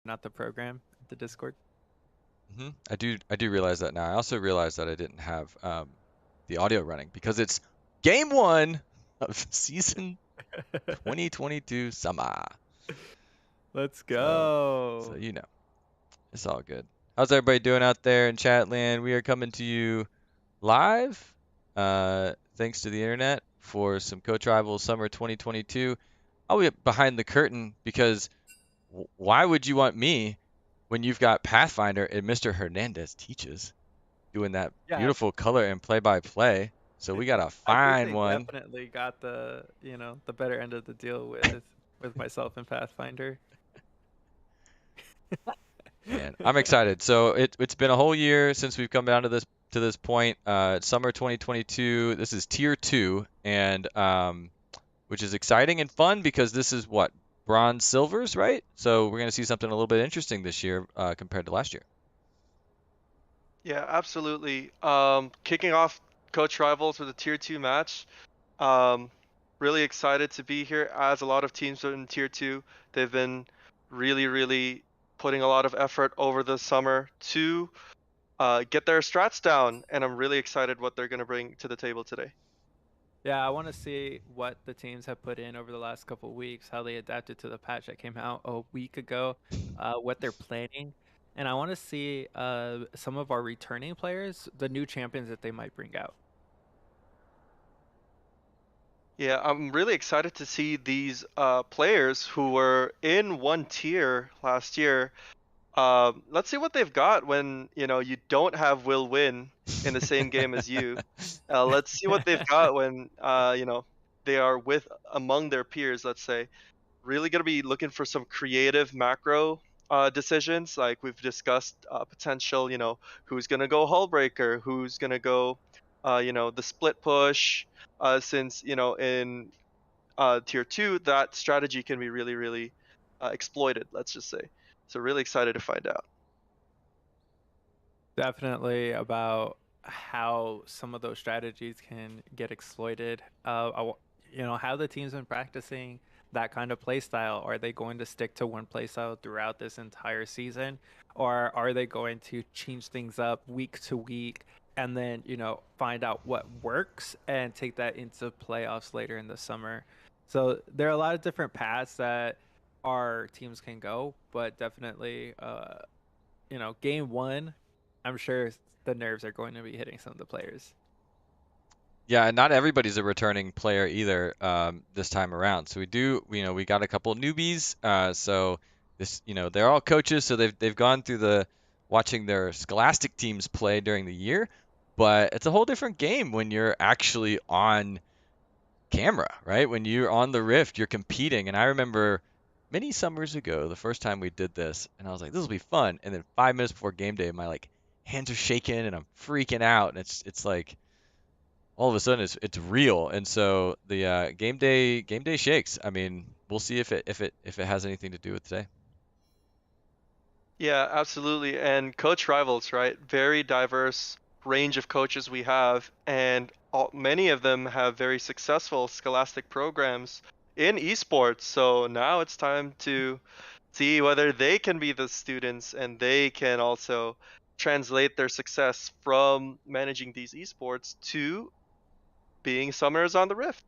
not the program, the Discord. I do realize that now. I also realize that I didn't have the audio running because it's game 1 of season 2022 summer. Let's So go. you know, it's all good. How's everybody doing out there in chat land? We are coming to you live, thanks to the internet, for some Coach Rivals Summer 2022. I'll be behind the curtain because why would you want me when you've got Pathfinder and Mr. Hernandez teaches doing that Yeah, beautiful color and play-by-play? So we got a I think fine they one. definitely got the better end of the deal with myself and Pathfinder. And I'm excited. So it's been a whole year since we've come down to this point. Summer 2022. This is tier 2, and which is exciting and fun because this is what bronze silvers, right? So we're gonna see something a little bit interesting this year compared to last year. Yeah, absolutely. Kicking off Coach Rivals with a Tier 2 match. Um, really excited to be here as a lot of teams are in Tier 2. They've been really putting a lot of effort over the summer to get their strats down, and I'm really excited what they're going to bring to the table today. Yeah, I want to see what the teams have put in over the last couple of weeks, how they adapted to the patch that came out a week ago, what they're planning, and I want to see some of our returning players, the new champions that they might bring out. Yeah, I'm really excited to see these players who were in one tier last year. Let's see what they've got when you don't have Will Win in the same game as you. Let's see what they've got when they are with among their peers. Let's say really gonna be looking for some creative macro decisions, like we've discussed potential. Who's gonna go Hullbreaker, who's gonna go, the split push. Since in tier 2, that strategy can be really exploited. Let's just say. So really excited to find out. Definitely about how some of those strategies can get exploited. How the teams been practicing that kind of play style? Are they going to stick to one play style throughout this entire season, or are they going to change things up week to week and then find out what works and take that into playoffs later in the summer? So there are a lot of different paths that our teams can go, but definitely, game one, I'm sure the nerves are going to be hitting some of the players. Yeah, and not everybody's a returning player either this time around. So we got a couple newbies. So they're all coaches, so they've gone through watching their Scholastic teams play during the year, but it's a whole different game when you're actually on camera, right? When you're on the Rift, you're competing. And I remember many summers ago, the first time we did this, and I was like, this will be fun. And then 5 minutes before game day, my hands are shaking and I'm freaking out, and it's like all of a sudden it's real. And so the game day shakes. I mean, we'll see if it has anything to do with today. Yeah, absolutely. And coach rivals, right? Very diverse range of coaches we have, and many of them have very successful scholastic programs in esports. So now it's time to see whether they can be the students and they can also translate their success from managing these esports to being Summers on the Rift.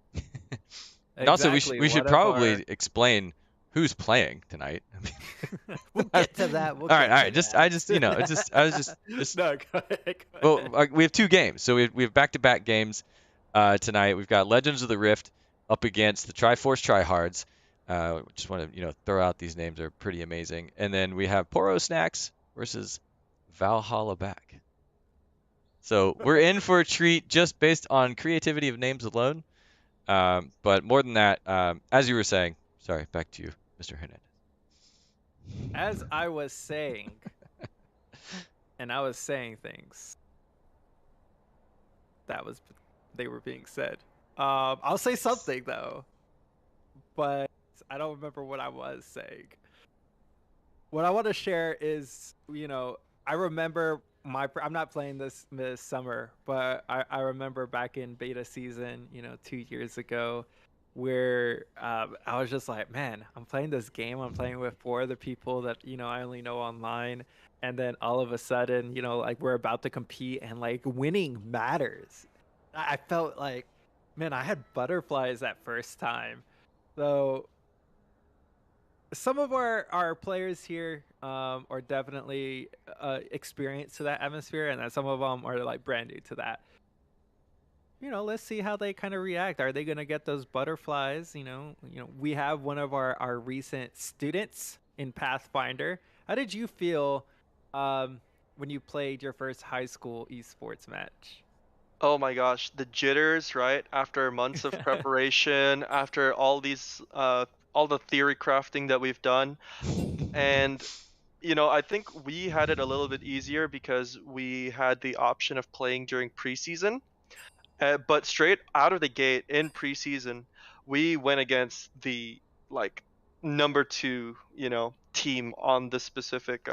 And also Exactly. we should What of our probably explain who's playing tonight. We'll All get to that. We'll right, get all to right. I just I was just No, go ahead. Go well, ahead. we have 2 games, so we have back-to-back games tonight. We've got Legends of the Rift up against the Triforce Tryhards. Just want to throw out these names are pretty amazing, and then we have Poro Snacks versus Valhalla Back. So we're in for a treat just based on creativity of names alone. But more than that, as you were saying, sorry, back to you, Mr. Hernandez. As I was saying, and I was saying things that was they were being said. I'll say something though, but I don't remember what I was saying. What I want to share is, I remember I'm not playing this summer, but I remember back in beta season, 2 years ago, where I was just like, man, I'm playing this game. I'm playing with four of the people that I only know online, and then all of a sudden, like we're about to compete, and like winning matters. I felt like, man, I had butterflies that first time. So some of our players here are definitely experienced to that atmosphere, and then some of them are like brand new to that. Let's see how they kind of react. Are they going to get those butterflies? We have one of our recent students in Pathfinder. How did you feel when you played your first high school esports match? Oh my gosh, the jitters, right? After months of preparation, after all the theory crafting that we've done. And I think we had it a little bit easier because we had the option of playing during preseason. But straight out of the gate in preseason, we went against the like number two, team on the specific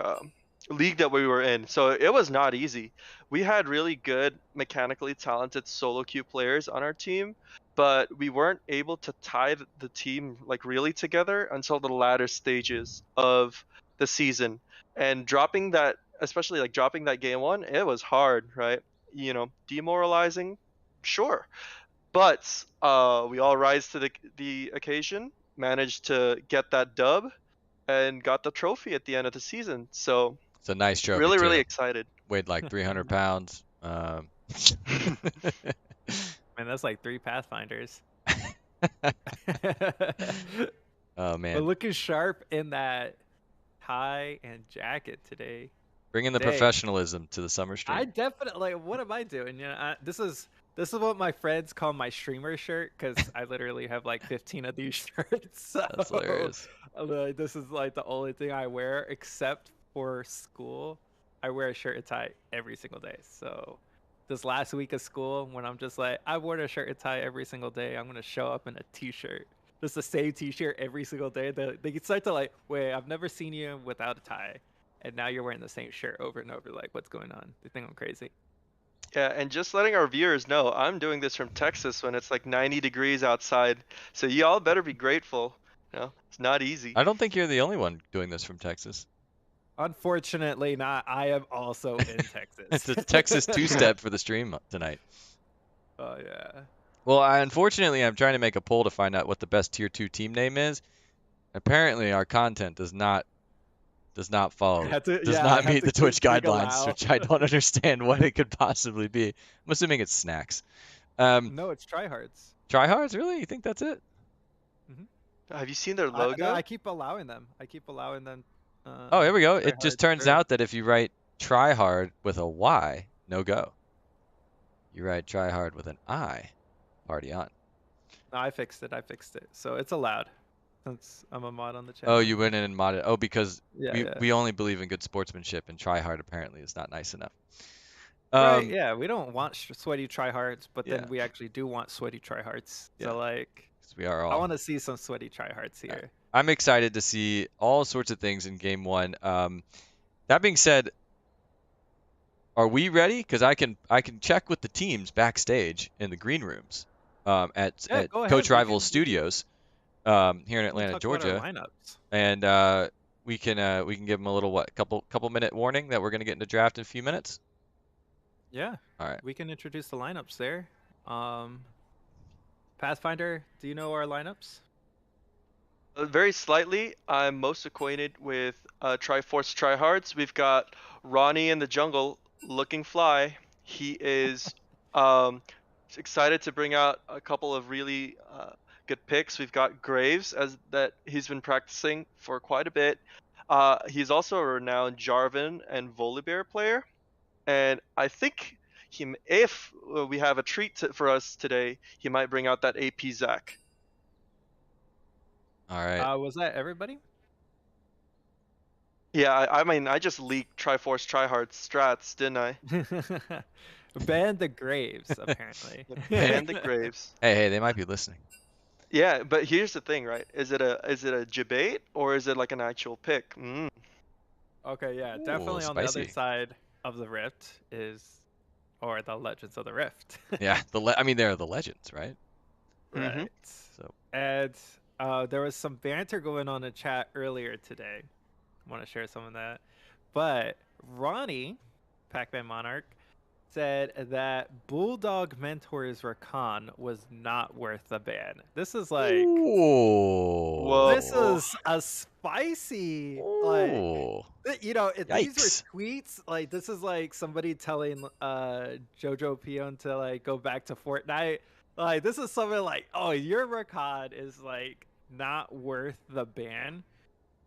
league that we were in. So it was not easy. We had really good, mechanically talented solo queue players on our team, but we weren't able to tie the team like really together until the latter stages of the season. And especially like dropping that game one, it was hard, right? Demoralizing, sure, but we all rise to the occasion, managed to get that dub, and got the trophy at the end of the season. So It's a nice trophy really, really too. excited. Weighed like 300 pounds. Man, that's like 3 Pathfinders. Oh But man, looking sharp in that tie and jacket today. bringing the Dang. professionalism to the summer stream. I definitely like. What am I doing? This is what my friends call my streamer shirt, because I literally have like 15 of these shirts. So That's hilarious. this is like the only thing I wear except for school. I wear a shirt and tie every single day. So this last week of school, when I'm just like, I wore a shirt and tie every single day, I'm gonna show up in a t-shirt. Just the same t-shirt every single day. They start to like, wait, I've never seen you without a tie, and now you're wearing the same shirt over and over. Like, what's going on? They think I'm crazy. Yeah, and just letting our viewers know, I'm doing this from Texas when it's like 90 degrees outside. So y'all better be grateful. It's not easy. I don't think you're the only one doing this from Texas. Unfortunately not. I am also in Texas. It's a Texas two-step for the stream tonight. Oh yeah. Well, unfortunately, I'm trying to make a poll to find out what the best tier 2 team name is. Apparently, our content does not follow, does not meet the Twitch guidelines, which I don't understand what it could possibly be. I'm assuming it's snacks. No, it's tryhards. Tryhards, really? You think that's it? Have you seen their logo? I keep allowing them. Oh, here we go. It just turns sure. out that if you write tryhard with a Y, no go. You write tryhard with an I, party on. No, I fixed it. So it's allowed, since I'm a mod on the channel. Oh, you went in and modded. Oh, because yeah. we only believe in good sportsmanship, and tryhard apparently is not nice enough. Right, yeah, we don't want sweaty tryhards, but Yeah. then we actually do want sweaty tryhards. Yeah. So like, 'Cause we are all. I want to see some sweaty tryhards here. I'm excited to see all sorts of things in game one. That being said, are we ready? Because I can check with the teams backstage in the green rooms at Go Coach ahead. Rival's studios here in Atlanta, Talk about our Georgia, lineups. and we can give them a little couple minute warning that we're gonna get into draft in a few minutes. Yeah. All right. We can introduce the lineups there. Pathfinder, do you know our lineups? Very slightly. I'm most acquainted with Triforce Tryhards. We've got Ronnie in the jungle, looking fly. He is excited to bring out a couple of really good picks. We've got Graves as that he's been practicing for quite a bit. He's also a renowned Jarvan and Volibear player, and I think if we have a treat for us today, he might bring out that AP Zac. All right. Was that everybody? Yeah, I mean, I just leaked Triforce Tryhard strats, didn't I? Ban the Graves, apparently. And the Graves. Hey, they might be listening. Yeah, but here's the thing, right? Is it a debate or is it like an actual pick? Okay, yeah, Ooh, definitely on the other spicy. side of the Rift or the Legends of the Rift. Yeah, I mean they're the legends, right? Mhm. Right. So And there was some banter going on in chat earlier today. I want to share some of that. But Ronnie, Pac-Man Monarch, said that Bulldog Mentor's Rakan was not worth the ban. This is like this Whoa. is a spicy like Ooh. you know, if these were Yikes. tweets, like this is like somebody telling Jojo Pion to like go back to Fortnite. Like this is something like, oh, your Rakan is like not worth the ban.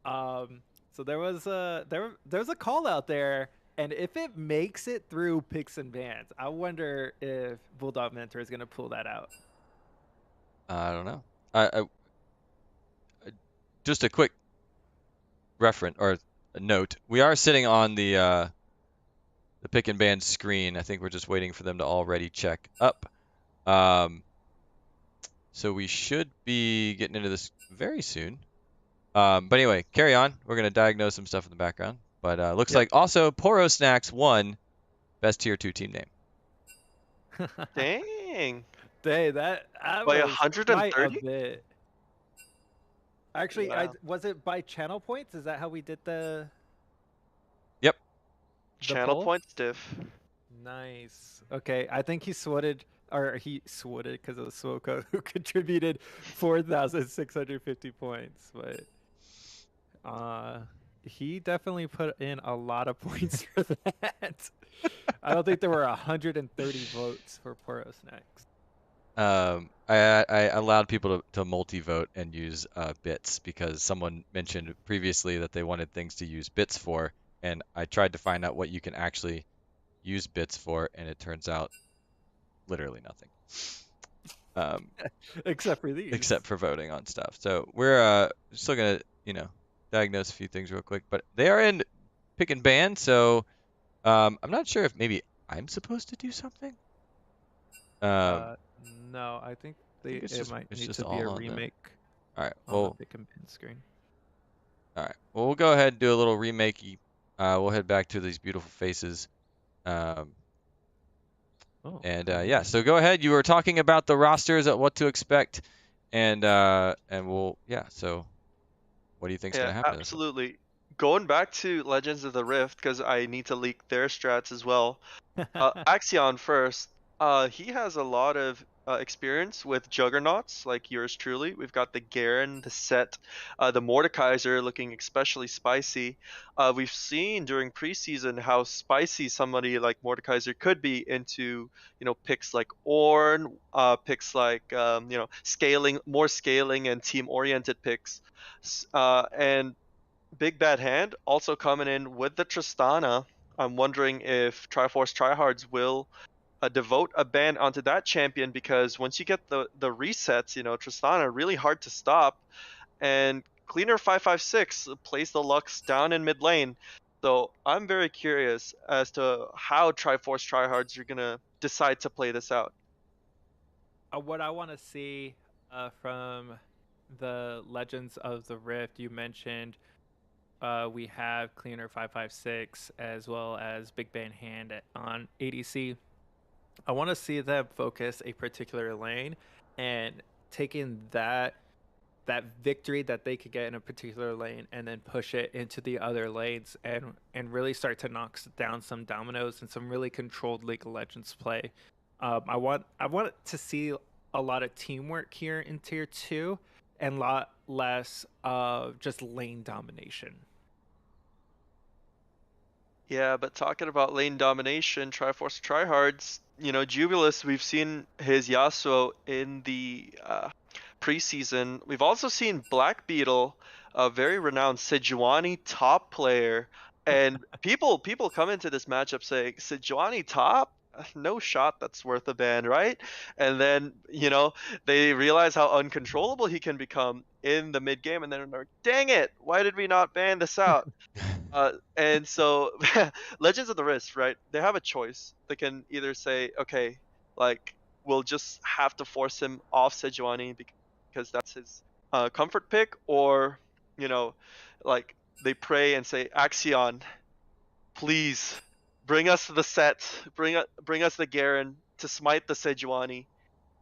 Um, so there's a call out there, and if it makes it through picks and bans, I wonder if Bulldog Mentor is gonna pull that out. I don't know. I just a quick reference or a note. We are sitting on the pick and ban screen. I think we're just waiting for them to already check up. So we should be getting into this very soon. But anyway, carry on. We're gonna diagnose some stuff in the background. But looks Yep. like also Poro Snacks won best tier 2 team name. Dang. Dang, that By was quite a 130? bit. Actually, Wow. was it by channel points? Is that how we did the Yep. Channel poll? points diff. Nice. Okay, I think he swatted or he swatted because of the Swoko who contributed 4,650 points, but uh he definitely put in a lot of points for that. I don't think there were 130 votes for Poros next. I allowed people to multi-vote and use bits because someone mentioned previously that they wanted things to use bits for, and I tried to find out what you can actually use bits for, and it turns out literally nothing. Except for these. Except for voting on stuff. So we're still gonna, diagnose a few things real quick, but they are in pick and ban, so I'm not sure if maybe I'm supposed to do something. Uh, no, I think I think it might it's need just to be a all on them. remake All right. on the Well, pick and pin screen. all right. Well, we'll go ahead and do a little remakey. We'll head back to these beautiful faces. Um, Oh, and cool. yeah, so go ahead. You were talking about the rosters, what to expect, and we'll So what do you think's Yeah, gonna happen in this one? absolutely. Going back to Legends of the Rift, because I need to leak their strats as well. Axion first. He has a lot of experience with juggernauts, like yours truly. We've got the Garen, the Set, the Mordekaiser looking especially spicy. We've seen during preseason how spicy somebody like Mordekaiser could be into, picks like Ornn, picks like, more scaling and team-oriented picks. And Big Bad Hand also coming in with the Tristana. I'm wondering if Triforce Tryhards will devote a ban onto that champion, because once you get the resets, Tristana really hard to stop, and Cleaner 556 plays the Lux down in mid lane. So I'm very curious as to how Triforce Tryhards are gonna decide to play this out. What I want to see from the Legends of the Rift, you mentioned we have Cleaner 556 as well as Big Band Hand on ADC. I want to see them focus a particular lane and taking that victory that they could get in a particular lane and then push it into the other lanes and really start to knock down some dominoes and some really controlled League of Legends play. I want to see a lot of teamwork here in tier 2 and a lot less of just lane domination. Yeah, but talking about lane domination, Triforce Tryhards, Jubilus, we've seen his Yasuo in the preseason. We've also seen Black Beetle, a very renowned Sejuani top player, and people come into this matchup saying Sejuani top. No shot that's worth a ban, right? And then, they realize how uncontrollable he can become in the mid game, and then they're like, dang it, why did we not ban this out? And so Legends of the Rift, right? They have a choice. They can either say, okay, like we'll just have to force him off Sejuani because that's his comfort pick, or you know, like they pray and say, Axion, please bring us the set, bring us the Garen to smite the Sejuani.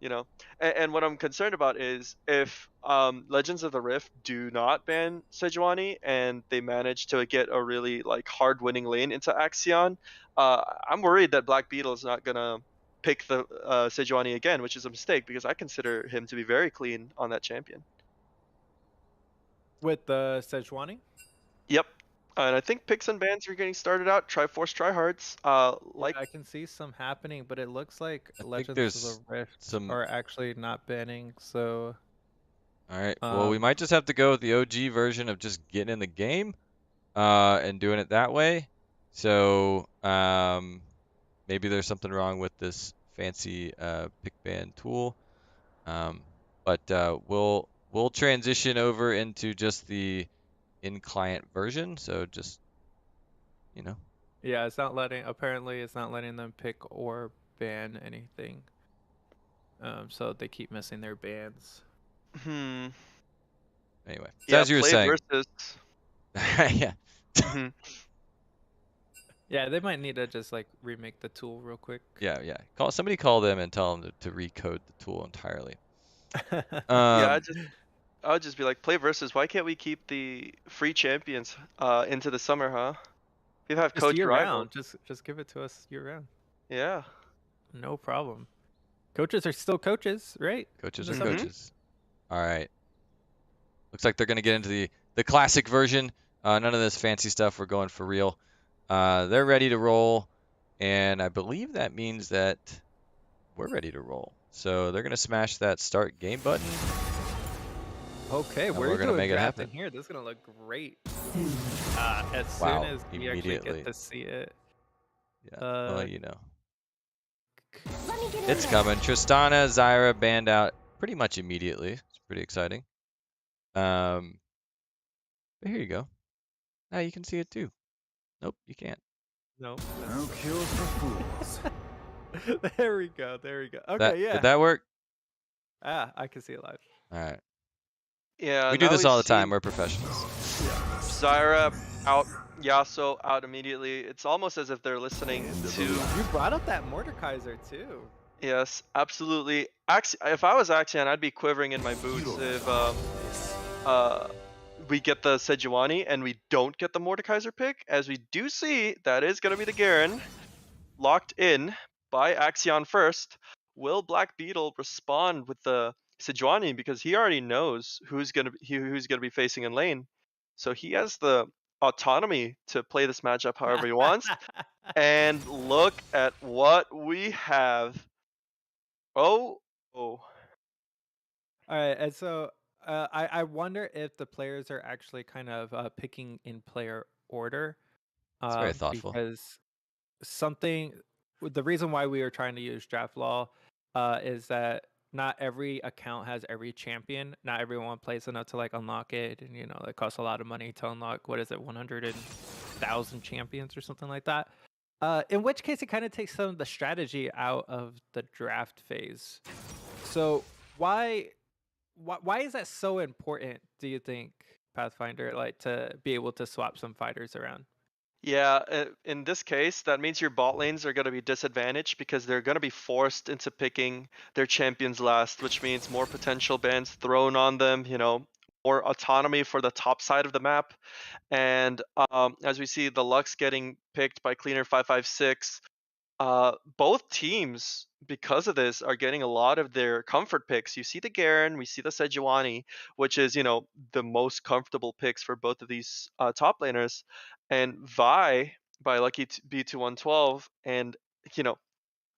you know. And what I'm concerned about is if Legends of the Rift do not ban Sejuani and they manage to get a really like hard winning lane into Axion, I'm worried that Black Beetle is not gonna pick the Sejuani again, which is a mistake because I consider him to be very clean on that champion. With the Sejuani? Yep. And I think picks and bans are getting started out. Triforce tryhards. Yeah, Like I can see some happening, but it looks like I think Legends of the there's Rift some. are actually not banning, so All right. Well, we might just have to go with the OG version of just getting in the game, and doing it that way. So, maybe there's something wrong with this fancy pick ban tool. But we'll transition over into just the in-client version. So just, you know, yeah, apparently it's not letting them pick or ban anything. So they keep missing their bans. hmm. anyway. So Yeah, as you were play saying, versus. yeah. Mhm. Yeah, they might need to just like remake the tool real quick. Yeah, yeah. Call them and tell them to recode the tool entirely. Yeah, Um, I would just be like, play versus. Why can't we keep the free champions into the summer, huh? We have Just coach year rivals. round. Just give it to us year round. Yeah. No problem. Coaches are still coaches, right? coaches In are the summer? Mhm. coaches. All right. Looks like they're gonna get into the classic version. None of this fancy stuff. We're going for real. They're ready to roll, and I believe that means that we're ready to roll. So they're gonna smash that start game button, Okay, and we're we're gonna doing make it draft in happen. here. This is gonna look great. As soon Wow! as we actually get Immediately. to see it. Yeah. Well, Uh, you know, it's coming. Tristana, Zyra banned out pretty much immediately. It's pretty exciting. But here you go. Now you can see it too. Nope, you can't. no. No cure for fools. There we go. There we go. That Okay, yeah. did that work? I can see it live. All right. Yeah. We do Now this we've all the time. seen We're professionals. Zyra out, Yasuo out immediately. It's almost as if they're listening to. You brought up that Mordekaiser too. Yes, absolutely. If I was Axion, I'd be quivering in my boots if we get the Sejuani and we don't get the Mordekaiser pick, as we do see that is going to be the Garen locked in by Axion first. Will Black Beetle respond with the Sejuani because he already knows who's gonna be facing in lane, so he has the autonomy to play this matchup however he wants. And look at what we have. Oh, oh. All right, and so I wonder if the players are actually kind of picking in player order, It's very thoughtful. because something the reason why we are trying to use draft law is that not every account has every champion. Not everyone plays enough to like unlock it, and it costs a lot of money to unlock. What is it, 100,000 champions or something like that? In which case, it kind of takes some of the strategy out of the draft phase. So why is that so important? Do you think, Pathfinder, like to be able to swap some fighters around? Yeah, in this case, that means your bot lanes are going to be disadvantaged because they're going to be forced into picking their champions last, which means more potential bans thrown on them, more autonomy for the top side of the map. And as we see the Lux getting picked by Cleaner 556, both teams, because of this, are getting a lot of their comfort picks. You see the Garen, we see the Sejuani, which is, the most comfortable picks for both of these top laners. And Vi by Lucky B2112, and,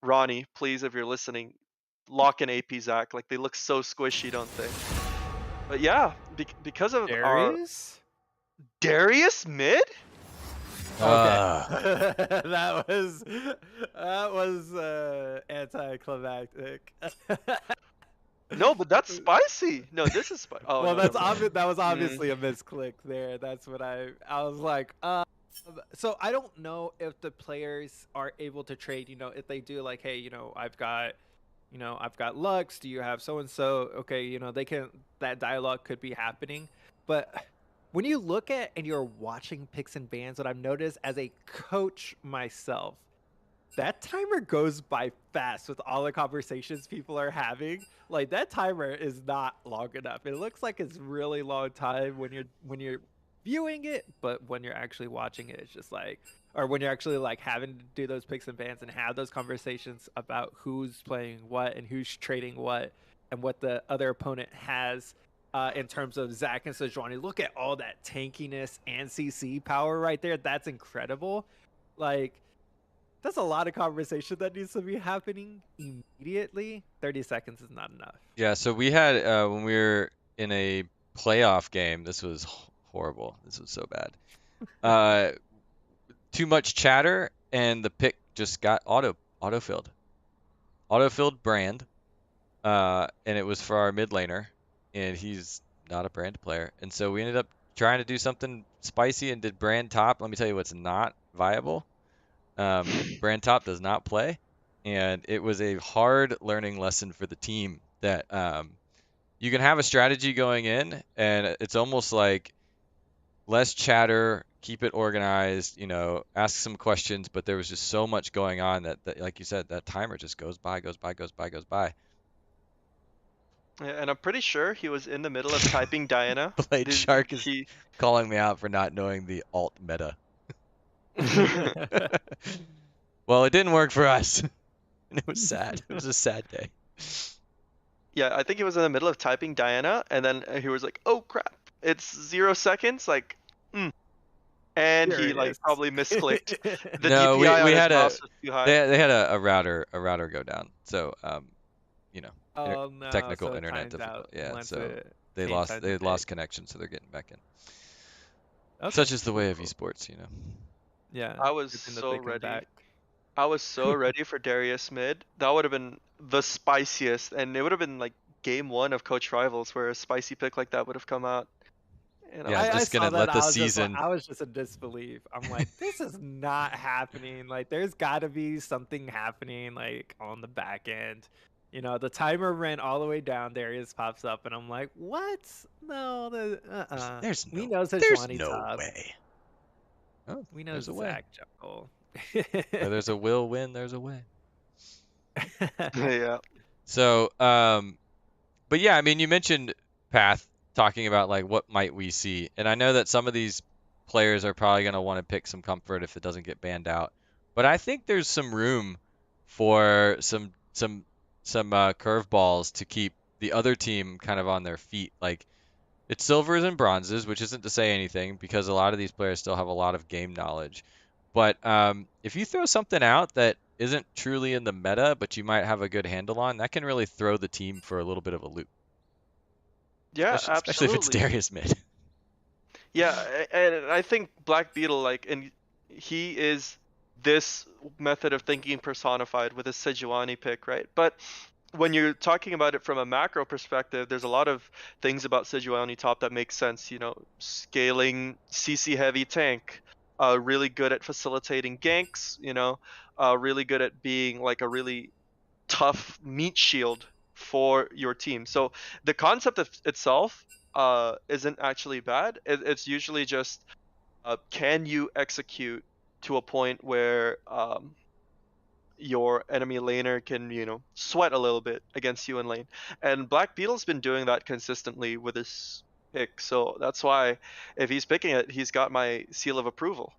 Ronnie, please, if you're listening, lock in AP Zac. Like, they look so squishy, don't they? But yeah, because of our Darius? Darius mid? Okay. Ah, that was anticlimactic. No, but that's spicy. No, this is spicy. Oh, Well, no, that's never mind. obvious. That was Mm. obviously a misclick there. That's what I was like. So I don't know if the players are able to trade. If they do, like, hey, I've got Lux. Do you have so and so? Okay, they can. That dialogue could be happening, but when you look at and you're watching picks and bans, what I've noticed as a coach myself, that timer goes by fast with all the conversations people are having. Like that timer is not long enough. It looks like it's really long time when you're viewing it, but when you're actually watching it, it's just like, or when you're actually like having to do those picks and bans and have those conversations about who's playing what and who's trading what and what the other opponent has in terms of Zach and Sejuani. Look at all that tankiness and CC power right there. That's incredible. Like, that's a lot of conversation that needs to be happening immediately. 30 seconds is not enough. Yeah, so we had when we were in a playoff game, this was horrible. This was so bad. Too much chatter, and the pick just got autofilled. Autofilled Brand, and it was for our mid laner, and he's not a Brand player. And so we ended up trying to do something spicy and did Brand top. Let me tell you what's not viable. Brand top does not play, and it was a hard learning lesson for the team that you can have a strategy going in, and it's almost like less chatter, keep it organized, ask some questions, but there was just so much going on that like you said, that timer just goes by, goes by, goes by, goes by. Yeah, and I'm pretty sure he was in the middle of typing Diana. Blade Shark is calling me out for not knowing the alt meta. Well, it didn't work for us. And it was sad. It was a sad day. Yeah, I think he was in the middle of typing Diana, and then he was like, "Oh crap, it's 0 seconds!" Like, and Here he it like is. probably misclicked. The No, DPI on we his had mouse was too high. they had a router go down. So Oh no! technical So it internet timed out difficulty. Yeah, once so it they came time to pick. lost connection, so they're getting back in. Okay, Such is the way of cool. esports, Yeah, I was good thing that so they came ready. back. I was so ready for Darius mid. That would have been the spiciest, and it would have been like game 1 of Coach Rivals, where a spicy pick like that would have come out. And Yeah, I was just I gonna saw that. let the I was season. I was just in disbelief. I'm like, this is not happening. Like, there's got to be something happening, like on the back end. The timer ran all the way down. Darius pops up, and I'm like, what? No, There's we no know Sejuani no top. way. Oh, We know there's a way. Zach jungle. Where there's a will win, there's a way. yeah. So, but yeah, I mean, you mentioned Path talking about like what might we see, and I know that some of these players are probably going to want to pick some comfort if it doesn't get banned out, but I think there's some room for some curveballs to keep the other team kind of on their feet. Like it's silvers and bronzes, which isn't to say anything because a lot of these players still have a lot of game knowledge. But if you throw something out that isn't truly in the meta, but you might have a good handle on, that can really throw the team for a little bit of a loop. Yeah, Especially if it's absolutely. Darius mid. Yeah, and I think Black Beetle, like, and he is this method of thinking personified with his Sejuani pick, right? But when you're talking about it from a macro perspective, there's a lot of things about Sejuani top that make sense. Scaling CC heavy tank, really good at facilitating ganks. Really good at being like a really tough meat shield for your team. So the concept of itself isn't actually bad. It's usually just can you execute to a point where your enemy laner can sweat a little bit against you in lane. And Black Beetle's been doing that consistently with his pick, so that's why if he's picking it, he's got my seal of approval.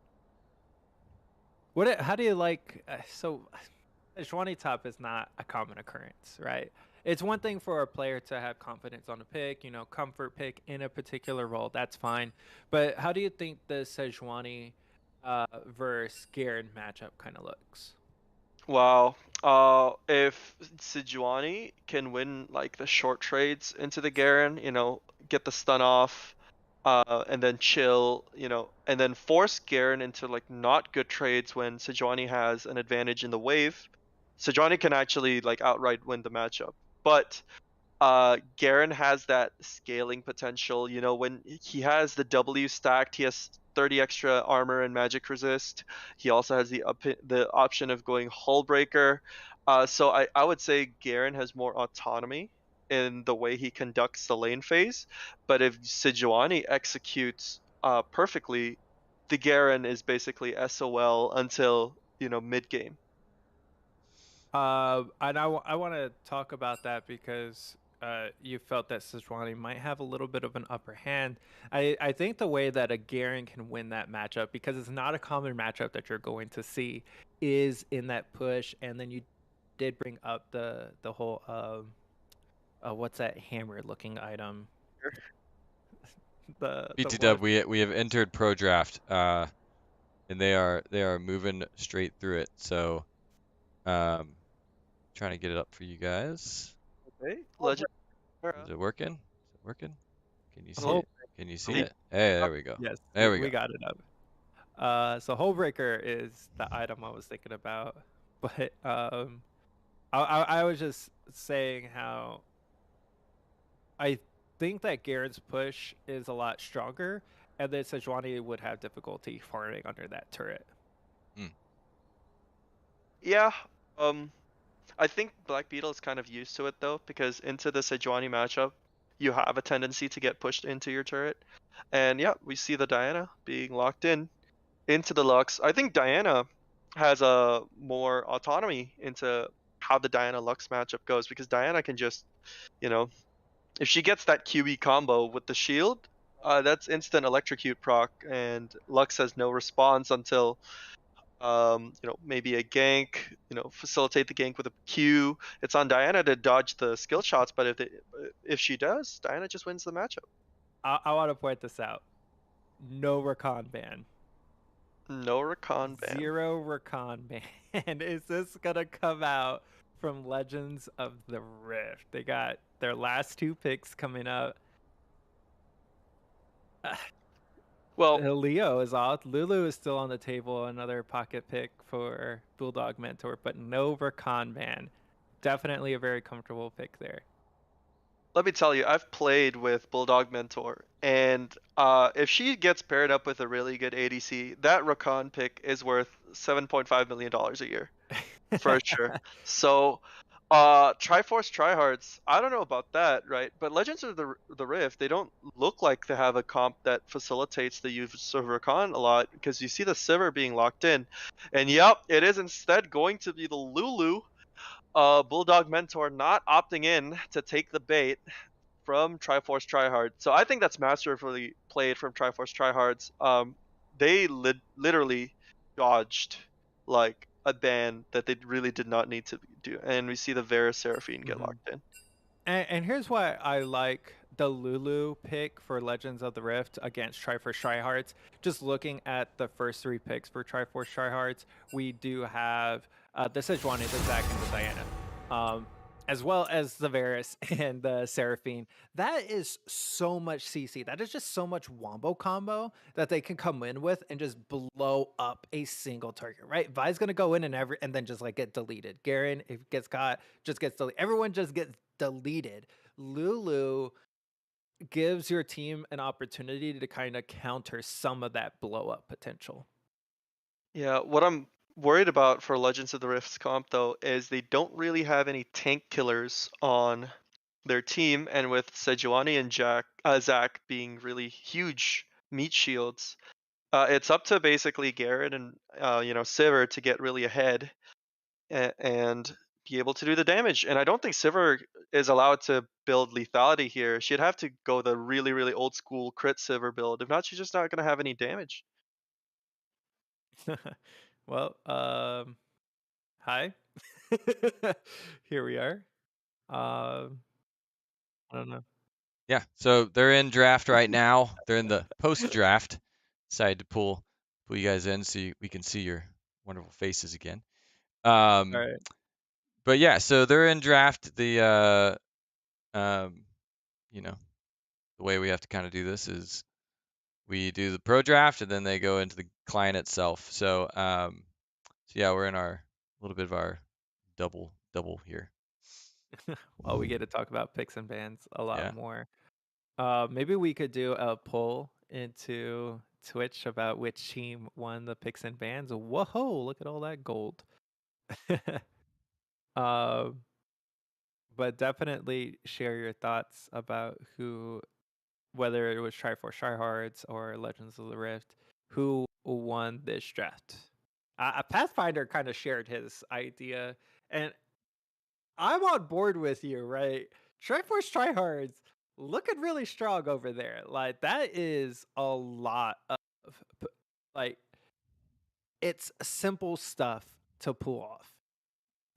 How do you like? So, Sejuani top is not a common occurrence, right? It's one thing for a player to have confidence on a pick, comfort pick in a particular role. That's fine. But how do you think the Sejuani versus Garen matchup kind of looks? Wow. If Sejuani can win like the short trades into the Garen, get the stun off, and then chill, and then force Garen into like not good trades when Sejuani has an advantage in the wave, Sejuani can actually like outright win the matchup. But Garen has that scaling potential. When he has the W stacked, he has 30 extra armor and magic resist. He also has the option of going hull breaker. So I would say Garen has more autonomy in the way he conducts the lane phase. But if Sejuani executes perfectly, the Garen is basically SOL until mid game. And I want to talk about that because you felt that Sejuani might have a little bit of an upper hand. I think the way that a Garen can win that matchup, because it's not a common matchup that you're going to see, is in that push. And then you did bring up the whole what's that hammer looking item? The BT one. Dub, we have entered Pro Draft, and they are moving straight through it. So, trying to get it up for you guys. Okay, Legend. Is it working? Is it working? Can you see Whole it? Can you see it? Hey, there we go. Yes, There we we go. got it up. So Hullbreaker is the item I was thinking about, but I was just saying how I think that Garen's push is a lot stronger, and that Sejuani would have difficulty farming under that turret. Yeah. I think Black Beetle is kind of used to it though, because into the Sejuani matchup, you have a tendency to get pushed into your turret. And yeah, we see the Diana being locked in into the Lux. I think Diana has a more autonomy into how the Diana Lux matchup goes, because Diana can just, you know, if she gets that QE combo with the shield, that's instant electrocute proc, and Lux has no response until maybe a gank, facilitate the gank with a Q. It's on Diana to dodge the skill shots, but if she does, Diana just wins the matchup. I want to point this out. No Rakan ban. No Rakan ban. 0 Rakan ban. Is this gonna come out from Legends of the Rift? They got their last 2 picks coming up. Well, Leo is off. Lulu is still on the table. Another pocket pick for Bulldog Mentor, but no Rakan ban. Definitely a very comfortable pick there. let me tell you, I've played with Bulldog Mentor, and if she gets paired up with a really good ADC, that Rakan pick is worth $7.5 million a year. For sure. So, Triforce Tryhards, I don't know about that, right? But Legends of the Rift, they don't look like they have a comp that facilitates the use of Rakan a lot, because you see the Sivir being locked in. And yep, it is instead going to be the Lulu, Bulldog Mentor not opting in to take the bait from Triforce Tryhard. So I think that's masterfully played from Triforce Tryhards. They literally dodged like a ban that they really did not need to do, and we see the Vera Seraphine get locked in. And here's why I like the Lulu pick for Legends of the Rift against Triforce Tryhards. Just looking at the first 3 picks for Triforce Tryhards, we do have the Sejuani, the Zac, and the Diana, as well as the Varus and the Seraphine. That is so much CC. That is just so much wombo combo that they can come in with and just blow up a single target, right? Vi's gonna go in and then just like get deleted. Garen, if it gets caught, just gets deleted. Everyone just gets deleted. Lulu gives your team an opportunity to kind of counter some of that blow up potential. Yeah, what I'm worried about for Legends of the Rift's comp though is they don't really have any tank killers on their team, and with Sejuani and Zac being really huge meat shields, it's up to basically Garrett and Sivir to get really ahead and be able to do the damage. And I don't think Sivir is allowed to build lethality here. She'd have to go the really, really old school crit Sivir build. If not, she's just not going to have any damage. Well, hi. Here we are. I don't know. Yeah, so they're in draft right now. They're in the post draft. Decided to pull you guys in so we can see your wonderful faces again. All right. But yeah, so they're in draft. The the way we have to kind of do this is we do the pro draft and then they go into the client itself. So yeah, we're in our little bit of our double here. Well, we get to talk about picks and bans a lot Yeah. more. Maybe we could do a poll into Twitch about which team won the picks and bans. Whoa, look at all that gold. um, but definitely share your thoughts about whether it was Triforce Tryhards or Legends of the Rift, who won this draft. Pathfinder kind of shared his idea, and I'm on board with you, right? Triforce tryhards looking really strong over there. Like that is a lot of like it's simple stuff to pull off,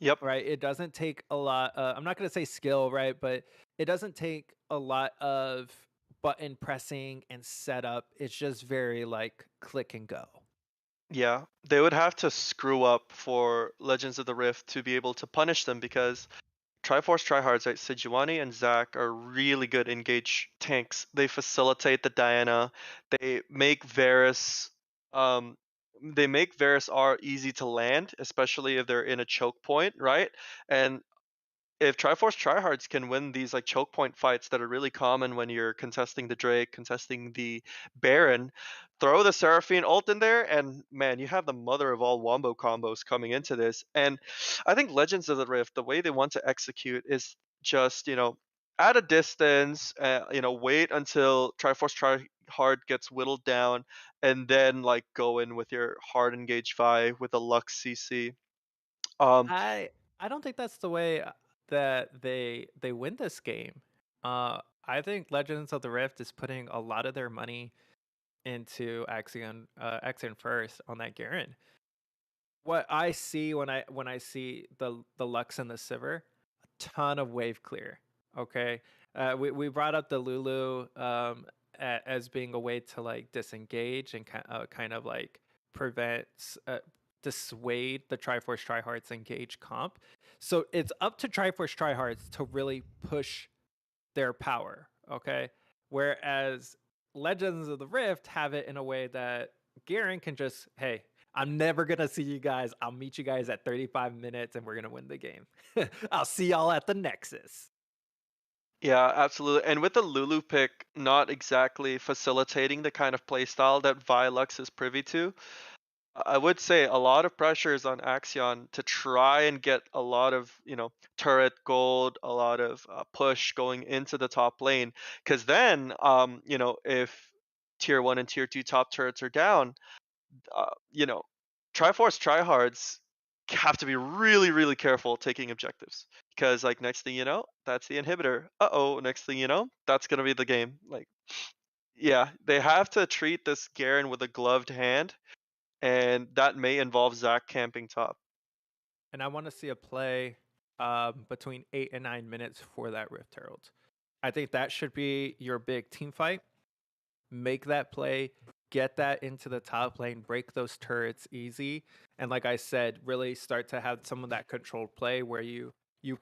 Yep. right? It doesn't take a lot. I'm not gonna say skill, right? But it doesn't take a lot of button pressing and setup. It's just very like click and go. Yeah, they would have to screw up for Legends of the Rift to be able to punish them because Triforce tryhards, right? Sejuani and Zac are really good engage tanks. They facilitate the Diana. They make um, Varus R easy to land, especially if they're in a choke point, right? And if Triforce tryhards can win these like choke point fights that are really common when you're contesting the Drake, contesting the Baron, throw the Seraphine ult in there, and man, you have the mother of all wombo combos coming into this. And I think Legends of the Rift, the way they want to execute is just, at a distance, wait until Triforce tryhard gets whittled down, and then like go in with your hard engage Vi with a Lux CC. Um, I I don't think that's the way that they win this game. I think Legends of the Rift is putting a lot of their money into Axion first on that Garen. What I see when I see the Lux and the Sivir, a ton of wave clear. Okay, we brought up the Lulu as being a way to like disengage and kind of like prevent dissuade the Triforce tryhards engage comp. So it's up to Triforce tryhards to really push their power. Okay, whereas Legends of the Rift have it in a way that Garen can just, hey, I'm never gonna see you guys. I'll meet you guys at 35 minutes and we're gonna win the game. I'll see y'all at the Nexus. Yeah, absolutely. And with the Lulu pick not exactly facilitating the kind of playstyle that Vilux is privy to, I would say a lot of pressure is on Axion to try and get a lot of, turret gold, a lot of push going into the top lane. Because then, if tier 1 and tier 2 top turrets are down, uh, you know, Triforce tryhards have to be really, really careful taking objectives because, like, next thing you know, that's the inhibitor. Next thing you know, that's gonna be the game. Like, yeah, they have to treat this Garen with a gloved hand, and that may involve Zac camping top. And I want to see a play between 8 and 9 minutes for that Rift Herald. I think that should be your big team fight. Make that play, get that into the top lane, break those turrets easy, and like I said, really start to have some of that controlled play where you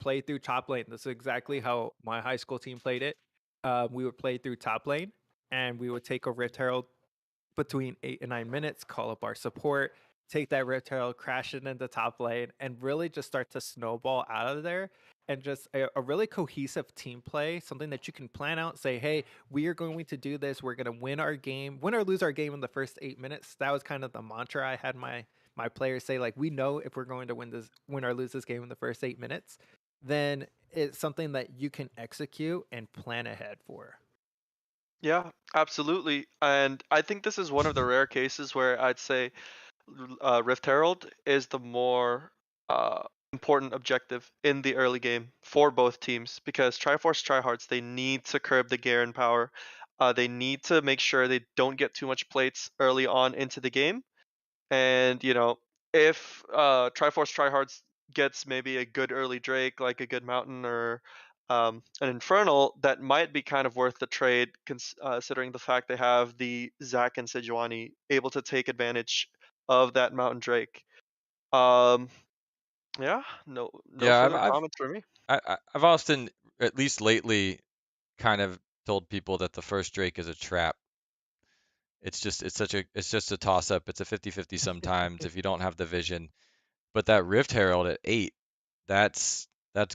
play through top lane. This is exactly how my high school team played it. We would play through top lane, and we would take a Rift Herald between 8 and 9 minutes, call up our support, take that Rift Herald, crash it into top lane, and really just start to snowball out of there. And just a really cohesive team play, something that you can plan out, say, hey, we are going to do this. We're going to win our game, win or lose our game in the first 8 minutes. That was kind of the mantra I had my players say, like, we know if we're going to win or lose this game in the first 8 minutes, then it's something that you can execute and plan ahead for. Yeah, absolutely. And I think this is one of the rare cases where I'd say Rift Herald is the more important objective in the early game for both teams because Triforce tryhards, they need to curb the Garen power. They need to make sure they don't get too much plates early on into the game. And, if Triforce tryhards gets maybe a good early Drake, like a good Mountain or an Infernal, that might be kind of worth the trade, considering the fact they have the Zac and Sejuani able to take advantage of that Mountain Drake. Um, yeah, no Yeah, further comments for me. I've often, at least lately, kind of told people that the first Drake is a trap. It's just a toss up. It's a 50-50 sometimes if you don't have the vision. But that Rift Herald at 8, that's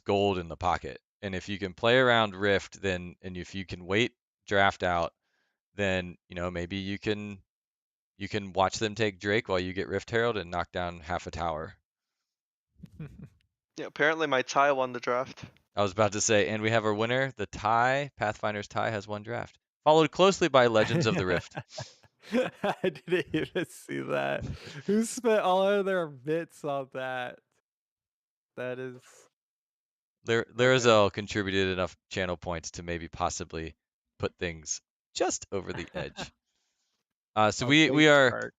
gold in the pocket. And if you can play around Rift, then and if you can wait draft out, then maybe you can watch them take Drake while you get Rift Herald and knock down half a tower. Yeah, apparently my tie won the draft. I was about to say, and we have our winner, the tie, Pathfinder's tie has one draft, followed closely by Legends of the Rift. I didn't even see that. Who spent all of their bits on that? That is Larazel contributed enough channel points to maybe possibly put things just over the edge. So A we late are start.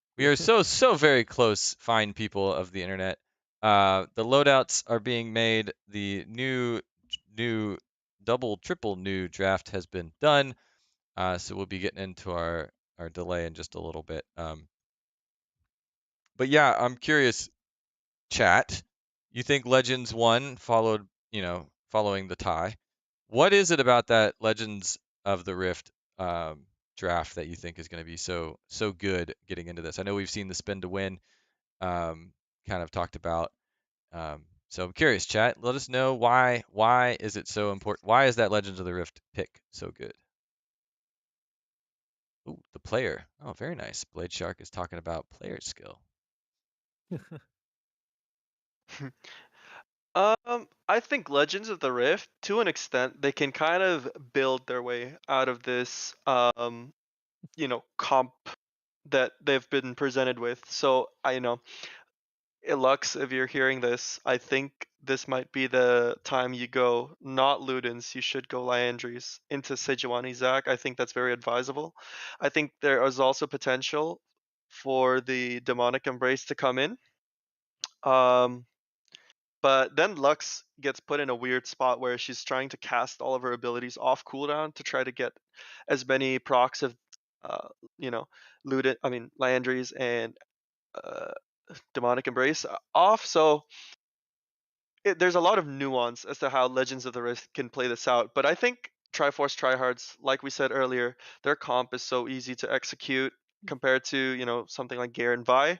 so very close, fine people of the internet. The loadouts are being made. The new double triple new draft has been done. So we'll be getting into our delay in just a little bit. But yeah, I'm curious, chat. You think Legends won, following the tie? What is it about that Legends of the Rift draft that you think is going to be so good getting into this? I know we've seen the spin to win kind of talked about. So I'm curious, chat. Let us know why is it so important? Why is that Legends of the Rift pick so good? Ooh, the player. Oh, very nice. Blade Shark is talking about player skill. I think Legends of the Rift, to an extent, they can kind of build their way out of this, comp that they've been presented with. So I know, Lux, if you're hearing this, I think this might be the time you go not Ludens. You should go Liandry's into Sejuani Zac. I think that's very advisable. I think there is also potential for the Demonic Embrace to come in. But then Lux gets put in a weird spot where she's trying to cast all of her abilities off cooldown to try to get as many procs of, uh, Liandry's and uh, Demonic Embrace off. So there's a lot of nuance as to how Legends of the Rift can play this out. But I think Triforce Tryhards, like we said earlier, their comp is so easy to execute compared to something like Garen Vi.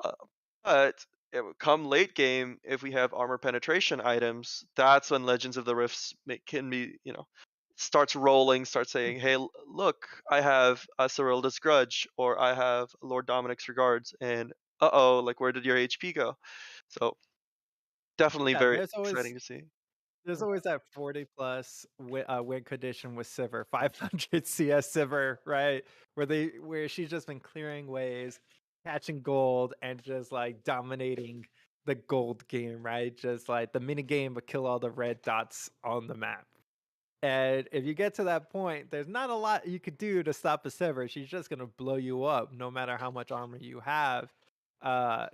Uh, but come late game, if we have armor penetration items, that's when Legends of the Rifts can be, starts rolling, starts saying, hey, look, I have a Cyrilda's Grudge, or I have Lord Dominic's Regards, and like, where did your HP go? So definitely Yeah, very exciting to see. there's always that 40 plus win condition with Sivir, 500 CS Sivir, right? Where she's just been clearing waves, catching gold, and just like dominating the gold game, right? Just like the mini game, but kill all the red dots on the map. And if you get to that point, there's not a lot you could do to stop a Sivir. She's just gonna blow you up, no matter how much armor you have. Uh,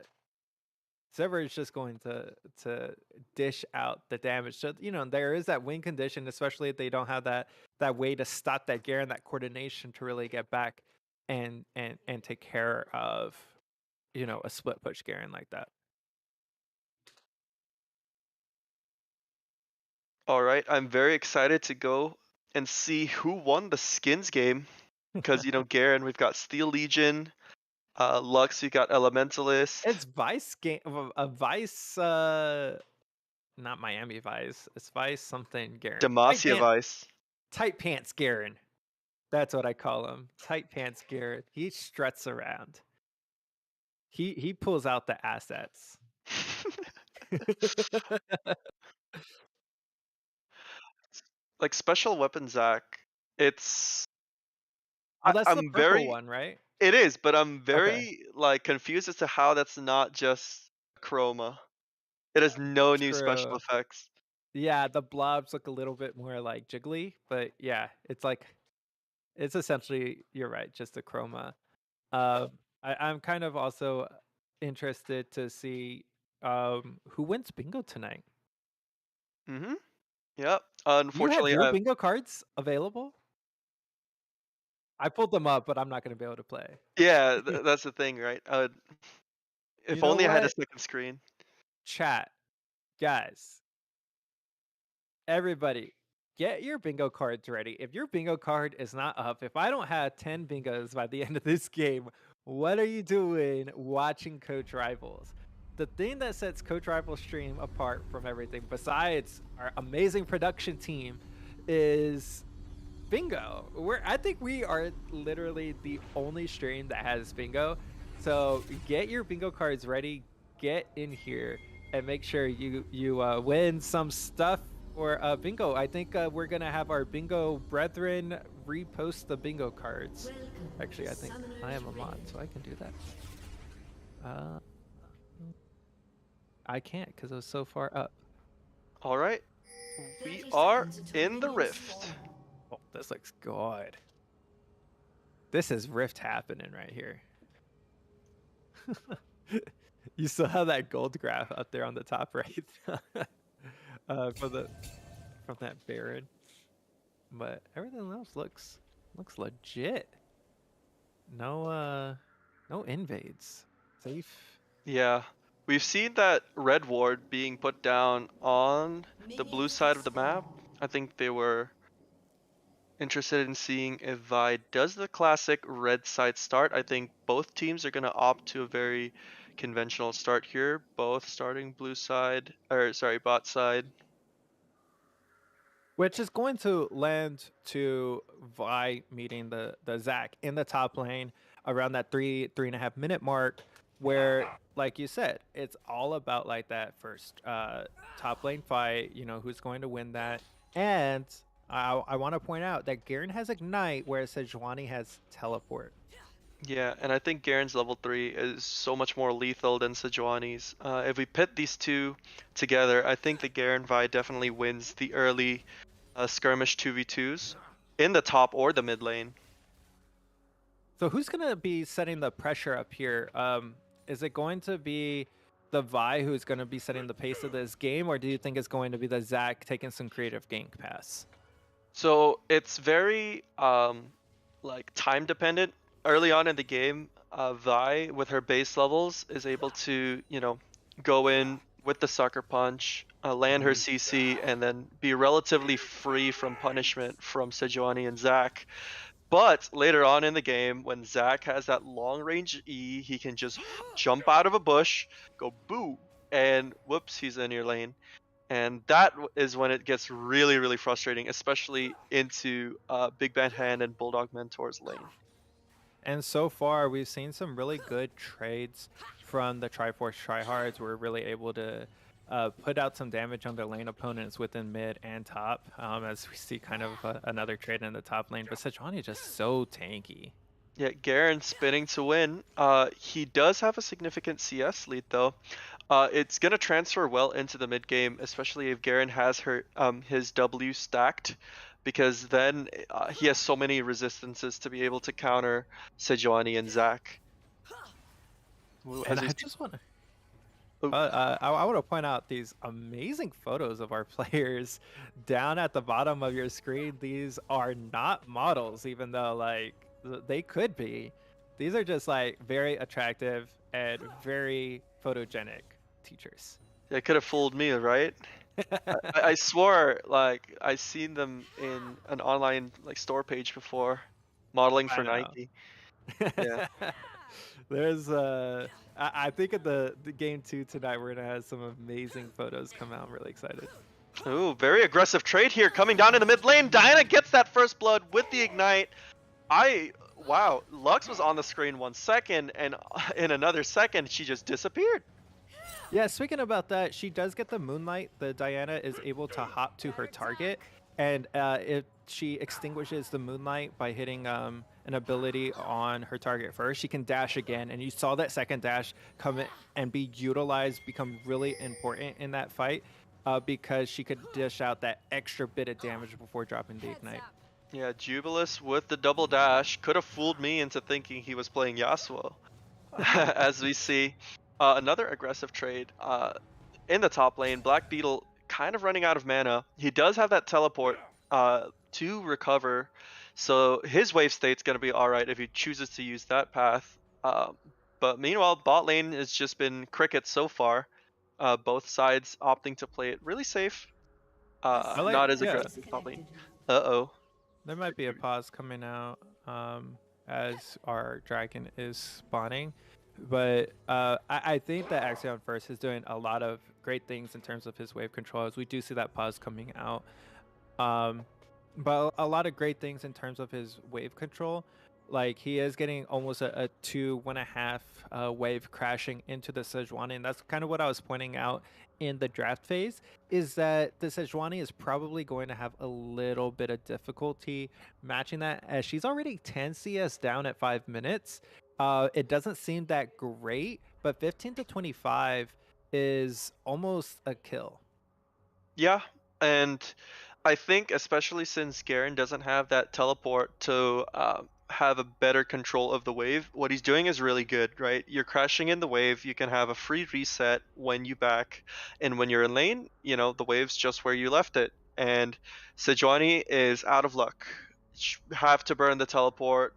Server is just going to dish out the damage. So there is that win condition, especially if they don't have that way to stop that Garen, that coordination to really get back and take care of a split push Garen like that. All right, I'm very excited to go and see who won the skins game because Garen, we've got Steel Legion, Lux, we got Elementalist. It's Vice game, a Vice, not Miami Vice. It's Vice something Garen. Demacia Vice. Tight pants Garen. That's what I call him. Tight pants Garen. He struts around. He pulls out the assets. Like special weapon Zac, it's Well, that's the I'm purple very one, right? it is, but I'm Okay. very confused as to how that's not just chroma. It has no new special True. effects. Yeah, the blobs look a little bit more like jiggly, but yeah, it's essentially, you're right, just a chroma. I'm kind of also interested to see who wins bingo tonight. Mm-hmm. Yep. Do you have Unfortunately, your bingo cards available? I pulled them up, but I'm not going to be able to play. yeah, that's the thing, right? You If know only I had a what? second screen. Chat, guys, everybody, get your bingo cards ready. If your bingo card is not up, if I don't have 10 bingos by the end of this game, what are you doing watching Coach Rivals? The thing that sets Coach Rivals stream apart from everything, besides our amazing production team, is bingo. I think we are literally the only stream that has bingo. So get your bingo cards ready, get in here, and make sure you win some stuff for bingo. I think we're gonna have our bingo brethren repost the bingo cards. Actually, I think I am a mod, so I can do that. I can't because it was so far up. All right. We are in the rift. Oh, this looks good. This is Rift happening right here. You still have that gold graph up there on the top right from that Baron, but everything else looks legit. No invades. Safe. Yeah. We've seen that red ward being put down on the blue side of the map. I think they were interested in seeing if Vi does the classic red side start. I think both teams are going to opt to a very conventional start here, both starting blue side, or sorry, bot side. Which is going to lend to Vi meeting the Zac in the top lane around that 3.5 minute mark, where, like you said, it's all about like that first top lane fight. You know who's going to win that, and I want to point out that Garen has Ignite, whereas Sejuani has Teleport. Yeah, and I think Garen's level 3 is so much more lethal than Sejuani's. If we pit these two together, I think the Garen Vi definitely wins the early skirmish 2v2s in the top or the mid lane. So who's going to be setting the pressure up here? Is it going to be the Vi who's going to be setting the pace of this game, or do you think it's going to be the Zac taking some creative gank pass? So it's very like time dependent. Early on in the game, Vi with her base levels is able to, you know, go in with the sucker punch, land her CC, and then be relatively free from punishment from Sejuani and Zac. But later on in the game, when Zac has that long range E, he can just jump out of a bush, go boo, and whoops, he's in your lane. And that is when it gets really, really frustrating, especially into Big Bad Hand and Bulldog Mentor's lane. And so far, we've seen some really good trades from the Triforce Tryhards. We're really able to put out some damage on their lane opponents within mid and top, as we see kind of another trade in the top lane. But Sejuani is just so tanky. Yeah, Garen spinning to win. He does have a significant CS lead though. It's gonna transfer well into the mid game, especially if Garen has his W stacked, because then he has so many resistances to be able to counter Sejuani and Zac. And I just want to. I want to point out these amazing photos of our players down at the bottom of your screen. These are not models, even though like they could be. These are just like very attractive and very photogenic teachers. They could have fooled me, right? I swore like I seen them in an online like store page before, modeling for Nike. Yeah. There's I think at the game 2 tonight we're gonna have some amazing photos come out. I'm really excited. Ooh, very aggressive trade here coming down in the mid lane. Diana gets that first blood with the ignite. Wow, Lux was on the screen 1 second, and in another second she just disappeared. Yeah, speaking about that, she does get the Moonlight. The Diana is able to hop to her target, and if she extinguishes the Moonlight by hitting an ability on her target first, she can dash again. And you saw that second dash come in and be utilized, become really important in that fight, because she could dish out that extra bit of damage before dropping the Ignite. Yeah, Jubilus with the double dash could have fooled me into thinking he was playing Yasuo. As we see. Another aggressive trade in the top lane. Black Beetle kind of running out of mana. He does have that teleport to recover, so his wave state's going to be alright if he chooses to use that path. But meanwhile, bot lane has just been cricket so far. Both sides opting to play it really safe. Not as aggressive top lane. Uh-oh. There might be a pause coming out as our dragon is spawning. But I think that Axion First is doing a lot of great things in terms of his wave control, as we do see that pause coming out. But a lot of great things in terms of his wave control. Like he is getting almost a 2.5 wave crashing into the Sejuani, and that's kind of what I was pointing out in the draft phase, is that the Sejuani is probably going to have a little bit of difficulty matching that, as she's already 10 CS down at 5 minutes. It doesn't seem that great, but 15 to 25 is almost a kill. Yeah, And I think, especially since Garen doesn't have that teleport to have a better control of the wave, what he's doing is really good, right? You're crashing in the wave, you can have a free reset when you back, and when you're in lane, the wave's just where you left it. And Sejuani is out of luck. Have to burn the teleport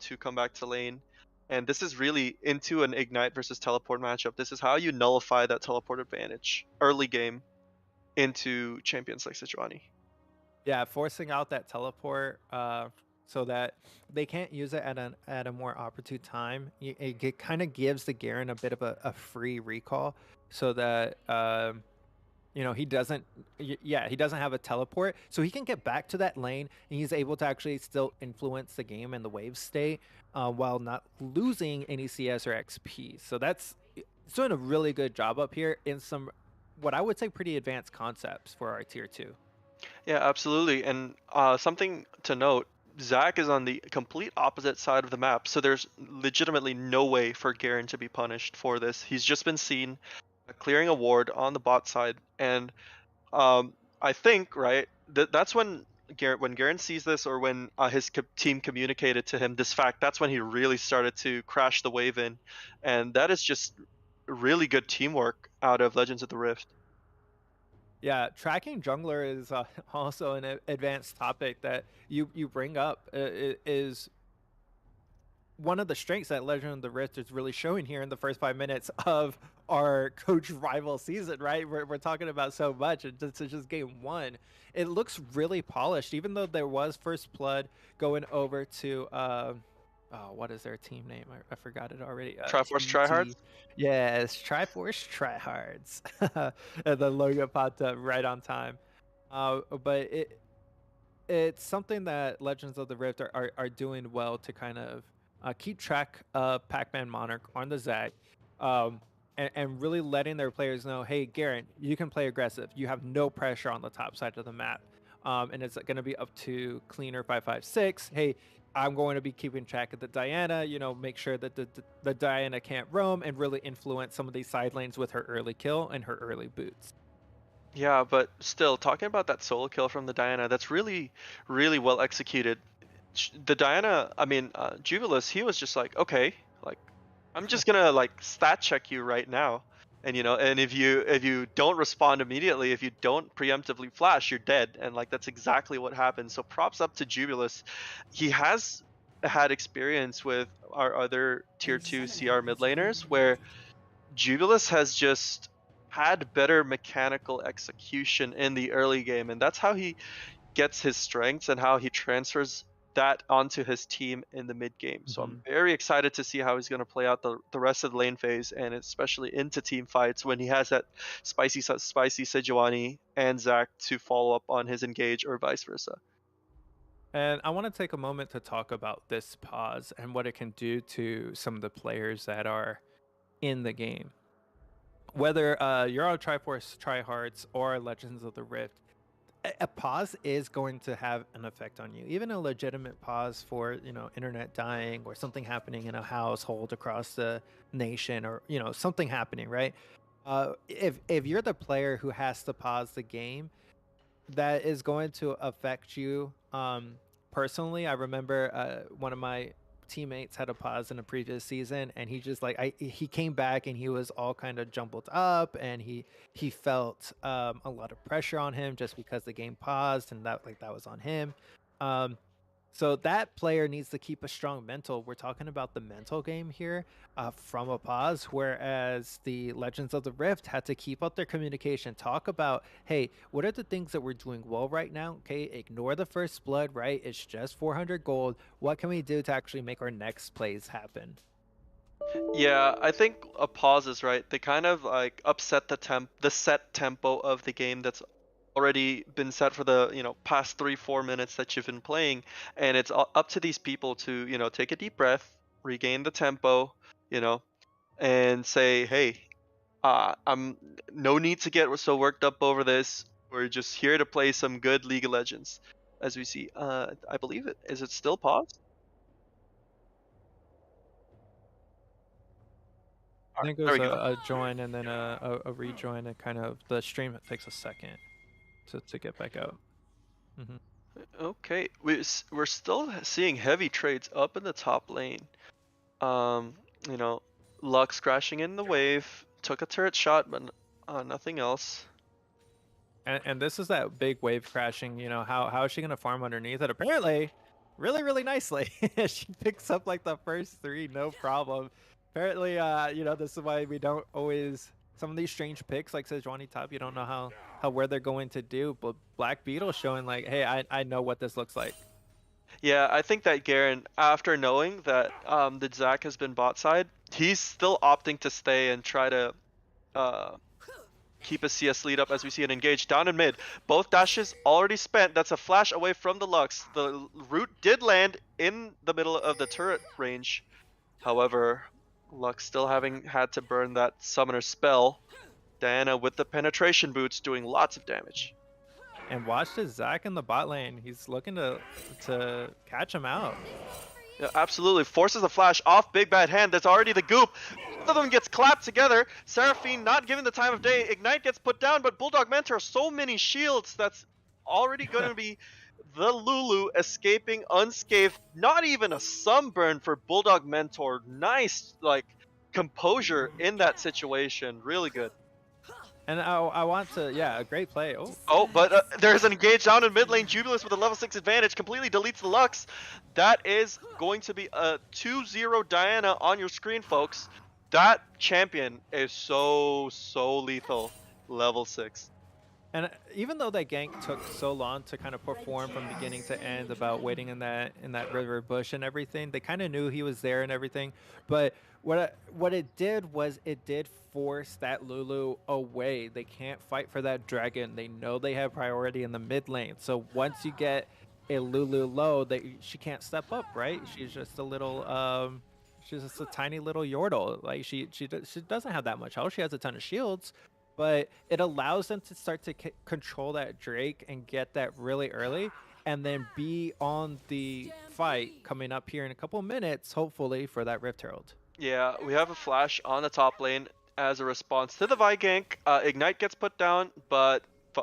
to come back to lane. And this is really into an Ignite versus teleport matchup. This is how you nullify that teleport advantage early game into champions like Sejuani. Yeah, forcing out that teleport so that they can't use it at a more opportune time. It kind of gives the Garen a bit of a free recall so that he doesn't he doesn't have a teleport, so he can get back to that lane and he's able to actually still influence the game and the wave state while not losing any CS or XP. So it's doing a really good job up here in some what I would say pretty advanced concepts for our tier 2. Yeah, absolutely. And something to note, Zach is on the complete opposite side of the map, so there's legitimately no way for Garen to be punished for this. He's just been seen clearing a ward on the bot side, and I think, right, that's when Garen sees this, or when his team communicated to him this fact, that's when he really started to crash the wave in, and that is just really good teamwork out of Legends of the Rift. Yeah, tracking jungler is also an advanced topic that you bring up. Is one of the strengths that Legend of the Rift is really showing here in the first 5 minutes of our coach rival season, right? We're talking about so much, and it's just game 1. It looks really polished, even though there was first blood going over to what is their team name? I forgot it already. Triforce TT. Tryhards? Yes, Triforce Tryhards. And the logo popped up right on time. But it's something that Legends of the Rift are doing well to kind of keep track of Pac-Man Monarch on the Zag, and really letting their players know, hey, Garen, you can play aggressive. You have no pressure on the top side of the map. And it's going to be up to Cleaner 556. Hey, I'm going to be keeping track of the Diana, make sure that the Diana can't roam and really influence some of these side lanes with her early kill and her early boots. Yeah, but still, talking about that solo kill from the Diana, that's really, really well executed. The Diana, I mean, Jubilus, he was just like, okay, like, I'm just gonna like stat check you right now, and and if you don't respond immediately, if you don't preemptively flash, you're dead, and like that's exactly what happened. So props up to Jubilus. He has had experience with our other tier 2 CR mid laners where Jubilus has just had better mechanical execution in the early game, and that's how he gets his strengths and how he transfers that onto his team in the mid game. So I'm very excited to see how he's going to play out the rest of the lane phase, and especially into team fights when he has that spicy Sejuani and Zac to follow up on his engage, or vice versa. And I want to take a moment to talk about this pause and what it can do to some of the players that are in the game. Whether you're on Triforce Tryhards or Legends of the Rift, a pause is going to have an effect on you. Even a legitimate pause for internet dying or something happening in a household across the nation, or something happening, right? If you're the player who has to pause the game, that is going to affect you personally. I remember one of my teammates had a pause in a previous season, and he just he came back and he was all kind of jumbled up, and he felt a lot of pressure on him just because the game paused, and that was on him. So that player needs to keep a strong mental. We're talking about the mental game here from a pause, whereas the Legends of the Rift had to keep up their communication, talk about, hey, what are the things that we're doing well right now? Okay, ignore the first blood, right? It's just 400 gold. What can we do to actually make our next plays happen? Yeah, I think a pause is right. They kind of like upset the set tempo of the game that's already been set for the past 3-4 minutes that you've been playing, and it's up to these people to take a deep breath, regain the tempo, you know and say, hey, I'm no need to get so worked up over this. We're just here to play some good League of Legends. As we see, I believe it is it still paused? I think it There was we go. a join and then a rejoin, and kind of the stream, it takes a second to get back out. Hmm. Okay, we're still seeing heavy trades up in the top lane. You know, Lux crashing in the wave, took a turret shot, but nothing else. And this is that big wave crashing. You know, how is she gonna farm underneath it? Apparently, really nicely. She picks up like the first 3, no problem. Apparently, you know, this is why we don't always some of these strange picks like Sejuani top. You don't know how where they're going to do, but Black Beetle showing like, hey, I know what this looks like. Yeah, I think that Garen, after knowing that the Zac has been bot side, he's still opting to stay and try to uh, keep a CS lead up as we see it engage down in mid. Both dashes already spent. That's a flash away from the Lux. The root did land in the middle of the turret range. However, Lux still having had to burn that summoner spell. Diana with the penetration boots doing lots of damage. And watch this Zac in the bot lane. He's looking to catch him out. Yeah, absolutely. Forces a flash off Big Bad Hand. That's already the goop. Both of them gets clapped together. Seraphine not given the time of day. Ignite gets put down, but Bulldog Mentor, so many shields. That's already going to be the Lulu escaping unscathed. Not even a sunburn for Bulldog Mentor. Nice, like, composure in that situation. Really good. And I want to, yeah, a great play. Oh, Oh, but there's an engage down in mid lane. Jubilus with a level 6 advantage completely deletes the Lux. That is going to be a 2-0 Diana on your screen, folks. That champion is so lethal. Level 6. and even though that gank took so long to kind of perform from beginning to end about waiting in that river bush and everything, they kind of knew he was there and everything. But what it did was it did force that Lulu away. They can't fight for that dragon. They know they have priority in the mid lane. So once you get a Lulu low, she can't step up, right? She's just a little she's just a tiny little yordle. Like she doesn't have that much health. She has a ton of shields, but it allows them to start to control that Drake and get that really early, and then be on the fight coming up here in a couple of minutes, hopefully, for that Rift Herald. Yeah, we have a flash on the top lane as a response to the Vi gank. Ignite gets put down, but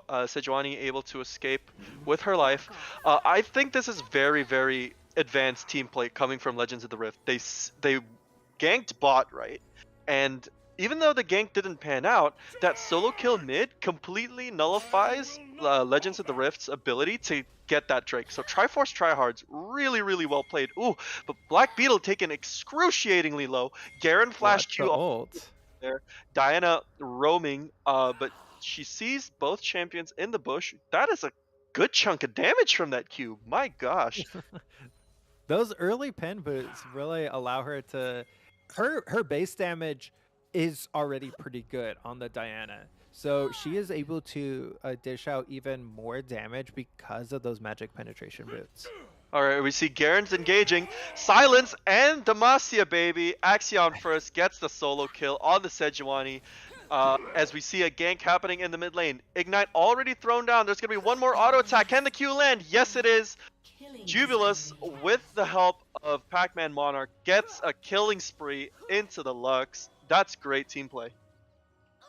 Sejuani able to escape with her life. I think this is very advanced team play coming from Legends of the Rift. They ganked bot, right? And even though the gank didn't pan out, that solo kill mid completely nullifies Legends of the Rift's ability to get that Drake. So Triforce Tryhards, really well played. Ooh, but Black Beetle taken excruciatingly low. Garen flash Watch the Q ult. there. Diana roaming, but she sees both champions in the bush. That is a good chunk of damage from that Q. My gosh. Those early pen boots really allow her to her base damage is already pretty good on the Diana. So she is able to dish out even more damage because of those magic penetration boots. Alright, we see Garen's engaging. Silence and Demacia, baby. Axion first gets the solo kill on the Sejuani. As we see a gank happening in the mid lane. Ignite already thrown down. There's going to be one more auto attack. Can the Q land? Yes, it is. Jubilus, with the help of Pac-Man Monarch, gets a killing spree into the Lux. That's great team play.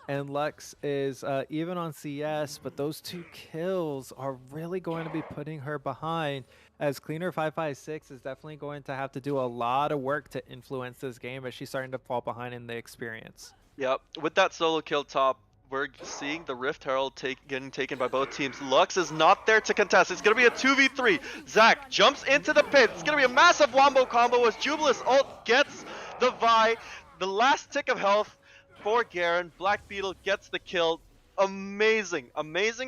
And Lux is even on CS, but those 2 kills are really going to be putting her behind, as Cleaner 556 is definitely going to have to do a lot of work to influence this game as she's starting to fall behind in the experience. Yep, with that solo kill top, we're seeing the Rift Herald getting taken by both teams. Lux is not there to contest. It's going to be a 2v3. Zac jumps into the pit. It's going to be a massive wombo combo as Jubilus ult gets the Vi. The last tick of health for Garen. Black Beetle gets the kill. Amazing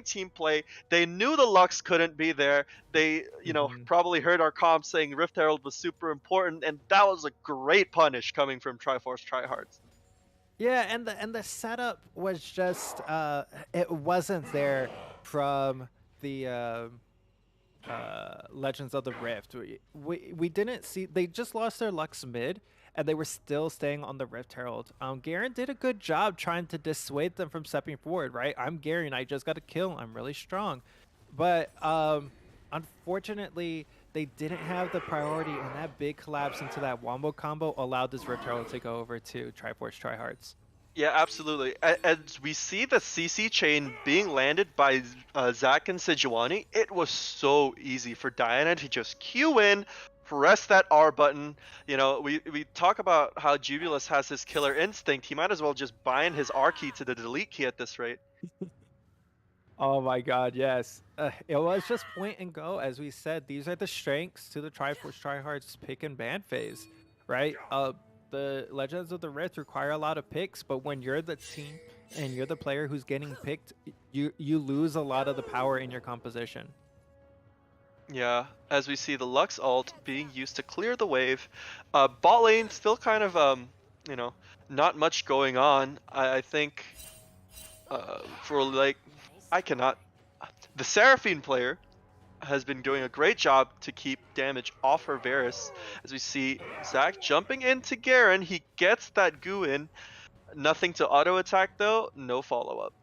team play. They knew the Lux couldn't be there. They, probably heard our comms saying Rift Herald was super important, and that was a great punish coming from Triforce Tryhards. Yeah, and the setup was just it wasn't there from the Legends of the Rift. We didn't see, they just lost their Lux mid, and they were still staying on the Rift Herald. Garen did a good job trying to dissuade them from stepping forward, right? I'm Garen, I just got a kill, I'm really strong. But unfortunately, they didn't have the priority, and that big collapse into that wombo combo allowed this Rift Herald to go over to Triforce Tryhards. Yeah, absolutely. As we see the CC chain being landed by Zach and Sejuani, it was so easy for Diana to just Q in, press that R button. You know, we talk about how Jubilus has his killer instinct. He might as well just bind his R key to the delete key at this rate. Oh my God, yes. It was just point and go. As we said, these are the strengths to the Triforce Tryhards pick and ban phase, right? The Legends of the Rift require a lot of picks, but when you're the team and you're the player who's getting picked, you lose a lot of the power in your composition. Yeah, as we see the Lux ult being used to clear the wave. Bot lane still kind of you know, not much going on. I think for like I cannot. The Seraphine player has been doing a great job to keep damage off her Varus. As we see Zac jumping into Garen, he gets that goo in. Nothing to auto attack though, no follow up.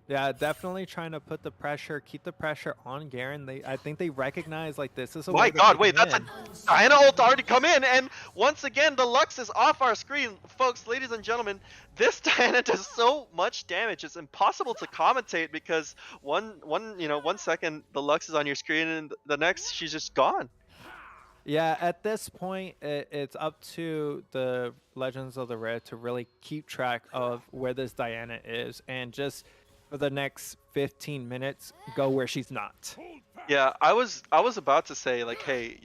Yeah, definitely trying to put the pressure, keep the pressure on Garen. I think they recognize like this is a My way to god, pick wait, him that's a in. Diana ult already come in, and once again the Lux is off our screen. Folks, ladies and gentlemen, this Diana does so much damage, it's impossible to commentate because one second the Lux is on your screen and the next she's just gone. Yeah, at this point, it's up to the Legends of the Rift to really keep track of where this Diana is and just for the next 15 minutes, go where she's not. Yeah, I was about to say like, hey,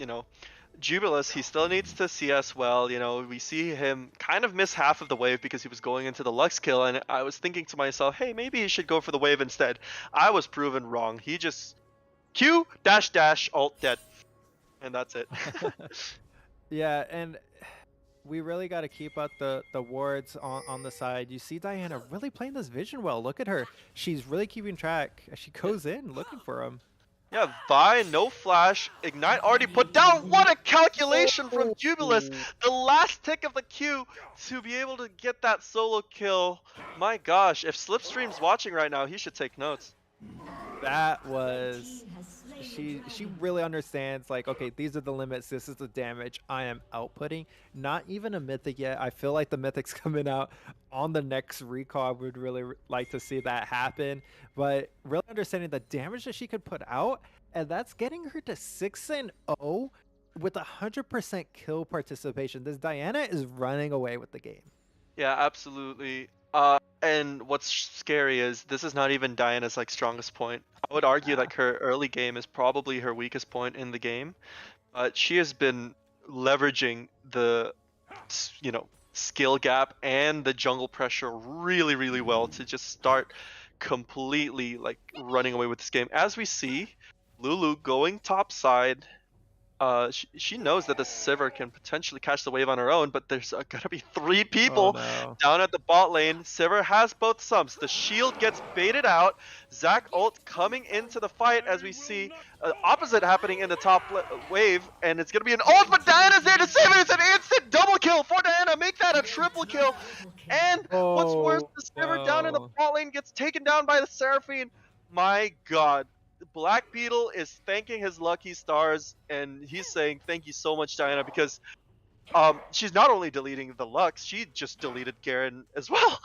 Jubilus, he still needs to CS well. We see him kind of miss half of the wave because he was going into the Lux kill, and I was thinking to myself, hey, maybe he should go for the wave instead. I was proven wrong. He just Q dash dash alt dead, and that's it. Yeah, and we really got to keep up the wards on the side. You see Diana really playing this vision well. Look at her. She's really keeping track. She goes in looking for him. Yeah, Vi, no flash, Ignite already put down. What a calculation from Jubilus! The last tick of the Q to be able to get that solo kill. My gosh, if Slipstream's watching right now, he should take notes. That was she really understands like, okay, these are the limits, this is the damage I am outputting. Not even a mythic yet. I feel like the mythic's coming out on the next recall. I would really like to see that happen, but really understanding the damage that she could put out, and that's getting her to 6-0 with 100% kill participation. This Diana is running away with the game. Yeah, absolutely. And what's scary is this is not even Diana's strongest point. I would argue like her early game is probably her weakest point in the game, but she has been leveraging the skill gap and the jungle pressure really, really well to just start completely running away with this game. As we see, Lulu going top side. She knows that the Sivir can potentially catch the wave on her own, but there's gonna be 3 people down at the bot lane. Sivir has both subs. The shield gets baited out. Zac ult coming into the fight as we see opposite happening in the top wave, and it's gonna be an ult, but Diana's there to save it. It's an instant double kill for Diana. Make that a triple kill. And what's worse, the Sivir down in the bot lane gets taken down by the Seraphine. My god. Black Beetle is thanking his lucky stars, and he's saying thank you so much, Diana, because she's not only deleting the Lux, she just deleted Garen as well.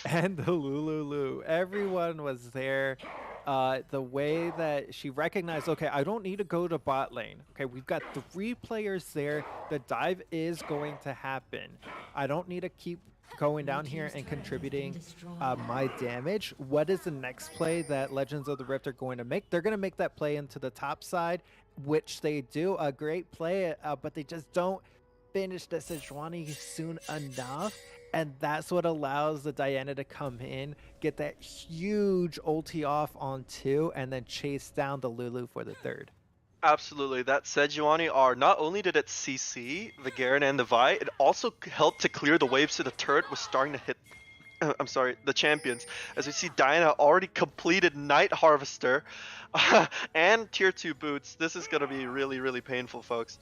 And the Lulu. Everyone was there. The way that she recognized, okay, I don't need to go to bot lane. Okay, we've got 3 players there. The dive is going to happen. I don't need to keep going down here and contributing my damage. What is the next play that Legends of the Rift are going to make? They're going to make that play into the top side, which they do. A great play, but they just don't finish the Sejuani soon enough. And that's what allows the Diana to come in, get that huge ulti off on 2, and then chase down the Lulu for the 3rd. Absolutely. That Sejuani R, not only did it CC the Garen and the Vi, it also helped to clear the waves so the turret was starting to hit the champions. As we see Diana already completed Night Harvester and tier 2 boots. This is going to be really, really painful, folks.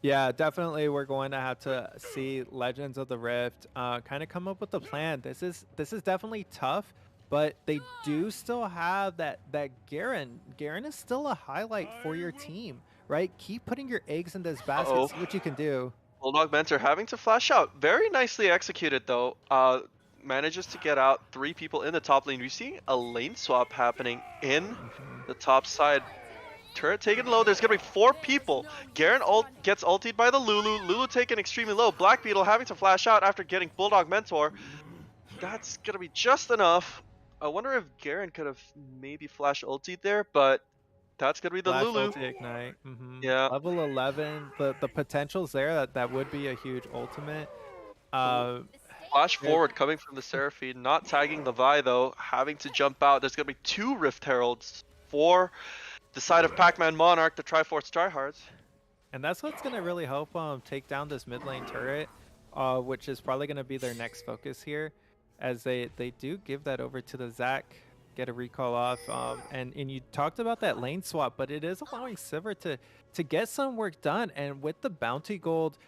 Yeah, definitely we're going to have to see Legends of the Rift kind of come up with a plan. This is definitely tough, but they do still have that Garen. Garen is still a highlight for your team, right? Keep putting your eggs in this basket, see what you can do. Bulldog Mentor having to flash out. Very nicely executed though. Manages to get out 3 people in the top lane. We see a lane swap happening in the top side. Turret taken low. There's gonna be 4 people. Garen gets ultied by the Lulu. Lulu taken extremely low. Black Beetle having to flash out after getting Bulldog Mentor. That's gonna be just enough. I wonder if Garen could have maybe flash ultied there, but that's gonna be the Flash Lulu. ulti ignite. Yeah. Level 11. The potential's there. That would be a huge ultimate. Uh, Flash forward coming from the Seraphine, not tagging the Vi though, having to jump out. There's gonna be 2 Rift Heralds for the side of Pac-Man Monarch, the Triforce Tryhards. And that's what's going to really help take down this mid lane turret, which is probably going to be their next focus here, as they do give that over to the Zac, get a recall off. And you talked about that lane swap, but it is allowing Sivir to get some work done. And with the bounty gold,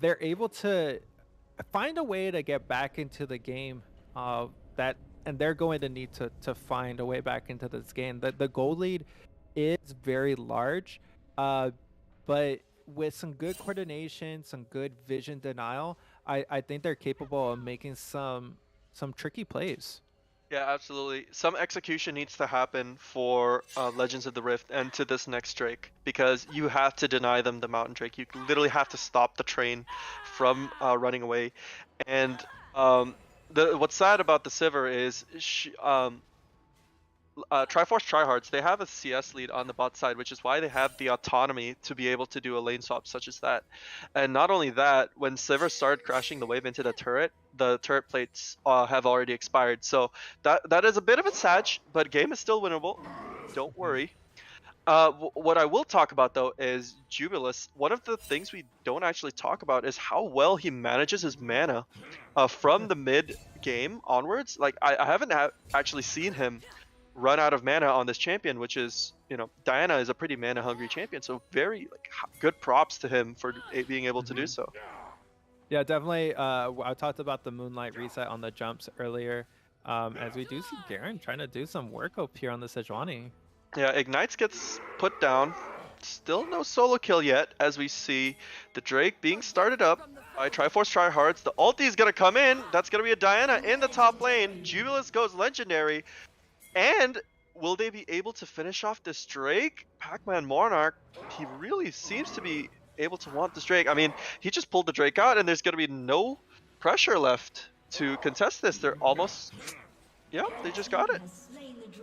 they're able to find a way to get back into the game. And they're going to need to find a way back into this game. The gold lead is very large, but with some good coordination, some good vision denial, I think they're capable of making some tricky plays. Yeah, absolutely. Some execution needs to happen for Legends of the Rift and to this next Drake, because you have to deny them the Mountain Drake. You literally have to stop the train from running away. And what's sad about the Sivir is Triforce Tryhards, they have a CS lead on the bot side, which is why they have the autonomy to be able to do a lane swap such as that. And not only that, when Sivir started crashing the wave into the turret plates have already expired. So that is a bit of a satch, but game is still winnable. Don't worry. What I will talk about though is Jubilus. One of the things we don't actually talk about is how well he manages his mana from the mid game onwards. Like I haven't actually seen him run out of mana on this champion, which is, Diana is a pretty mana hungry champion, so very good props to him for being able to do so. Yeah, definitely. I talked about the Moonlight reset on the jumps earlier, as we do see Garen trying to do some work up here on the Sejuani. Yeah, Ignites gets put down. Still no solo kill yet, as we see the Drake being started up by Triforce Tryhards. The ulti is going to come in. That's going to be a Diana in the top lane. Jubilus goes legendary. And will they be able to finish off this Drake? Pac-Man Monarch, he really seems to be able to want this Drake. I mean, he just pulled the Drake out, and there's going to be no pressure left to contest this. They're almost... Yeah, they just got it.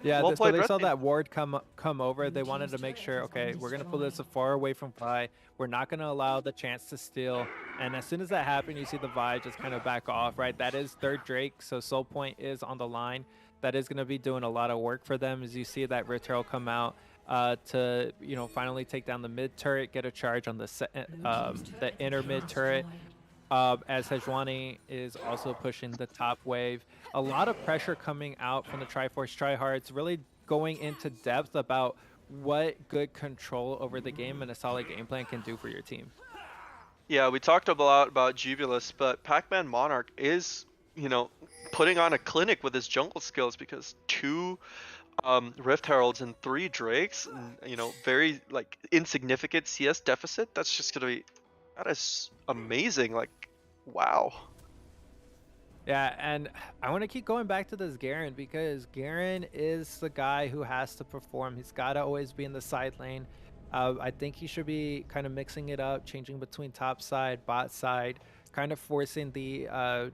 Yeah, Well so played, they Red saw Team. that ward come over. They wanted to make sure, okay, we're going to pull this far away from Vi. We're not going to allow the chance to steal. And as soon as that happened, you see the Vi just kind of back off, right? That is third Drake, so Soul Point is on the line. That is going to be doing a lot of work for them, as you see that Rift Herald come out to, finally take down the mid turret, get a charge on the inner mid turret. As Sejuani is also pushing the top wave. A lot of pressure coming out from the Triforce Tryhards, really going into depth about what good control over the game and a solid game plan can do for your team. Yeah, we talked a lot about Jubilus, but Pac-Man Monarch is, putting on a clinic with his jungle skills, because 2 Rift Heralds and 3 Drakes, and, very insignificant CS deficit. That's just gonna be, that is amazing. Wow. Yeah, and I want to keep going back to this Garen, because Garen is the guy who has to perform. He's got to always be in the side lane. I think he should be kind of mixing it up, changing between top side, bot side, kind of forcing the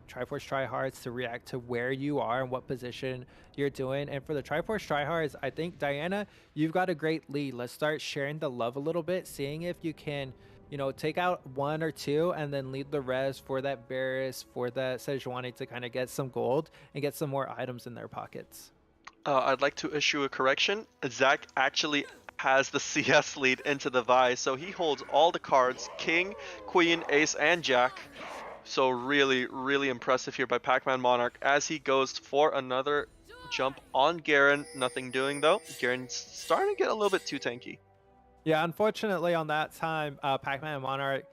Triforce Tryhards to react to where you are and what position you're doing. And for the Triforce Tryhards, I think, Diana, you've got a great lead. Let's start sharing the love a little bit, seeing if you can, take out 1 or 2 and then lead the rest for that Varus, for that Sejuani to kind of get some gold and get some more items in their pockets. I'd like to issue a correction. Zac actually has the CS lead into the Vi, so he holds all the cards, King, Queen, Ace, and Jack. So really, really impressive here by Pac-Man Monarch as he goes for another jump on Garen. Nothing doing though. Garen's starting to get a little bit too tanky. Yeah, unfortunately on that time, Pac-Man Monarch,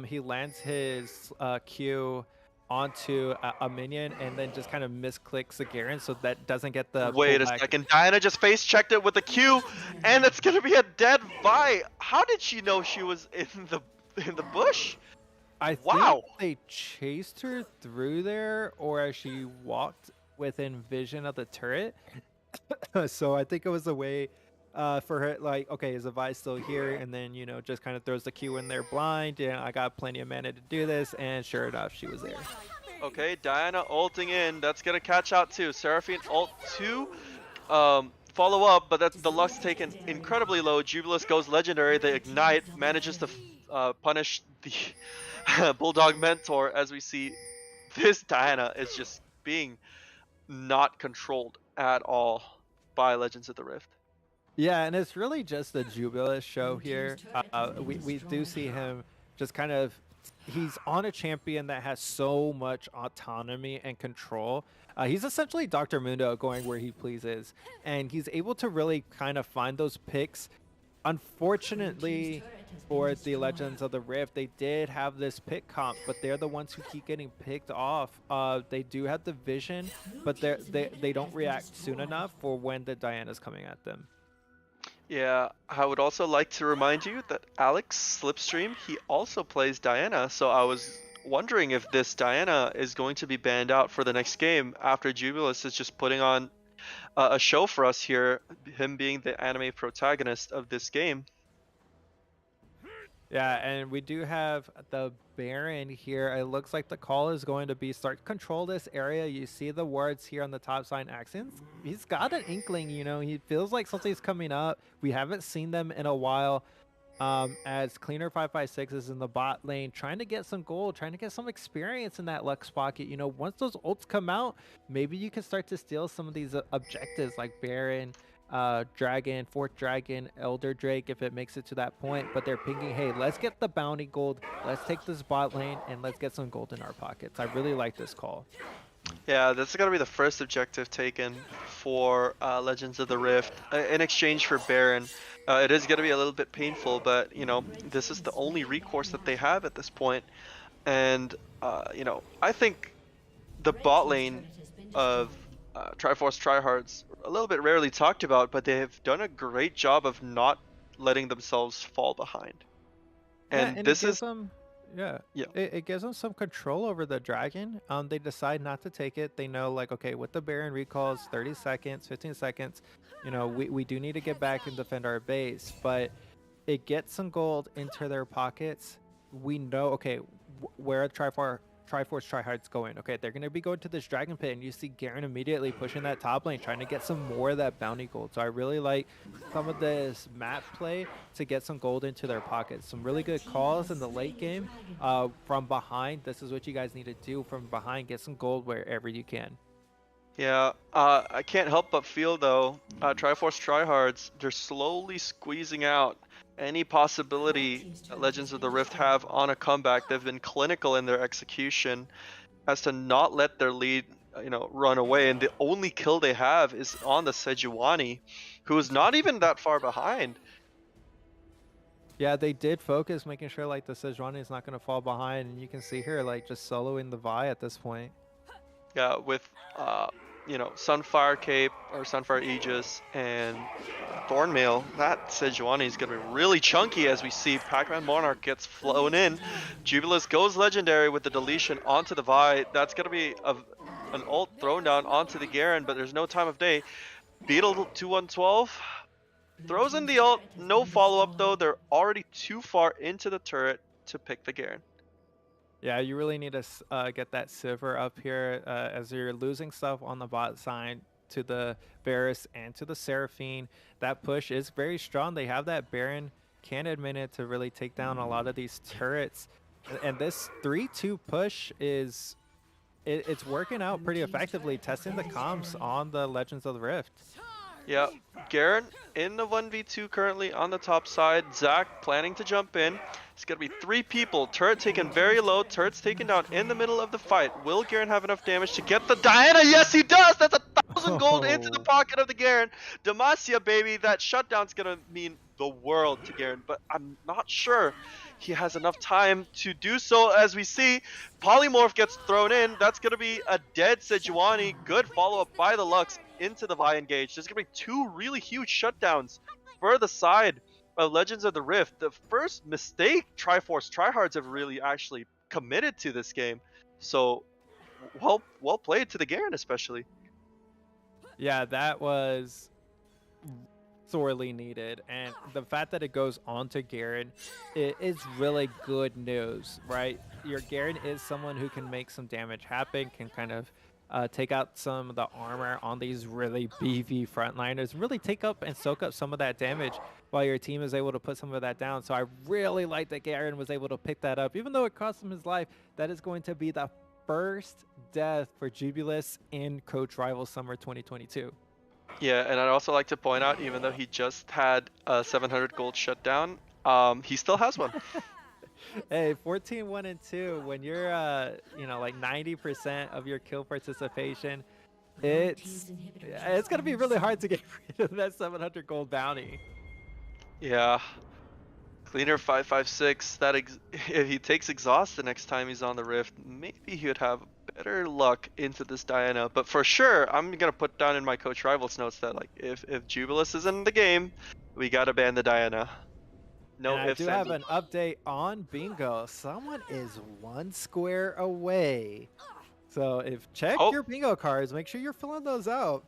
he lands his Q onto a minion and then just kind of misclicks the Garen, so that doesn't get the Wait a pullback. second, Diana just face checked it with a Q, and it's gonna be a dead Vi. How did she know she was in the bush? I think Wow. they chased her through there, or as she walked within vision of the turret. So I think it was a way for her, like, okay, is the Vi still here? And then, just kind of throws the Q in there blind. Yeah, I got plenty of mana to do this. And sure enough, she was there. Okay, Diana ulting in. That's gonna catch out too. Seraphine ult 2. Follow up, but that's the Lux taken incredibly low. Jubilus goes legendary. The Ignite manages to punish the Bulldog Mentor, as we see this Diana is just being not controlled at all by Legends of the Rift. Yeah, and it's really just the Jubilus show here. We do see him just kind of, he's on a champion that has so much autonomy and control. He's essentially Dr. Mundo going where he pleases, and he's able to really kind of find those picks. Unfortunately for the Legends of the Rift, they did have this pick comp, but they're the ones who keep getting picked off. They do have the vision, but they don't react soon enough for when the Diana's coming at them. Yeah, I would also like to remind you that Alex Slipstream, he also plays Diana, so I was wondering if this Diana is going to be banned out for the next game after Jubilus is just putting on a show for us here, him being the anime protagonist of this game. Yeah, and we do have the Baron here. It looks like the call is going to be start control this area. You see the words here on the top side accents. He's got an inkling, he feels like something's coming up. We haven't seen them in a while. As Cleaner 556 is in the bot lane, trying to get some gold, trying to get some experience in that Lux pocket. Once those ults come out, maybe you can start to steal some of these objectives like Baron, Dragon, Fourth Dragon, Elder Drake, if it makes it to that point. But they're pinging, hey, let's get the bounty gold, let's take this bot lane, and let's get some gold in our pockets. I really like this call. Yeah, this is going to be the first objective taken for Legends of the Rift in exchange for Baron. It is going to be a little bit painful, but, this is the only recourse that they have at this point. And, I think the bot lane of Triforce Tryhards a little bit rarely talked about, but they have done a great job of not letting themselves fall behind. And, and this is... Yeah. Yeah. It gives them some control over the dragon. They decide not to take it. They know, like, okay, with the Baron recalls, 30 seconds, 15 seconds, we do need to get back and defend our base. But it gets some gold into their pockets. We know, okay, where Triforce Tryhard's going. Okay, they're going to be going to this dragon pit, and you see Garen immediately pushing that top lane, trying to get some more of that bounty gold. So I really like some of this map play to get some gold into their pockets. Some really good calls in the late game from behind. This is what you guys need to do from behind. Get some gold wherever you can. Yeah, I can't help but feel, though, Triforce Tryhards, they're slowly squeezing out any possibility that Legends of the Rift have on a comeback. They've been clinical in their execution as to not let their lead, run away. And the only kill they have is on the Sejuani, who is not even that far behind. Yeah, they did focus, making sure, like, the Sejuani is not going to fall behind. And you can see her, like, just soloing the Vi at this point. Yeah, with, Sunfire Cape or Sunfire Aegis and Thornmail, that Sejuani is going to be really chunky as we see Pac-Man Monarch gets flown in. Jubilus goes legendary with the deletion onto the Vi. That's going to be an ult thrown down onto the Garen, but there's no time of day. Beetle 2-1-12 throws in the ult. No follow-up, though. They're already too far into the turret to pick the Garen. Yeah, you really need to get that Sivir up here as you're losing stuff on the bot side to the Varus and to the Seraphine. That push is very strong. They have that Baron cannon minute to really take down a lot of these turrets. And this 3-2 push it's working out pretty effectively, testing the comps on the Legends of the Rift. Yeah, Garen in the 1v2 currently on the top side. Zach planning to jump in. It's going to be 3 people. Turret taken very low. Turret's taken down in the middle of the fight. Will Garen have enough damage to get the Diana? Yes, he does! That's 1,000 gold into the pocket of the Garen. Demacia, baby. That shutdown's going to mean the world to Garen, but I'm not sure he has enough time to do so. As we see, Polymorph gets thrown in. That's going to be a dead Sejuani. Good follow-up by the Lux into the Vi engage. There's going to be 2 really huge shutdowns for the side of Legends of the Rift. The first mistake Triforce Tryhards have really actually committed to this game. So well played to the Garen especially. Yeah, that was sorely needed, and the fact that it goes on to Garen, it is really good news, right? Your Garen is someone who can make some damage happen, can kind of take out some of the armor on these really beefy frontliners, really take up and soak up some of that damage while your team is able to put some of that down. So I really like that Garen was able to pick that up, even though it cost him his life. That is going to be the first death for Jubilus in Coach Rival Summer 2022. Yeah, and I'd also like to point out, even though he just had a 700 gold shutdown, he still has one. Hey, 14, 1, and 2. When you're, like 90% of your kill participation, it's gonna be really hard to get rid of that 700 gold bounty. Yeah. Cleaner 556. If he takes exhaust the next time he's on the Rift, maybe he would have better luck into this Diana. But for sure, I'm gonna put down in my Coach Rivals notes that like if Jubilus is in the game, we gotta ban the Diana. No And I ifs, do have ands, an update on bingo. Someone is 1 square away. So check Oh. your bingo cards. Make sure you're filling those out.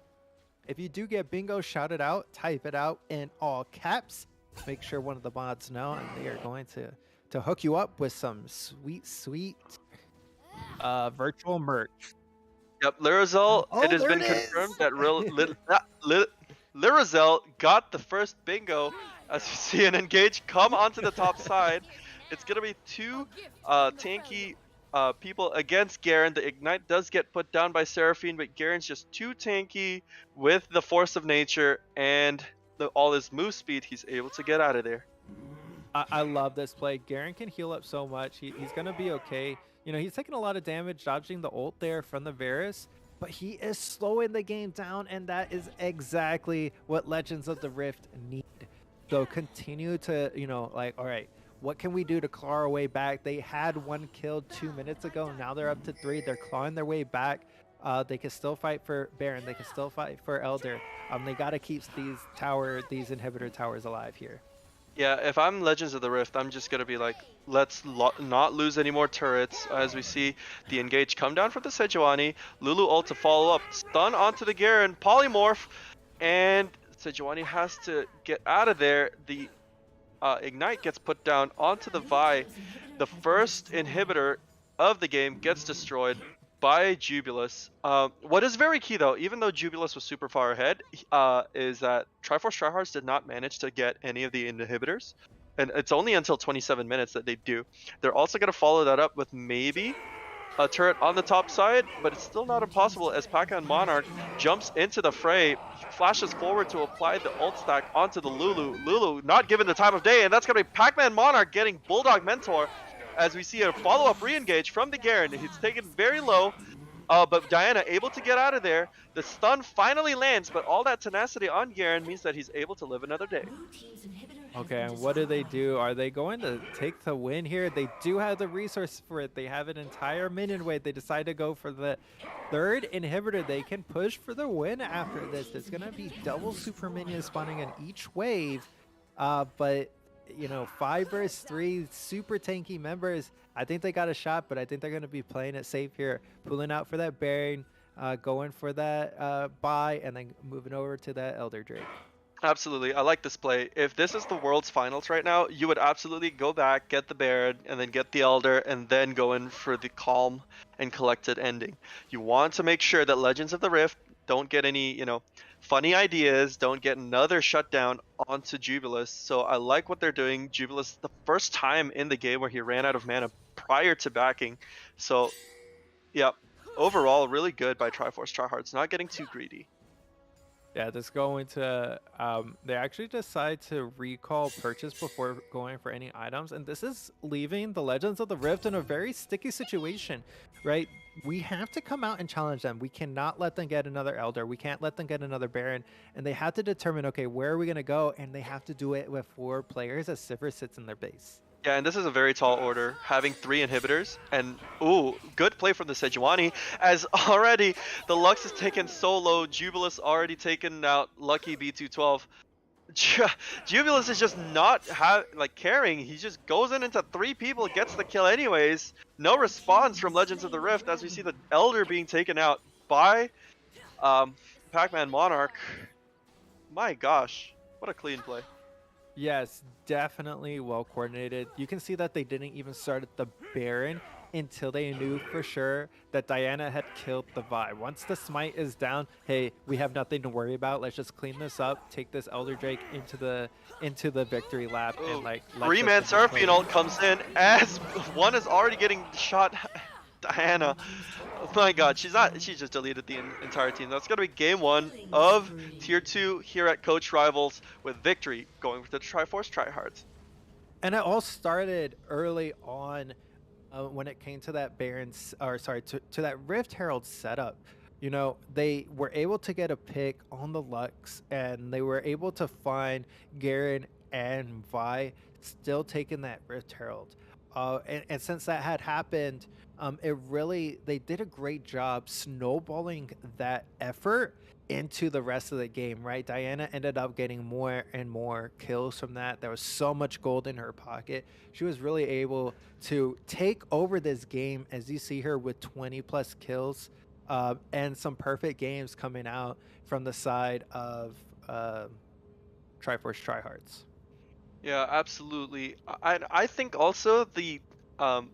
If you do get bingo shouted out, type it out in all caps. Make sure one of the mods know, and they are going to hook you up with some sweet virtual merch. Yep, Lirazel, Oh, it has there been it confirmed is. that Lirazel got the first bingo. As you see an engage come onto the top side. It's going to be 2 tanky people against Garen. The Ignite does get put down by Seraphine, but Garen's just too tanky with the Force of Nature and all his move speed. He's able to get out of there. I love this play. Garen can heal up so much. He's going to be okay. He's taking a lot of damage dodging the ult there from the Varus, but he is slowing the game down, and that is exactly what Legends of the Rift need. So continue to, all right, what can we do to claw our way back? They had 1 kill 2 minutes ago. Now they're up to 3. They're clawing their way back. They can still fight for Baron. They can still fight for Elder. They got to keep these inhibitor towers alive here. Yeah, if I'm Legends of the Rift, I'm just going to be like, let's not lose any more turrets. As we see the engage come down from the Sejuani. Lulu ult to follow up. Stun onto the Garen. Polymorph. And Sejuani has to get out of there. The Ignite gets put down onto the Vi. The first inhibitor of the game gets destroyed by Jubilus. What is very key though, even though Jubilus was super far ahead, is that Triforce Tryhards did not manage to get any of the inhibitors. And it's only until 27 minutes that they do. They're also going to follow that up with maybe a turret on the top side, but it's still not impossible as Pac-Man Monarch jumps into the fray, flashes forward to apply the ult stack onto the Lulu. Lulu not given the time of day, and that's going to be Pac-Man Monarch getting Bulldog Mentor as we see a follow-up re-engage from the Garen. He's taken very low, but Diana able to get out of there. The stun finally lands, but all that tenacity on Garen means that he's able to live another day. Okay, and what do? Are they going to take the win here? They do have the resource for it. They have an entire minion wave. They decide to go for the 3rd inhibitor. They can push for the win after this. There's going to be double super minions spawning in each wave. But, 5 versus 3 super tanky members. I think they got a shot, but I think they're going to be playing it safe here. Pulling out for that Baron, going for that buy, and then moving over to that Elder Drake. Absolutely, I like this play. If this is the World's Finals right now, you would absolutely go back, get the Baron, and then get the Elder, and then go in for the calm and collected ending. You want to make sure that Legends of the Rift don't get any, funny ideas, don't get another shutdown onto Jubilus. So I like what they're doing. Jubilus, the first time in the game where he ran out of mana prior to backing. So, yeah, overall, really good by Triforce Tryhards, not getting too greedy. Yeah, this going to, they actually decide to recall purchase before going for any items. And this is leaving the Legends of the Rift in a very sticky situation, right? We have to come out and challenge them. We cannot let them get another Elder. We can't let them get another Baron. And they have to determine, okay, where are we going to go? And they have to do it with 4 players as Sivir sits in their base. Yeah, and this is a very tall order, having 3 inhibitors, and ooh, good play from the Sejuani, as already the Lux is taken so low, Jubilus already taken out Lucky B212. Jubilus is just not caring. He just goes in into 3 people, gets the kill anyways. No response from Legends of the Rift as we see the Elder being taken out by Pac-Man Monarch. My gosh, what a clean play. Yes, definitely well coordinated. You can see that they didn't even start at the Baron until they knew for sure that Diana had killed the Vi. Once the smite is down, hey, we have nothing to worry about. Let's just clean this up, take this Elder Drake into the victory lap, and Ooh, like let's just 3-man end this Seraphine play. ult comes in as one is already getting shot. Diana. Oh my god, she just deleted the entire team. That's gonna be game 1 of tier 2 here at Coach Rivals, with victory going for the Triforce Tryhards. And it all started early on when it came to that Baron's, or sorry, to that Rift Herald setup. You know, they were able to get a pick on the Lux, and they were able to find Garen and Vi still taking that Rift Herald. And since that had happened, they did a great job snowballing that effort into the rest of the game, right? Diana ended up getting more and more kills from that. There was so much gold in her pocket. She was really able to take over this game, as you see her with 20 plus kills, and some perfect games coming out from the side of Triforce Tryhards. Yeah, absolutely. I think also the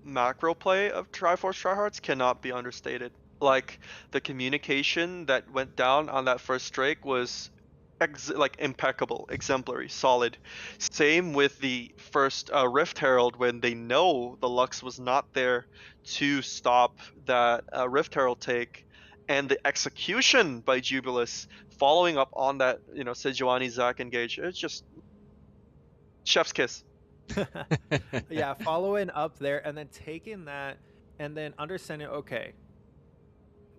macro play of Triforce Tryhards cannot be understated. Like, the communication that went down on that first Drake was impeccable, exemplary, solid. Same with the first Rift Herald, when they know the Lux was not there to stop that Rift Herald take, and the execution by Jubilus following up on that, Sejuani Zac engage. It's just chef's kiss. Yeah, following up there and then taking that and then understanding, okay,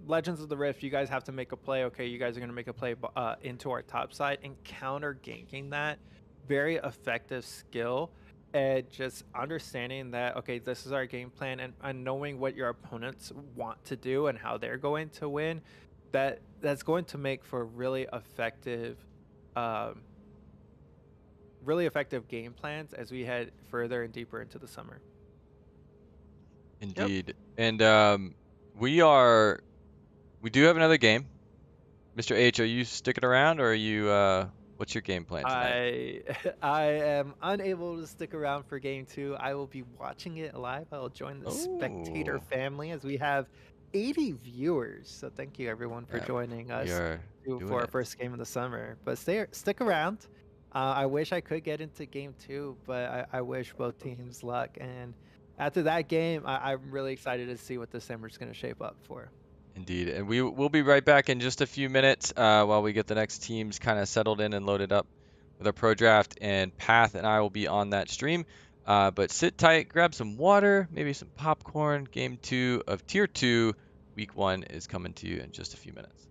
Legends of the Rift, you guys have to make a play. Okay, you guys are going to make a play into our top side and counter ganking that. Very effective skill. And just understanding that, okay, this is our game plan, and knowing what your opponents want to do and how they're going to win, that's going to make for um, really effective game plans as we head further and deeper into the summer. Indeed. And we do have another game. Mr. H, are you sticking around, or are you what's your game plan tonight? I am unable to stick around for game 2. I will be watching it live. I will join the spectator Oh, family as we have 80 viewers. So thank you everyone for yeah, joining we us are doing for our it. first game of the summer. But stick around. I wish I could get into game 2, but I wish both teams luck. And after that game, I'm really excited to see what this summer's going to shape up for. Indeed. And we'll be right back in just a few minutes while we get the next teams kind of settled in and loaded up with our pro draft. And Path and I will be on that stream. But sit tight, grab some water, maybe some popcorn. Game 2 of Tier 2, Week 1 is coming to you in just a few minutes.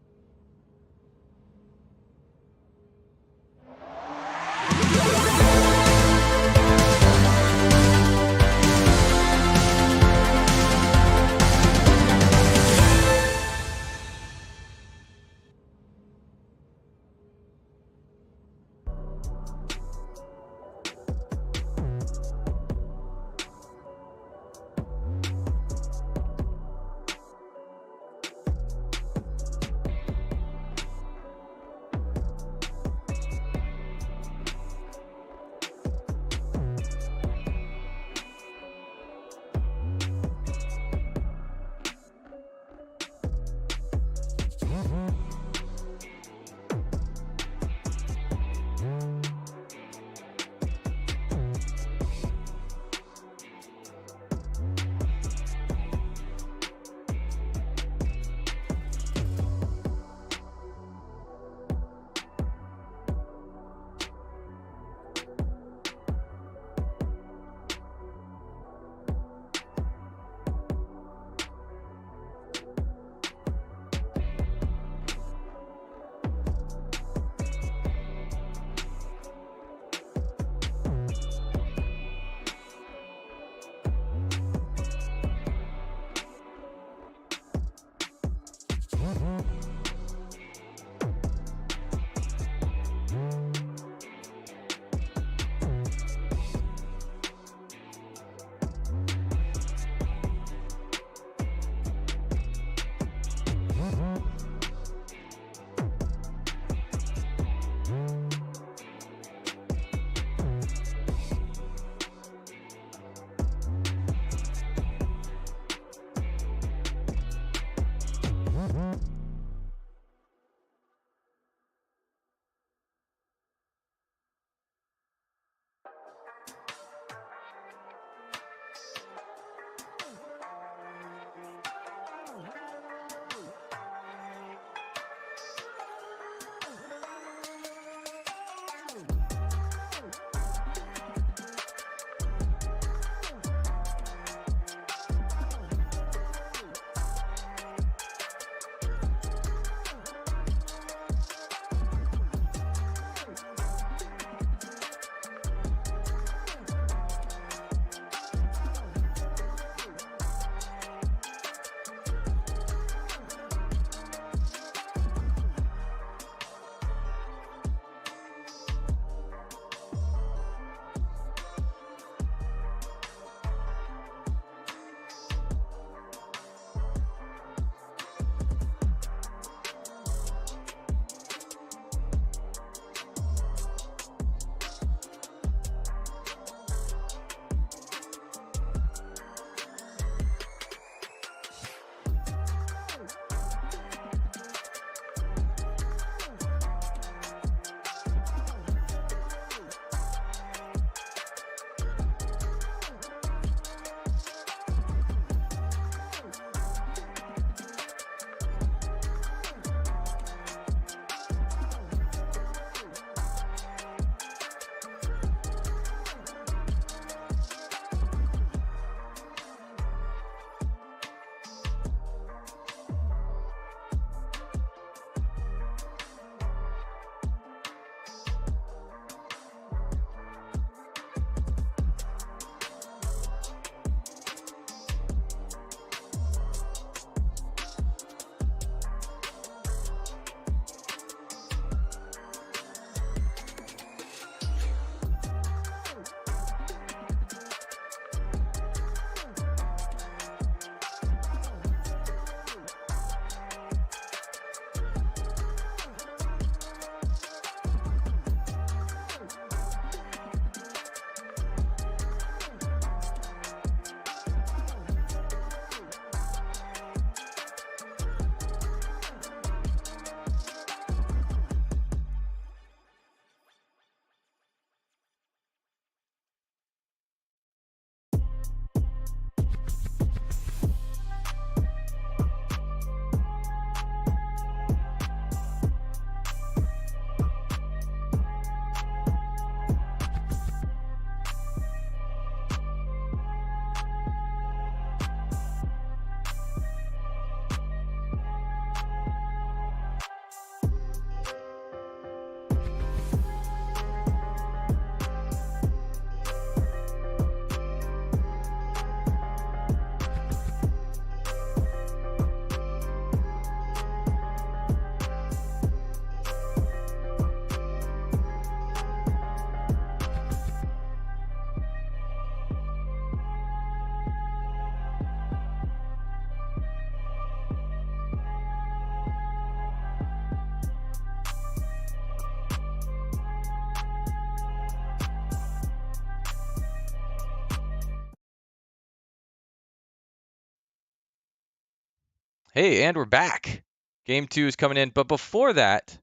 Hey, and we're back. Game 2 is coming in, but before that,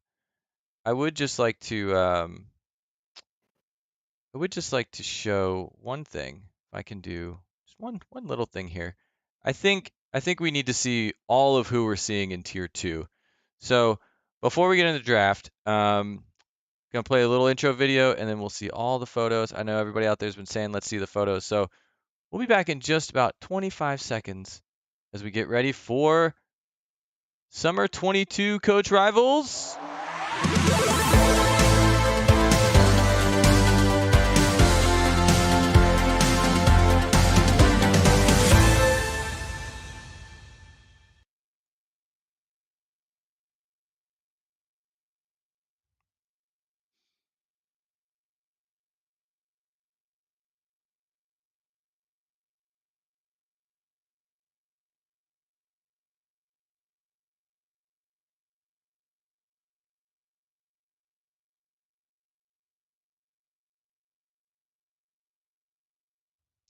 I would just like to show one thing. If I can do just one little thing here. I think we need to see all of who we're seeing in tier 2. So before we get into the draft, gonna play a little intro video and then we'll see all the photos. I know everybody out there has been saying let's see the photos, so we'll be back in just about 25 seconds as we get ready for Summer 22 Coach Rivals.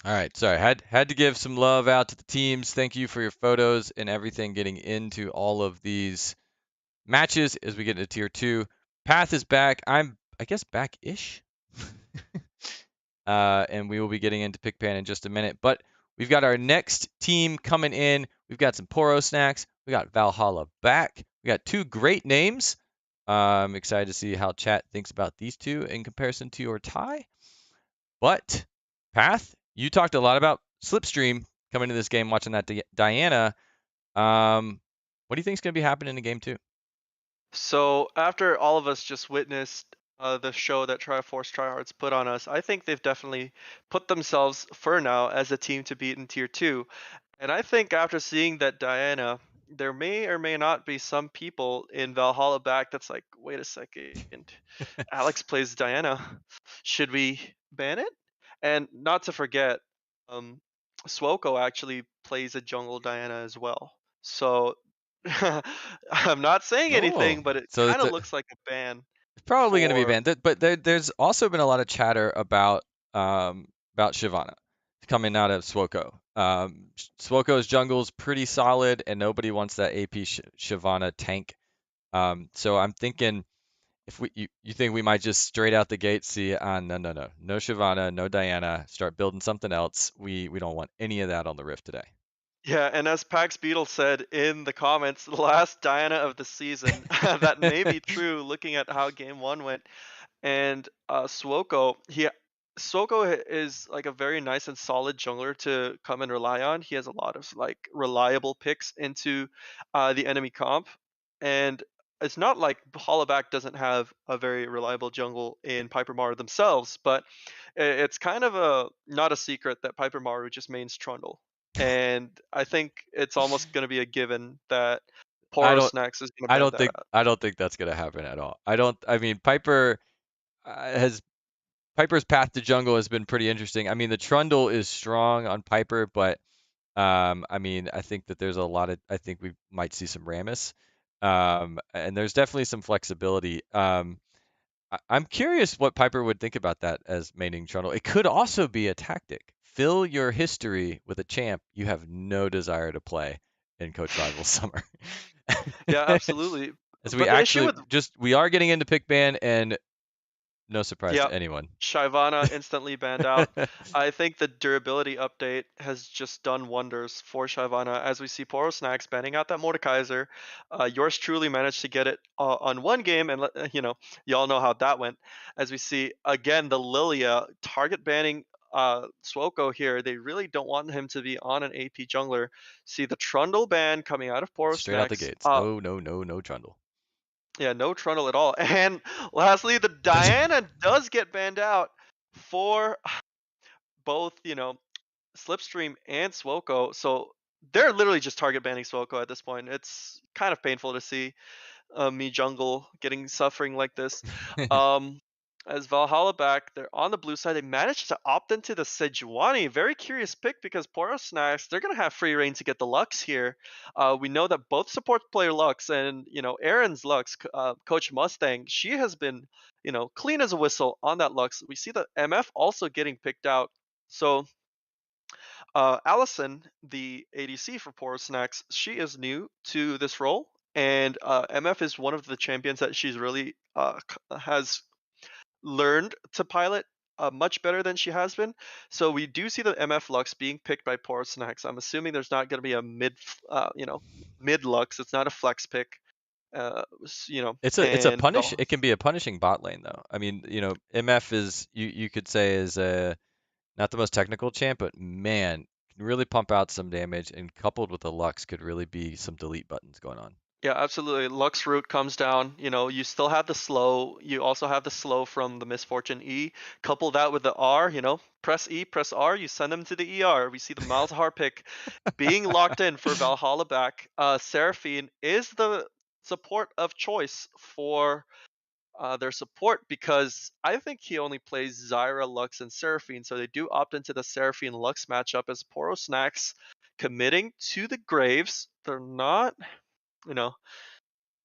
All right, sorry, had to give some love out to the teams. Thank you for your photos and everything getting into all of these matches as we get into tier 2. Path is back. I guess back-ish. And we will be getting into Pickpan in just a minute. But we've got our next team coming in. We've got some Poro Snacks. We got Valhalla back. We got 2 great names. I'm excited to see how chat thinks about these 2 in comparison to your tie. But Path, you talked a lot about Slipstream coming into this game, watching that Diana. What do you think is going to be happening in game 2? So after all of us just witnessed the show that Triforce Tryhards put on us, I think they've definitely put themselves for now as a team to beat in tier 2. And I think after seeing that Diana, there may or may not be some people in Valhalla back that's like, wait a second, Alex plays Diana. Should we ban it? And not to forget, um, Swoko actually plays a jungle Diana as well. So I'm not saying Oh, anything, but it so kind it's of looks like a ban probably going to be for. banned. But there's also been a lot of chatter about Shyvana coming out of Swoko. Swoko's jungle is pretty solid, and nobody wants that AP Shyvana tank. So I'm thinking if you think we might just straight out the gate see no Shyvana, no Diana, start building something else. We don't want any of that on the Rift today. Yeah, and as Pax Beetle said in the comments, the last Diana of the season, that may be true looking at how game 1 went. And Swoko is like a very nice and solid jungler to come and rely on. He has a lot of like reliable picks into the enemy comp, and it's not like Hollaback doesn't have a very reliable jungle in Piper Maru themselves, but it's kind of a not a secret that Piper Maru just mains Trundle, and I think it's almost going to be a given that I Poro don't Snacks is going to I ban don't that think out. I don't think that's gonna happen at all. I mean Piper has Piper's path to jungle has been pretty interesting. I mean, the Trundle is strong on Piper, but I mean, I think that there's a lot of. I think we might see some Rammus, and there's definitely some flexibility. I'm curious what Piper would think about that as maining Trundle. It could also be a tactic. Fill your history with a champ you have no desire to play in Coach Rival Summer. Yeah, absolutely. As we But the issue actually with we are getting into pick ban, and no surprise yeah, to anyone. Shyvana instantly banned out. I think the durability update has just done wonders for Shyvana as we see Poro Snacks banning out that Mordekaiser. Yours truly managed to get it on one game, and y'all know how that went. As we see again, the Lilia target banning Swoko here. They really don't want him to be on an AP jungler. See the Trundle ban coming out of Poro Straight out the Snacks. gates. No Trundle. Yeah, no Trundle at all. And lastly, the Diana does get banned out for both, Slipstream and Swoko. So they're literally just target banning Swoko at this point. It's kind of painful to see me jungle getting suffering like this. Um, as Valhalla back, they're on the blue side. They managed to opt into the Sejuani. Very curious pick because Poro Snacks, they're going to have free reign to get the Lux here. We know that both support player Lux and, Aaron's Lux, Coach Mustang, she has been, clean as a whistle on that Lux. We see the MF also getting picked out. So Allison, the ADC for Poor Snacks, she is new to this role, and MF is one of the champions that she's really has learned to pilot much better than she has been. So we do see the MF Lux being picked by Poor Snacks. I'm assuming there's not going to be a mid Lux. It's not a flex pick. It's a And punish. It can be a punishing bot lane though. I mean, MF is you could say is not the most technical champ, but man, can really pump out some damage, and coupled with the Lux could really be some delete buttons going on. Yeah, absolutely. Lux root comes down. You still have the slow. You also have the slow from the Misfortune E. Couple that with the R. Press E, press R. You send them to the ER. We see the Malzahar pick being locked in for Valhalla back. Seraphine is the support of choice for their support because I think he only plays Zyra, Lux, and Seraphine. So they do opt into the Seraphine Lux matchup as Poro Snacks committing to the Graves. They're not, you know,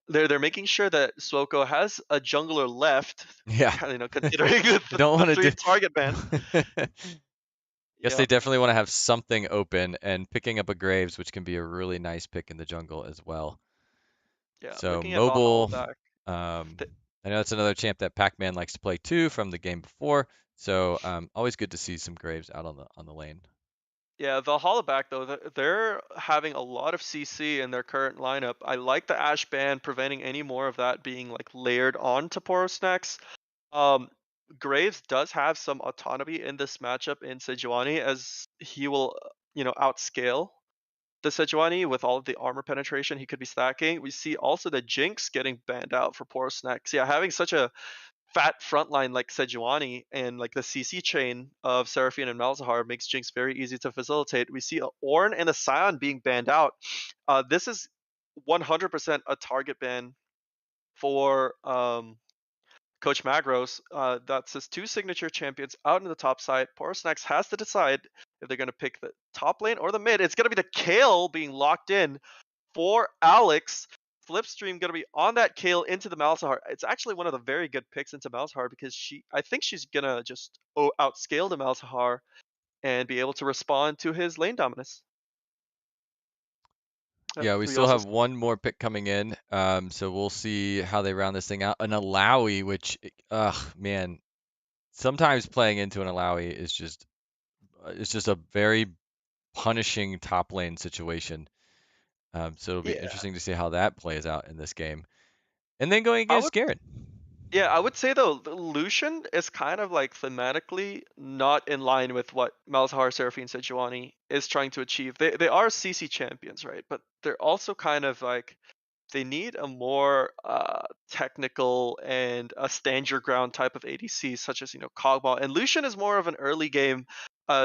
they're making sure that Suoko has a jungler left, Yeah, considering they don't the want to three do. target ban. Guess they Yeah, definitely want to have something open, and picking up a Graves, which can be a really nice pick in the jungle as well. yeah. So Looking at Valhalla mobile, back, um, th- I know it's another champ that Pac-Man likes to play too from the game before. So always good to see some Graves out on the lane. yeah, Valhalla back though, they're having a lot of CC in their current lineup. I like the Ash ban preventing any more of that being like layered onto Poro Snacks. Um, Graves does have some autonomy in this matchup in Sejuani as he will, outscale the Sejuani with all of the armor penetration he could be stacking. We see also the Jinx getting banned out for Poro Snacks. Yeah, having such a fat frontline like Sejuani and like the CC chain of Seraphine and Malzahar makes Jinx very easy to facilitate. We see Ornn and the Scion being banned out. This is 100% a target ban for Coach Magros. That's his two signature champions out in the top side. Porosnax has to decide if they're going to pick the top lane or the mid. It's going to be the Kale being locked in for Alex. Flipstream going to be on that Kale into the Malzahar. It's actually one of the very good picks into Malzahar because I think she's going to just outscale the Malzahar and be able to respond to his lane dominance. Yeah, we We still also have one more pick coming in, so we'll see how they round this thing out. An Alawi, which, man, sometimes playing into an Alawi is just it's just a very punishing top lane situation. So it'll be yeah, interesting to see how that plays out in this game. And then going I against would Garen. Yeah, I would say though, Lucian is kind of like thematically not in line with what Malzahar, Seraphine, Sejuani is trying to achieve. They are CC champions, right? But they're also kind of like they need a more technical and a stand your ground type of ADC, such as Cogball. And Lucian is more of an early game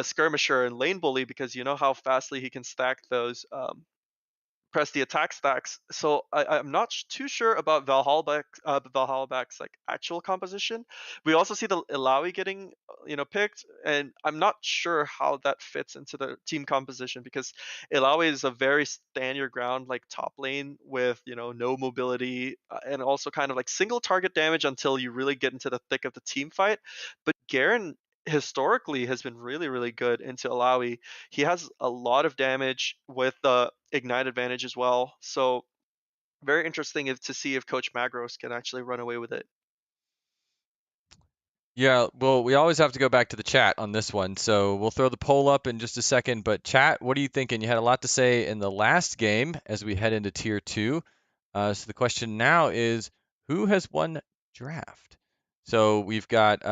skirmisher and lane bully because you know how fastly he can stack those press the attack stacks. So I'm not too sure about Valhalla like actual composition. We also see the Ilawi getting picked, and I'm not sure how that fits into the team composition because Ilawi is a very stand your ground like top lane with no mobility and also kind of like single target damage until you really get into the thick of the team fight. But Garen historically has been really really good into Ilawi. He has a lot of damage with the ignite advantage as well. So very interesting to see if Coach Magros can actually run away with it. Yeah, well, we always have to go back to the chat on this one, so we'll throw the poll up in just a second. But chat, what are you thinking? You had a lot to say in the last game as we head into tier 2. So the question now is, who has won draft? So we've got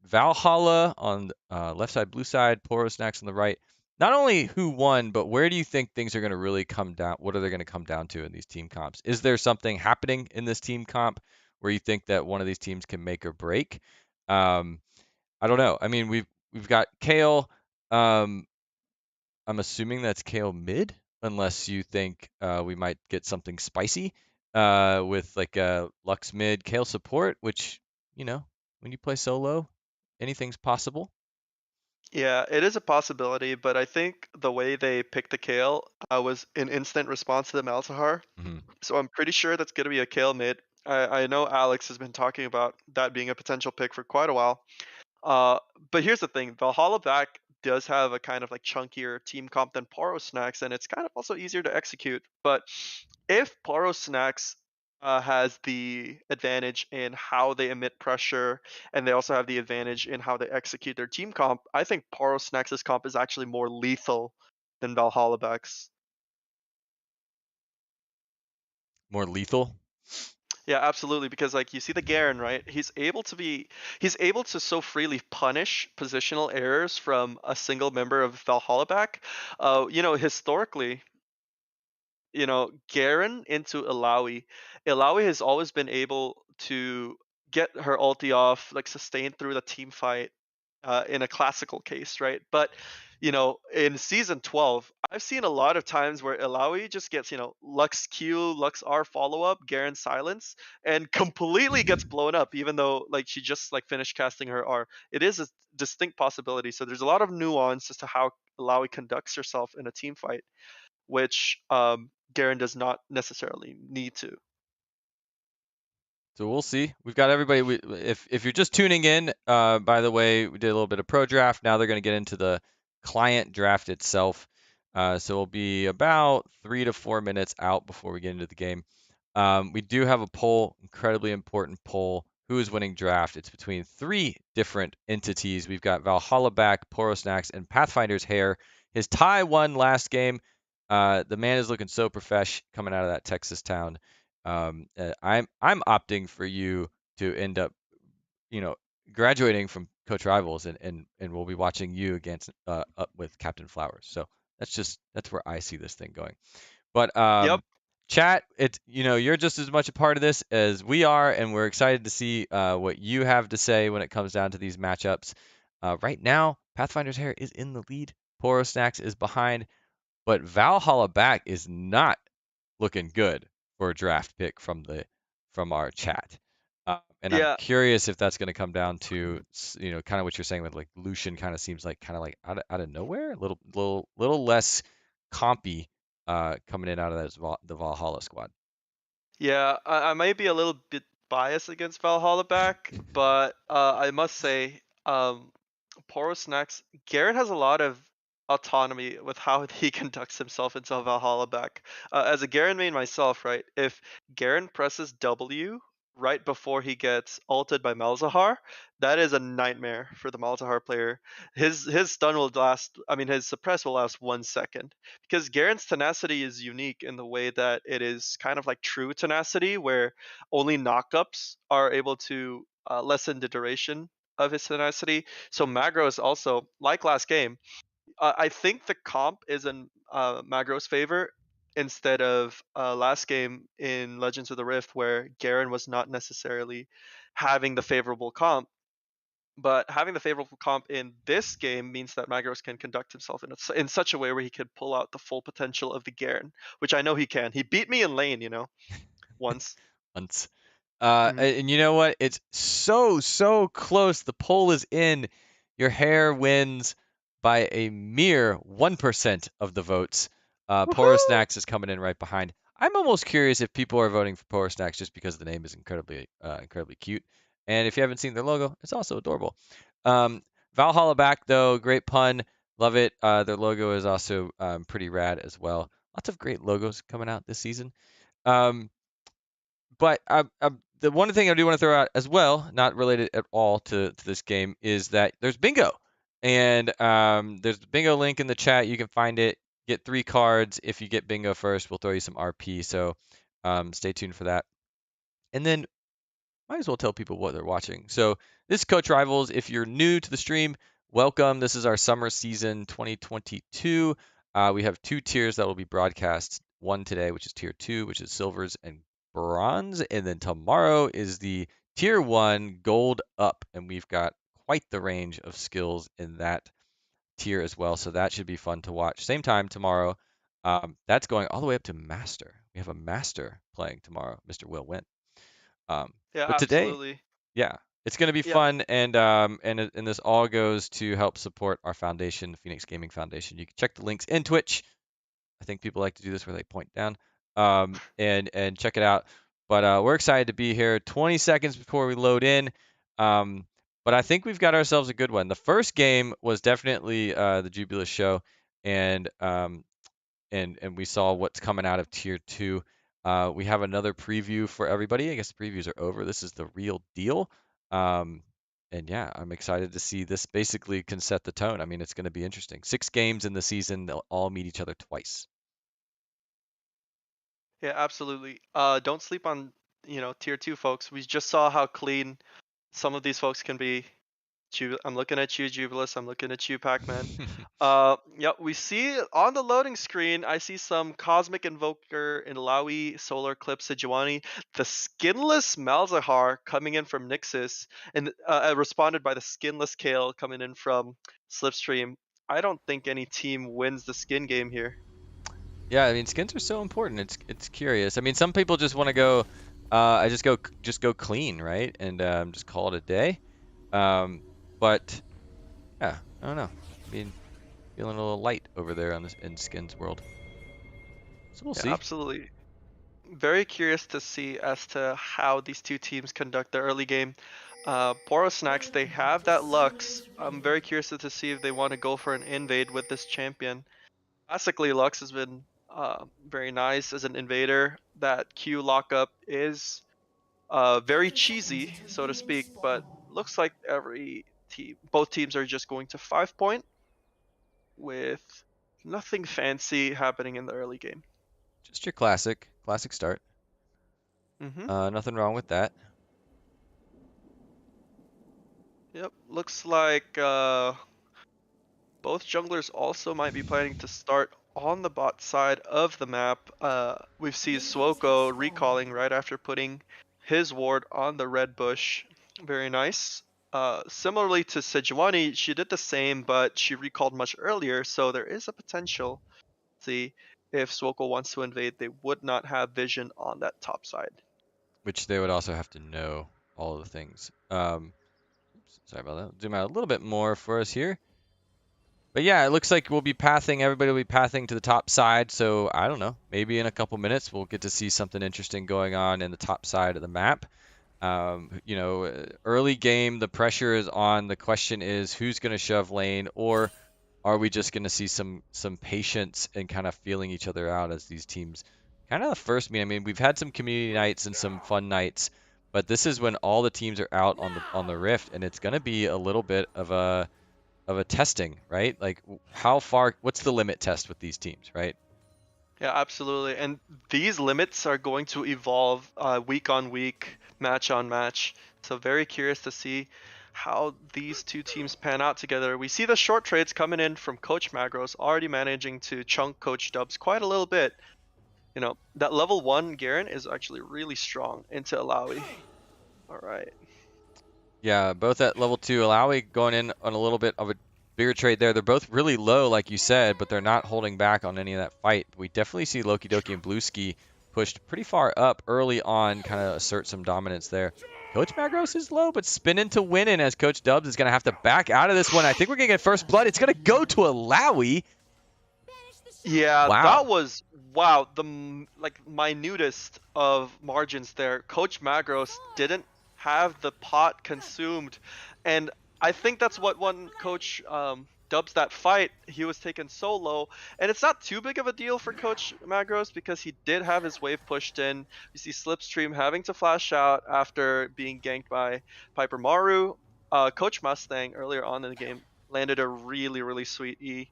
Valhalla on left side, blue side, Poro Snacks on the right. Not only who won, but where do you think things are going to really come down? What are they going to come down to in these team comps? Is there something happening in this team comp where you think that one of these teams can make or break? Um, I don't know. I mean, we've got Kale. I'm assuming that's Kale mid, unless you think we might get something spicy with like a Lux mid Kale support, which when you play solo, anything's possible. Yeah, it is a possibility, but I think the way they picked the Kale was an instant response to the Malzahar. Hmm. So I'm pretty sure that's going to be a Kale mid. I know Alex has been talking about that being a potential pick for quite a while. Uh, but here's the thing: Valhalla back does have a kind of like chunkier team comp than Poro Snacks, and it's kind of also easier to execute. But if Poro Snacks has the advantage in how they emit pressure, and they also have the advantage in how they execute their team comp, I think Poro Snacks' comp is actually more lethal than Valhalla Back's. More lethal. Yeah, absolutely. Because like you see the Garen, right? He's able to so freely punish positional errors from a single member of Valhalla back. Historically, Garen into Ilaoi. Ilaoi has always been able to get her ulti off, like sustain through the team fight, in a classical case, right? But in season 12, I've seen a lot of times where Ilaoi just gets, Lux Q, Lux R follow up, Garen silence, and completely gets blown up, even though like she just like finished casting her R. It is a distinct possibility. So there's a lot of nuance as to how Ilaoi conducts herself in a team fight, which Garen does not necessarily need to. So we'll see. We've got everybody. If you're just tuning in, by the way, we did a little bit of pro draft. Now they're going to get into the client draft itself. So we'll be about 3 to 4 minutes out before we get into the game. We do have a poll, incredibly important poll. Who is winning draft? It's between 3 different entities. We've got Valhalla back, Poro Snacks, and Pathfinder's Hair. His tie won last game. The man is looking so profesh coming out of that Texas town. I'm opting for you to end up, you know, graduating from Coach Rivals, and we'll be watching you against up with Captain Flowers. So that's where I see this thing going. But Yep. chat, you're just as much a part of this as we are, and we're excited to see what you have to say when it comes down to these matchups. Right now, Pathfinder's Hair is in the lead. Poro Snacks is behind, but Valhalla back is not looking good for a draft pick from our chat. And I'm Yeah. curious if that's going to come down to kind of what you're saying with like Lucian kind of seems like out of nowhere, a little less compy coming in out of the Valhalla squad. Yeah, I might be a little bit biased against Valhalla back, but I must say, Poro Snacks, Garen has a lot of autonomy with how he conducts himself into Valhalla back. As a Garen main myself, right? If Garen presses W right before he gets ulted by Malzahar, that is a nightmare for the Malzahar player. His stun will last, I mean, his suppress will last 1 second, because Garen's tenacity is unique in the way that it is kind of like true tenacity, where only knockups are able to lessen the duration of his tenacity. So Magro is also like last game. I think the comp is in Magro's favor instead of last game in Legends of the Rift, where Garen was not necessarily having the favorable comp. But having the favorable comp in this game means that Magros can conduct himself in such a way where he can pull out the full potential of the Garen, which I know he can. He beat me in lane, once. Once. Hmm. And you know what? It's so close. The poll is in. Your hair wins by a mere 1% of the votes. Poro Woohoo! Snacks is coming in right behind. I'm almost curious if people are voting for Poro Snacks just because the name is incredibly cute. And if you haven't seen their logo, it's also adorable. Valhalla back though, great pun. Love it. Their logo is also pretty rad as well. Lots of great logos coming out this season. Um, but the one thing I do want to throw out as well, not related at all to this game, is that there's bingo, and there's the bingo link in the chat. You can find it. Get 3 cards. If you get bingo first, we'll throw you some RP. So stay tuned for that. And then might as well tell people what they're watching. So this is Coach Rivals. If you're new to the stream, welcome. This is our summer season 2022. We have 2 tiers that will be broadcast. One today, which is tier 2, which is silvers and bronze, and then tomorrow is the tier 1 gold up, and we've got quite the range of skills in that tier as well. So that should be fun to watch. Same time tomorrow. That's going all the way up to master. We have a master playing tomorrow, Mr. Will Win. Yeah, But today, absolutely. yeah, it's going to be Yeah, fun, and this all goes to help support our foundation, the Phoenix Gaming Foundation. You can check the links in Twitch. I think people like to do this where they point down, and check it out. But we're excited to be here. 20 seconds before we load in. But but I think we've got ourselves a good one. The first game was definitely the Jubilus show, and we saw what's coming out of Tier 2. We have another preview for everybody. I guess the previews are over. This is the real deal. And yeah, I'm excited to see this basically can set the tone. I mean, it's going to be interesting. 6 games in the season, they'll all meet each other twice. Yeah, absolutely. Don't sleep on, tier 2 folks. We just saw how clean some of these folks can be. I'm looking at you, Jubilus. I'm looking at you, Pac-Man. Yeah, we see on the loading screen, I see some Cosmic Invoker in Lawi, Solar Eclipse, Sejuani, the skinless Malzahar coming in from Nixus, and responded by the skinless Kale coming in from Slipstream. I don't think any team wins the skin game here. Yeah, I mean, skins are so important. It's curious. I mean, some people just want to go, I just go clean, right, and just call it a day. But yeah, I don't know. I mean, feeling a little light over there on this in skins world. So we'll Yeah, see. absolutely. Very curious to see as to how these two teams conduct the early game. Poro Snacks, they have that Lux. I'm very curious to see if they want to go for an invade with this champion. Classically, Lux has been very nice as an invader. That Q lockup is very cheesy, so to speak, but looks like both teams are just going to 5-point with nothing fancy happening in the early game. Just your classic start. Nothing wrong with that. Yep, looks like both junglers also might be planning to start on the bot side of the map. We've seen Swoko recalling right after putting his ward on the red bush. Very nice. Similarly to Sejuani, she did the same, but she recalled much earlier, so there is a potential. See, if Swoko wants to invade, they would not have vision on that top side. Which they would also have to know all of the things. Oops, sorry about that. Zoom out a little bit more for us here. But yeah, it looks like we'll be pathing, everybody will be pathing to the top side. So I don't know, maybe in a couple minutes we'll get to see something interesting going on in the top side of the map. Early game, the pressure is on. The question is who's going to shove lane, or are we just going to see some patience and kind of feeling each other out as these teams kind of the first meet. I mean, we've had some community nights and some fun nights, but this is when all the teams are out on the Rift, and it's going to be a little bit of a testing, right? Like how far, what's the limit test with these teams, right? Yeah, absolutely. And these limits are going to evolve week on week, match on match. So very curious to see how these two teams pan out together. We see the short trades coming in from Coach Magros, already managing to chunk Coach Dubs quite a little bit. That level 1 Garen is actually really strong into Alawi. All right. Yeah, both at level 2. Alawi going in on a little bit of a bigger trade there. They're both really low, like you said, but they're not holding back on any of that fight. We definitely see Loki Doki and Blueski pushed pretty far up early on, kind of assert some dominance there. Coach Magros is low, but spinning to winning as Coach Dubs is going to have to back out of this one. I think we're going to get first blood. It's going to go to Alawi. Yeah, Wow. that was the minutest of margins there. Coach Magros didn't have the pot consumed, and I think that's what won Coach Dubs that fight. He was taken so low, and it's not too big of a deal for Coach Magros because he did have his wave pushed in. You see Slipstream having to flash out after being ganked by Piper Maru. Coach Mustang earlier on in the game landed a really, really sweet E.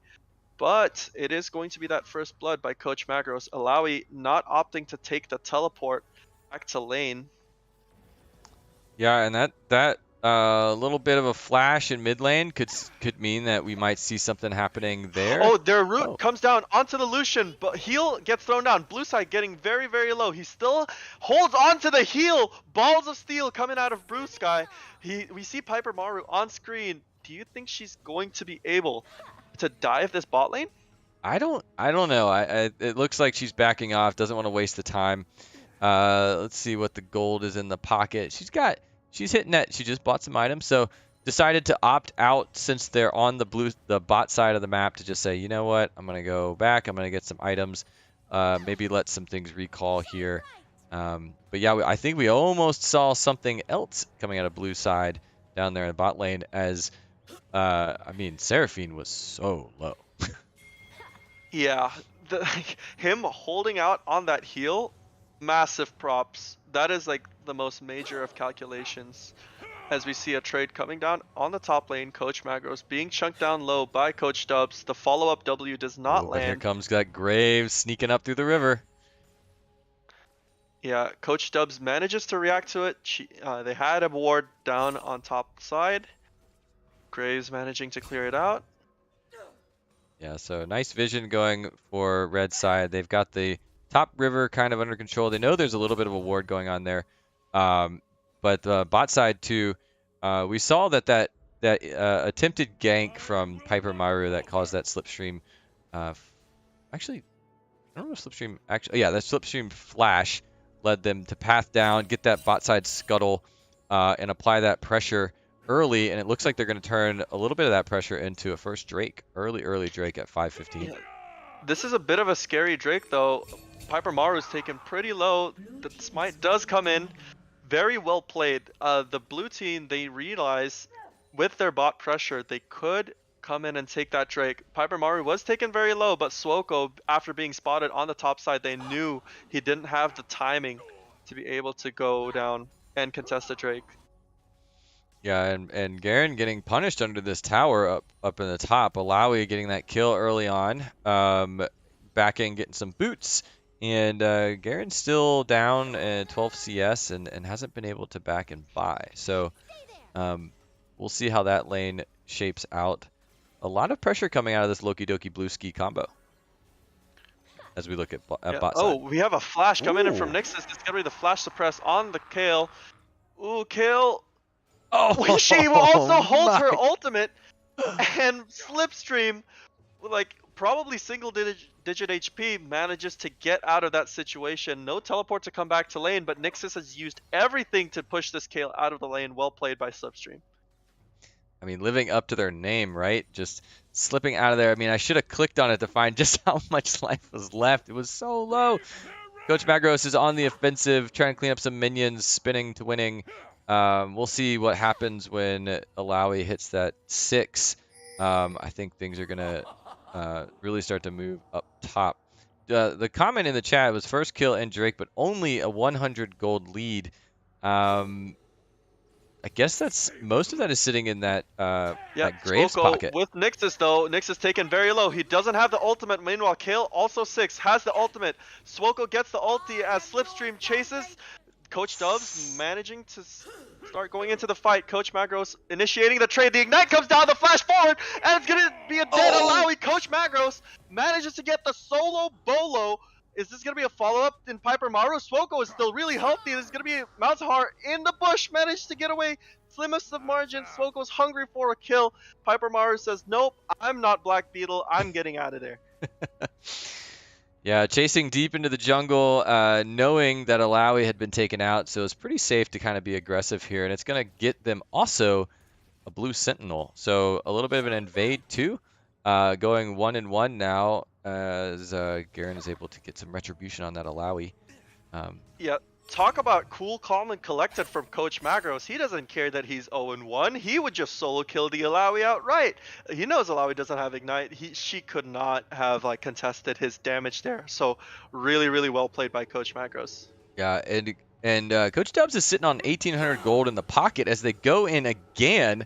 But it is going to be that first blood by Coach Magros. Alawi not opting to take the teleport back to lane. Yeah, and that little bit of a flash in mid lane could mean that we might see something happening there. Oh, their root comes down onto the Lucian, but heal gets thrown down. Blue side getting very, very low. He still holds on to the heal. Balls of steel coming out of Blue Sky. We see Piper Maru on screen. Do you think she's going to be able to dive this bot lane? I don't know. It looks like she's backing off. Doesn't want to waste the time. Let's see what the gold is in the pocket. She's hitting that. She just bought some items, so decided to opt out since they're on the bot side of the map to just say, you know what, I'm gonna go back. I'm gonna get some items. Maybe let some things recall here. But yeah, I think we almost saw something else coming out of blue side down there in the bot lane as, I mean, Seraphine was so low. Yeah, him holding out on that heal, massive props. That is like the most major of calculations. As we see a trade coming down on the top lane, Coach Magros being chunked down low by Coach Dubs. The follow-up W does not Oh, but here land. comes that Graves sneaking up through the river. Yeah, Coach Dubs manages to react to it. They had a ward down on top side. Graves managing to clear it out. Yeah, so nice vision going for red side. They've got the top river kind of under control. They know there's a little bit of a ward going on there. But the bot side too, we saw that attempted gank from Piper Maru that caused that slipstream. Actually, I don't know if slipstream actually. Yeah, that slipstream flash led them to path down, get that bot side scuttle, and apply that pressure early. And it looks like they're going to turn a little bit of that pressure into a first Drake, early Drake at 5:15. Yeah. This is a bit of a scary Drake though. Piper Maru's taken pretty low. The smite does come in. Very well played. The blue team, they realize with their bot pressure, they could come in and take that Drake. Piper Maru was taken very low, but Swoko, after being spotted on the top side, they knew he didn't have the timing to be able to go down and contest the Drake. Yeah, and Garen getting punished under this tower up in the top. Alawi getting that kill early on. Backing, getting some boots. And Garen's still down at 12 CS and hasn't been able to back and buy. So we'll see how that lane shapes out. A lot of pressure coming out of this Loki Doki Blue Ski combo as we look at bot side. Oh, we have a flash coming in from Ooh. Nixus. It's going to be the flash suppress on the Kale. Ooh, Kale. Oh, She will also hold her my. ultimate and Slipstream, like probably single digit HP, manages to get out of that situation. No teleport to come back to lane, but Nixus has used everything to push this Kale out of the lane. Well played by Slipstream. I mean, living up to their name, right? Just slipping out of there. I mean, I should have clicked on it to find just how much life was left. It was so low. Coach Magros is on the offensive, trying to clean up some minions, spinning to winning. We'll see what happens when Alawi hits that 6. I think things are going to really start to move up top. The comment in the chat was first kill and Drake, but only a 100 gold lead. I guess that's most of that is sitting in that that Graves Swoko pocket. with Nixus though. Nixus taken very low. He doesn't have the ultimate. Meanwhile, Kale also 6 has the ultimate. Swoko gets the ulti as Slipstream chases. Coach Dubs managing to start going into the fight. Coach Magros initiating the trade. The ignite comes down, the flash forward, and it's gonna be a dead Alawi. Coach Magros manages to get the solo bolo. Is this gonna be a follow-up in Piper Maru? Swoko is still really healthy. This is gonna be Malzahar in the bush, managed to get away. Slimmest of margins. Swoko's hungry for a kill. Piper Maru says, nope, I'm not Black Beetle. I'm getting out of there. Yeah, chasing deep into the jungle, knowing that Alawi had been taken out, so it's pretty safe to kind of be aggressive here, and it's going to get them also a blue sentinel. So a little bit of an invade too, going 1-1 now as Garen is able to get some retribution on that Alawi. Yeah, talk about cool, calm, and collected from Coach Magros. He doesn't care that he's 0-1. He would just solo kill the Alawi outright. He knows Alawi doesn't have Ignite. She could not have like contested his damage there. So really, really well played by Coach Magros. Yeah, and Coach Dubs is sitting on 1,800 gold in the pocket as they go in again,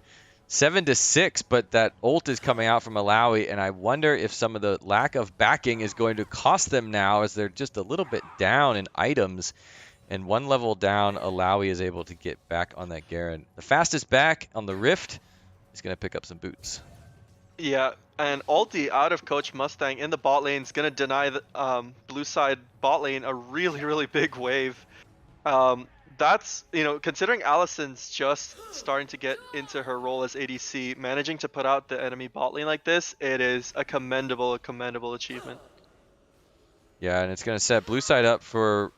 7-6. But that ult is coming out from Alawi, and I wonder if some of the lack of backing is going to cost them now, as they're just a little bit down in items. And 1 level down, Alawi is able to get back on that Garen. The fastest back on the Rift is going to pick up some boots. Yeah, and ulti out of Coach Mustang in the bot lane is going to deny the blue side bot lane a really, really big wave. That's, you know, considering Allison's just starting to get into her role as ADC, managing to put out the enemy bot lane like this, it is a commendable achievement. Yeah, and it's going to set blue side up for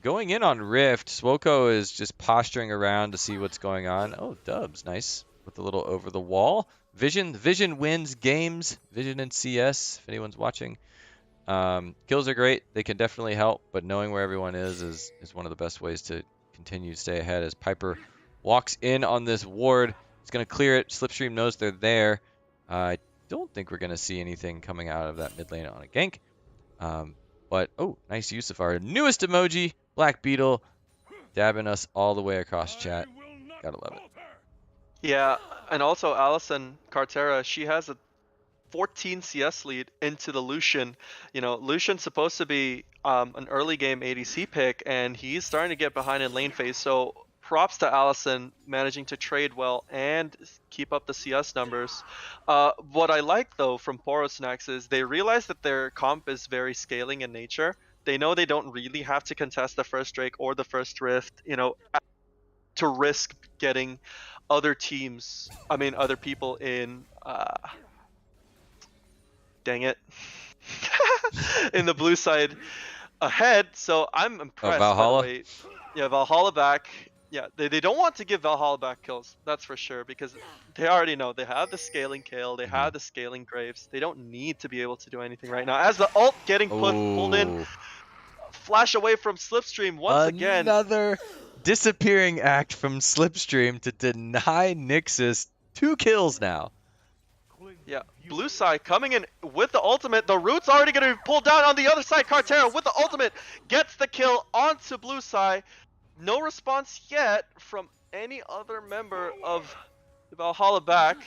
going in on Rift. Swoko is just posturing around to see what's going on. Oh, Dubs, nice. With a little over the wall. Vision wins games. Vision and CS, if anyone's watching. Kills are great. They can definitely help, but knowing where everyone is one of the best ways to continue to stay ahead as Piper walks in on this ward. going to clear it. Slipstream knows they're there. I don't think we're going to see anything coming out of that mid lane on a gank. But, oh, nice use of our newest emoji, Black Beetle, dabbing us all the way across chat. Gotta love it. Yeah, and also Allison Cartera, she has a 14 CS lead into the Lucian. You know, Lucian's supposed to be an early game ADC pick, and he's starting to get behind in lane phase. So props to Allison managing to trade well and keep up the CS numbers. What I like though from Porosnax is they realize that their comp is very scaling in nature. They know they don't really have to contest the first Drake or the first Rift, you know, to risk getting other people in dang it, in the blue side ahead. So I'm impressed. Valhalla? By the way. Yeah, Valhalla back. Yeah, they don't want to give Valhalla back kills, that's for sure, because they already know they have the scaling Kale, they have the scaling Graves. They don't need to be able to do anything right now. As the ult getting pulled in, flash away from Slipstream once again. Another disappearing act from Slipstream to deny Nixus 2 kills now. Yeah, blue side coming in with the ultimate. The root's already going to be pulled down on the other side. Cartera with the ultimate gets the kill onto blue side. No response yet from any other member of the Valhalla back.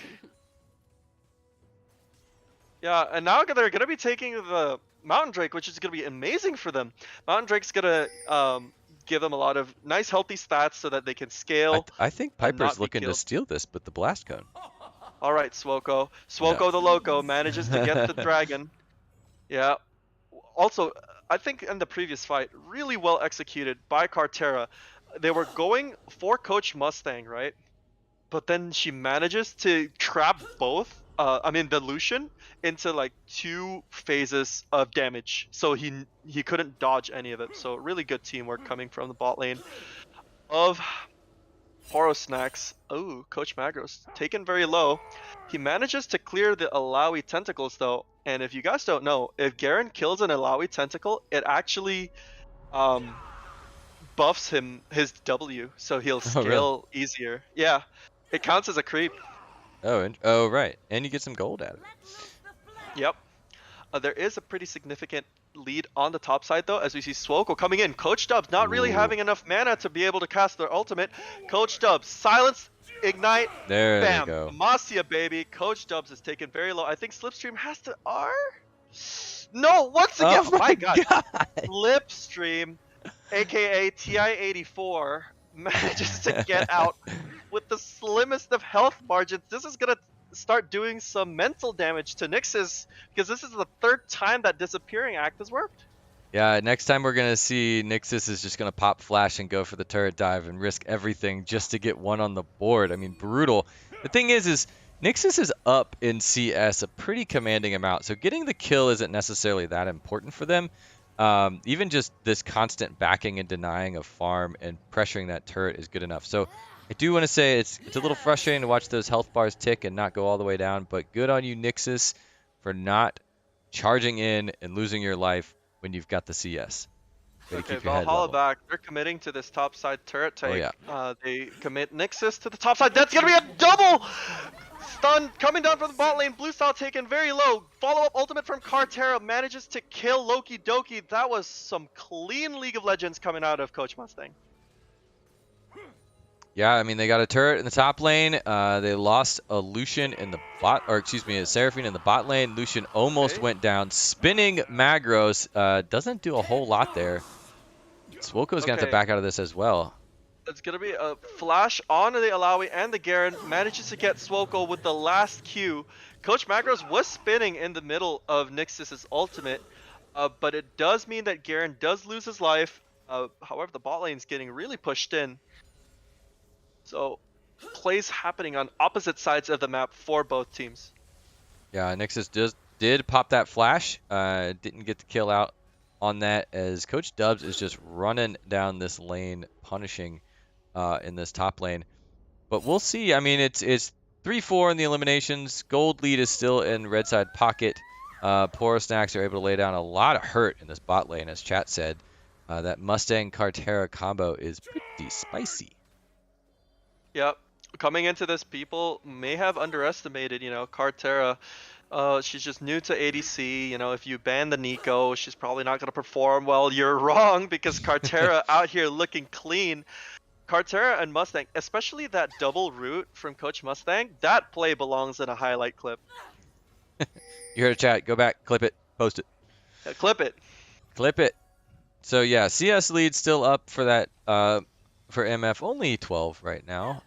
Yeah, and now they're going to be taking the Mountain Drake, which is going to be amazing for them. Mountain Drake's going to give them a lot of nice healthy stats so that they can scale. I think Piper's looking to steal this with the Blast Cone. All right, Swoko. Swoko the Loco manages to get the dragon. Yeah. Also, I think in the previous fight, really well executed by Cartera. They were going for Coach Mustang, right? But then she manages to trap both, the Lucian, into like 2 phases of damage. So he couldn't dodge any of it. So really good teamwork coming from the bot lane of Porosnax. Oh, Coach Magros taken very low. He manages to clear the Alawi tentacles though, and if you guys don't know, if Garen kills an Alawi tentacle, it actually buffs him his W, so he'll scale easier. Yeah, it counts as a creep. Oh, right, and you get some gold out of it. Yep. There is a pretty significant lead on the top side though, as we see Swoko coming in. Coach Dubs not really having enough mana to be able to cast their ultimate. Coach Dubs, silence, ignite, there bam, they go. Masia baby. Coach Dubs is taken very low. I think Slipstream has to R? No, once again, Oh my God. Slipstream, aka TI-84, manages to get out with the slimmest of health margins. This is gonna start doing some mental damage to Nixus, because this is the 3rd time that disappearing act has worked. Yeah, next time we're going to see Nixus is just going to pop flash and go for the turret dive and risk everything just to get one on the board. I mean, brutal. The thing is Nixus is up in CS a pretty commanding amount, so getting the kill isn't necessarily that important for them. Even just this constant backing and denying of farm and pressuring that turret is good enough. So I do want to say it's a little frustrating to watch those health bars tick and not go all the way down, but good on you, Nixus, for not charging in and losing your life when you've got the CS. Okay, Valhalla back. They're committing to this top side turret take. Oh, yeah. They commit Nixus to the top side. That's going to be a double stun coming down from the bot lane. Blue style taken very low. Follow-up ultimate from Cartera manages to kill Loki Doki. That was some clean League of Legends coming out of Coach Mustang. Yeah, I mean, they got a turret in the top lane. They lost a Lucian in the bot, or excuse me, a Seraphine in the bot lane. Lucian almost went down. Spinning Magros doesn't do a whole lot there. Swoko's going to have to back out of this as well. It's going to be a flash onto the Alawi and the Garen. Manages to get Swoko with the last Q. Coach Magros was spinning in the middle of Nixus's ultimate, but it does mean that Garen does lose his life. However, the bot lane's getting really pushed in. So, plays happening on opposite sides of the map for both teams. Yeah, Nixus did pop that flash. Didn't get the kill out on that, as Coach Dubs is just running down this lane, punishing in this top lane. But we'll see. I mean, it's 3-4 in the eliminations. Gold lead is still in red side pocket. Porosnax are able to lay down a lot of hurt in this bot lane, as chat said. That Mustang Cartera combo is pretty spicy. Yep. coming into this, people may have underestimated, Cartera. She's just new to ADC. If you ban the Nico, she's probably not going to perform well. You're wrong, because Cartera out here looking clean. Cartera and Mustang, especially that double root from Coach Mustang, that play belongs in a highlight clip. You heard a chat. Go back, clip it, post it. Clip it. Clip it. So yeah, CS lead still up for that for MF, only 12 right now.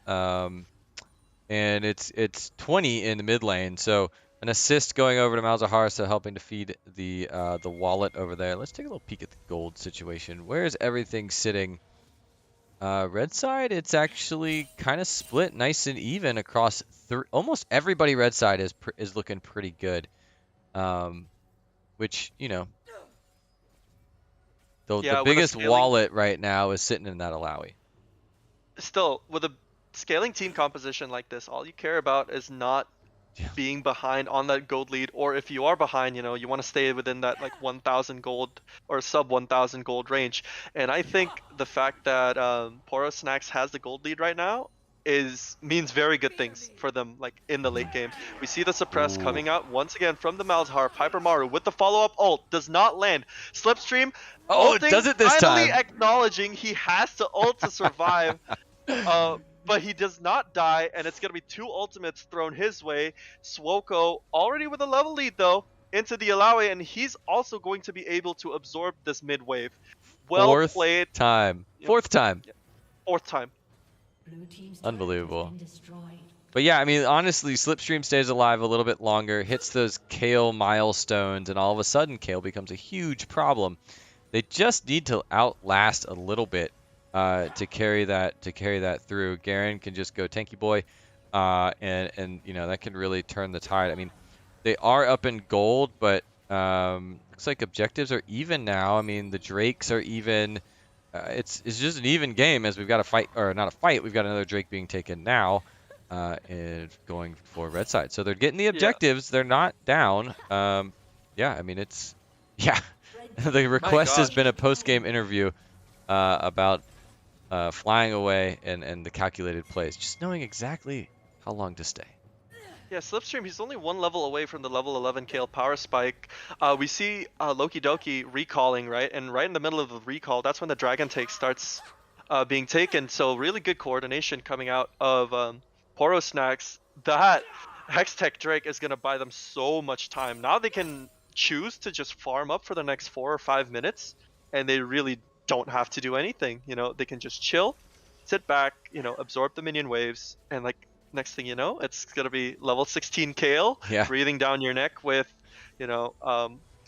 And it's 20 in the mid lane. So an assist going over to Malzahar, so helping to feed the wallet over there. Let's take a little peek at the gold situation. Where is everything sitting? Red side, it's actually kind of split nice and even across almost everybody. Red side is looking pretty good. Which, the biggest wallet right now is sitting in that Alawi. Still, with a scaling team composition like this, all you care about is not being behind on that gold lead, or if you are behind, you want to stay within that like 1,000 gold or sub 1,000 gold range. And I think the fact that Poro Snacks has the gold lead right now means very good things for them, like in the late game. We see the suppress coming out once again from the Malzahar. Piper Maru with the follow-up ult does not land. Slipstream it does it this finally time. acknowledging he has to ult to survive. But he does not die, and it's going to be 2 ultimates thrown his way. Swoko already with a level lead, though, into the Alawi, and he's also going to be able to absorb this mid wave. Well played. Fourth time. Fourth time. Unbelievable. But yeah, I mean, honestly, Slipstream stays alive a little bit longer, hits those Kayle milestones, and all of a sudden, Kayle becomes a huge problem. They just need to outlast a little bit. To carry that through. Garen can just go tanky boy, and that can really turn the tide. I mean, they are up in gold, but looks like objectives are even now. I mean, the Drakes are even. It's just an even game, as we've got a fight, or not a fight. We've got another Drake being taken now, and going for red side. So they're getting the objectives. They're not down. Yeah, I mean the request has been a post-game interview about. Flying away and the calculated plays, just knowing exactly how long to stay. Yeah, Slipstream, he's only 1 level away from the level 11 Kayle power spike. We see Loki Doki recalling, right? And right in the middle of the recall, that's when the Dragon Take starts being taken. So really good coordination coming out of Poro Snacks. That Hextech Drake is going to buy them so much time. Now they can choose to just farm up for the next 4 or 5 minutes, and they really don't have to do anything. They can just chill, sit back, absorb the minion waves, and like next thing you know, it's gonna be level 16 Kayle breathing down your neck with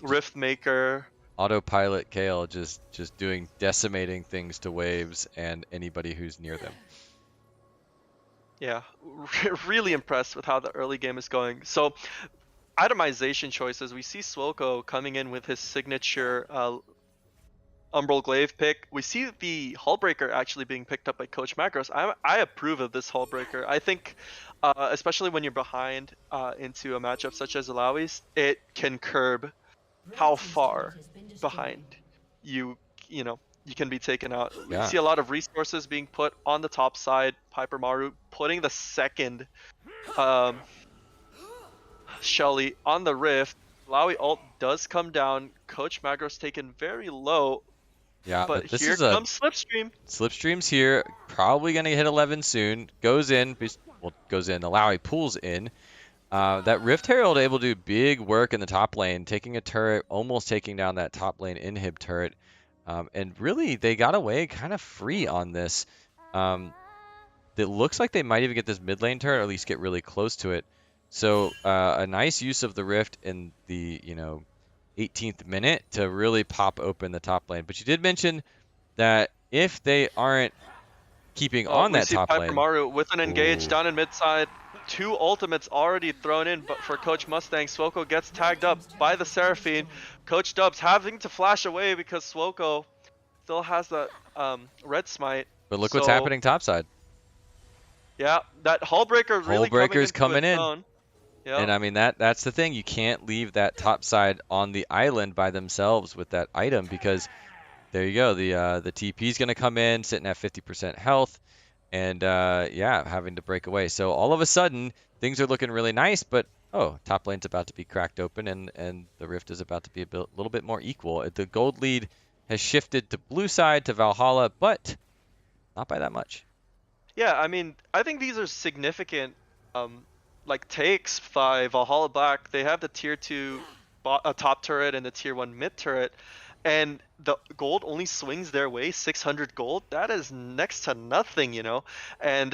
Rift Maker, autopilot Kayle just doing decimating things to waves and anybody who's near them. Yeah, really impressed with how the early game is going. So itemization choices, we see Swoko coming in with his signature Umbral Glaive pick. We see the Hullbreaker actually being picked up by Coach Macros. I approve of this Hullbreaker. I think, especially when you're behind into a matchup such as Alawi's, it can curb how far behind you can be taken out. Yeah. We see a lot of resources being put on the top side. Piper Maru putting the second Shelly on the Rift. Alawi ult does come down. Coach Macros taken very low. Yeah, but this here is comes Slipstream. Slipstream's here, probably going to hit 11 soon. Goes in. Alawi pulls in. That Rift Herald able to do big work in the top lane, taking a turret, almost taking down that top lane inhib turret. And really, they got away kind of free on this. It looks like they might even get this mid lane turret, or at least get really close to it. So a nice use of the Rift in the 18th minute to really pop open the top lane. But you did mention that if they aren't keeping on that top lane. Piper Maru with an engage down in mid side. 2 ultimates already thrown in, but for Coach Mustang, Swoko gets tagged up by the Seraphine. Coach Dubs having to flash away because Swoko still has that red smite. But look what's happening topside. Yeah, that Hullbreaker really coming in. Yep. And I mean, that's the thing. You can't leave that top side on the island by themselves with that item, because there you go. The TP is going to come in sitting at 50% health. and yeah, having to break away. So all of a sudden, things are looking really nice, but oh, top lane's about to be cracked open, and the rift is about to be a little bit more equal. The gold lead has shifted to blue side to Valhalla, but not by that much. Yeah, I mean, I think these are significant, like takes by Valhalla Black. They have the tier 2 top turret and the tier 1 mid turret, and the gold only swings their way 600 gold. That is next to nothing, you know. And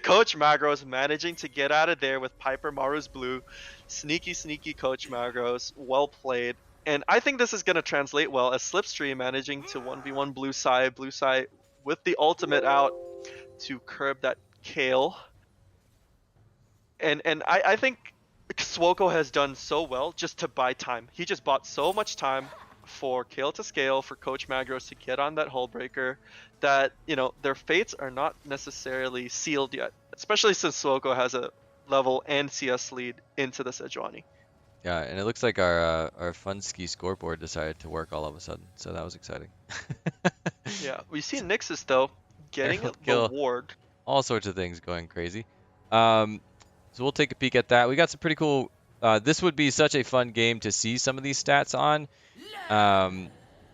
Coach Magros managing to get out of there with Piper Maru's blue. Sneaky, sneaky Coach Magros. Well played. And I think this is going to translate well as Slipstream managing to 1v1 blue side with the ultimate out to curb that Kale. And I think Swoko has done so well just to buy time. He just bought so much time for Kale to scale, for Coach Magros to get on that hull breaker, that, you know, their fates are not necessarily sealed yet, especially since Swoko has a level and CS lead into the Sejuani. Yeah, and it looks like our Funski scoreboard decided to work all of a sudden, so that was exciting. Yeah, we see Nixus though getting Herald the kill. ward. All sorts of things going crazy. So we'll take a peek at that. We got some pretty cool. This would be such a fun game to see some of these stats on,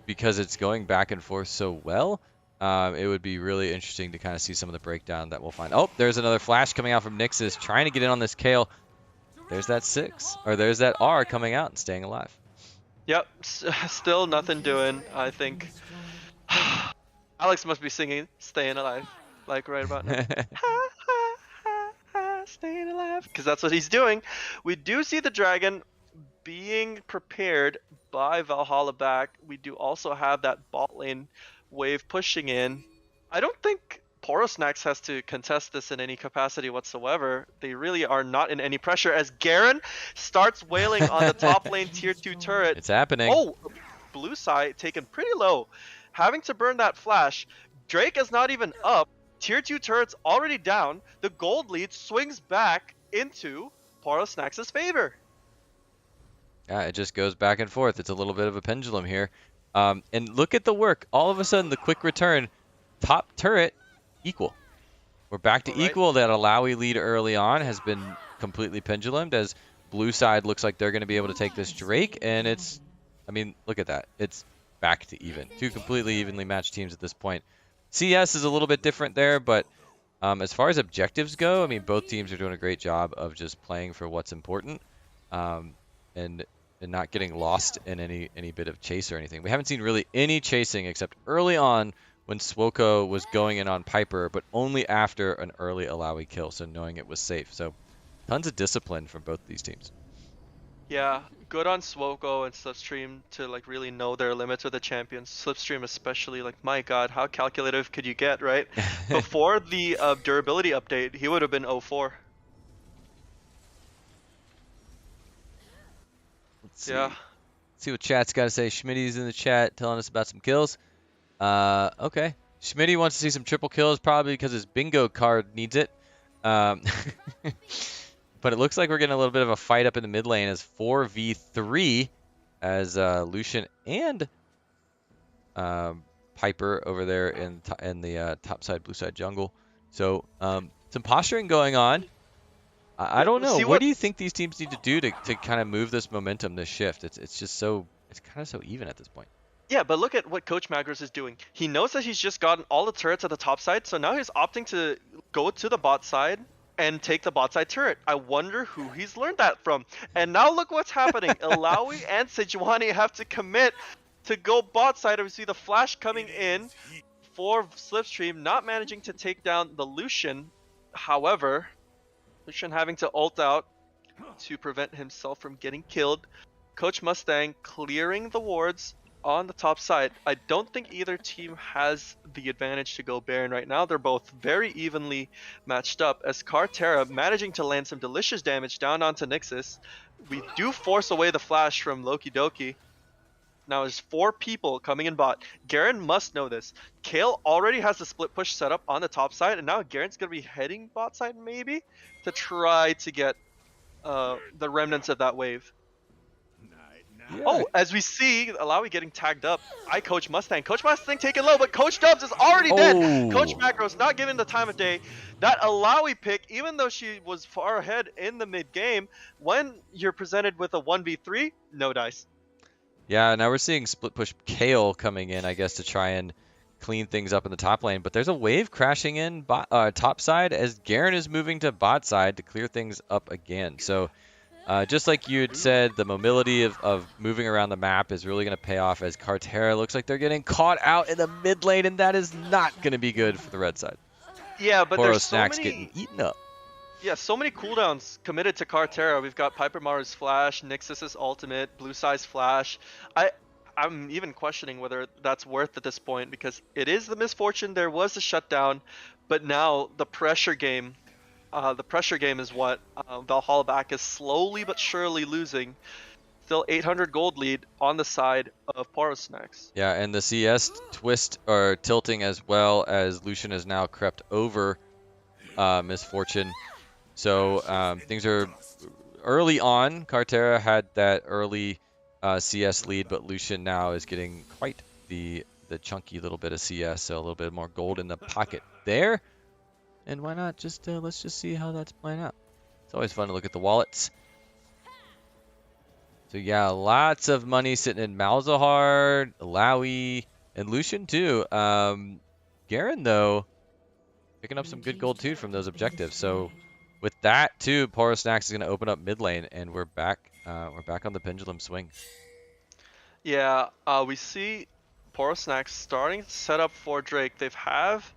because it's going back and forth so well. It would be really interesting to kind of see some of the breakdown that we'll find. Oh, there's another flash coming out from Nixus, trying to get in on this Kale. There's that 6, or there's that R coming out and staying alive. Yep, still nothing doing, I think. Alex must be singing Staying Alive, like right about now. Staying alive, because that's what he's doing. We do see the dragon being prepared by Valhalla back. We do also have that bot lane wave pushing in. I don't think Porosnax has to contest this in any capacity whatsoever. They really are not in any pressure as Garen starts wailing on the top lane tier 2 turret. It's happening. Oh, blue side taken pretty low, having to burn that flash. Drake is not even up. Tier 2 turret's already down. The gold lead swings back into Porosnax's favor. Yeah, it just goes back and forth. It's a little bit of a pendulum here. And look at the work. All of a sudden, the quick return, top turret, equal. We're back to equal. That Alawi lead early on has been completely pendulumed as blue side looks like they're going to be able to take this Drake. And it's, I mean, look at that. It's back to even. Two completely evenly matched teams at this point. CS is a little bit different there, but as far as objectives go, I mean, both teams are doing a great job of just playing for what's important. And not getting lost in any bit of chase or anything. We haven't seen really any chasing except early on when Swoko was going in on Piper, but only after an early Alawi kill, so knowing it was safe. So tons of discipline from both these teams. Yeah, good on Swoko and Slipstream to like really know their limits with the champions. Slipstream especially, like, my god, how calculative could you get, right? Before the durability update, he would have been 0-4. Let's see what chat's got to say. Schmitty's in the chat telling us about some kills. Okay. Schmitty wants to see some triple kills, probably because his bingo card needs it. But it looks like we're getting a little bit of a fight up in the mid lane as 4v3 as Lucian and Piper over there in the top side, blue side jungle. So some posturing going on. I don't know. What do you think these teams need to do to kind of move this momentum, this shift? It's just so, it's kind of so even at this point. Yeah, but look at what Coach Magros is doing. He knows that he's just gotten all the turrets at the top side, so now he's opting to go to the bot side and take the bot side turret. I wonder who he's learned that from. And now look what's happening. Alawi and Sejuani have to commit to go bot side. We see the flash coming in for Slipstream, not managing to take down the Lucian. However, Lucian having to ult out to prevent himself from getting killed. Coach Mustang clearing the wards on the top side. I don't think either team has the advantage to go Baron right now. They're both very evenly matched up as Cartera managing to land some delicious damage down onto Nixus. We do force away the flash from Loki Doki. Now there's 4 people coming in bot. Garen must know this. Kale already has the split push set up on the top side, and now Garen's going to be heading bot side maybe to try to get the remnants of that wave. Yeah. Oh, as we see Alawi getting tagged up, I Coach Mustang. Coach Mustang taking low, but Coach Dubs is already dead. Coach Oh. Macros not given the time of day. That Alawi pick, even though she was far ahead in the mid game, when you're presented with a 1v3, no dice. Yeah, now we're seeing split push Kale coming in, I guess, to try and clean things up in the top lane. But there's a wave crashing in top side as Garen is moving to bot side to clear things up again. So just like you had said, the mobility of moving around the map is really going to pay off as Cartera looks like they're getting caught out in the mid lane, and that is not going to be good for the red side. Yeah, but Poro there's so Snacks many... getting eaten up. Yeah, so many cooldowns committed to Cartera. We've got Piper Maru's Flash, Nixus's Ultimate, Blue Size Flash. I'm even questioning whether that's worth at this point because it is the misfortune. There was a shutdown, but now the pressure game is what Valhalla back is slowly but surely losing. Still 800 gold lead on the side of Poro Snacks. Yeah, and the CS twist or tilting as well as Lucian has now crept over Misfortune. So things are early on. Cartera had that early CS lead, but Lucian now is getting quite the chunky little bit of CS, so a little bit more gold in the pocket there. And why not just let's just see how that's playing out. It's always fun to look at the wallets. So yeah, lots of money sitting in Malzahar, Alawi, and Lucian too. Garen though, picking up some good gold too from those objectives. So with that too, Poro Snacks is going to open up mid lane, and we're back on the pendulum swing. Yeah, we see Poro Snacks starting to set up for Drake. They've have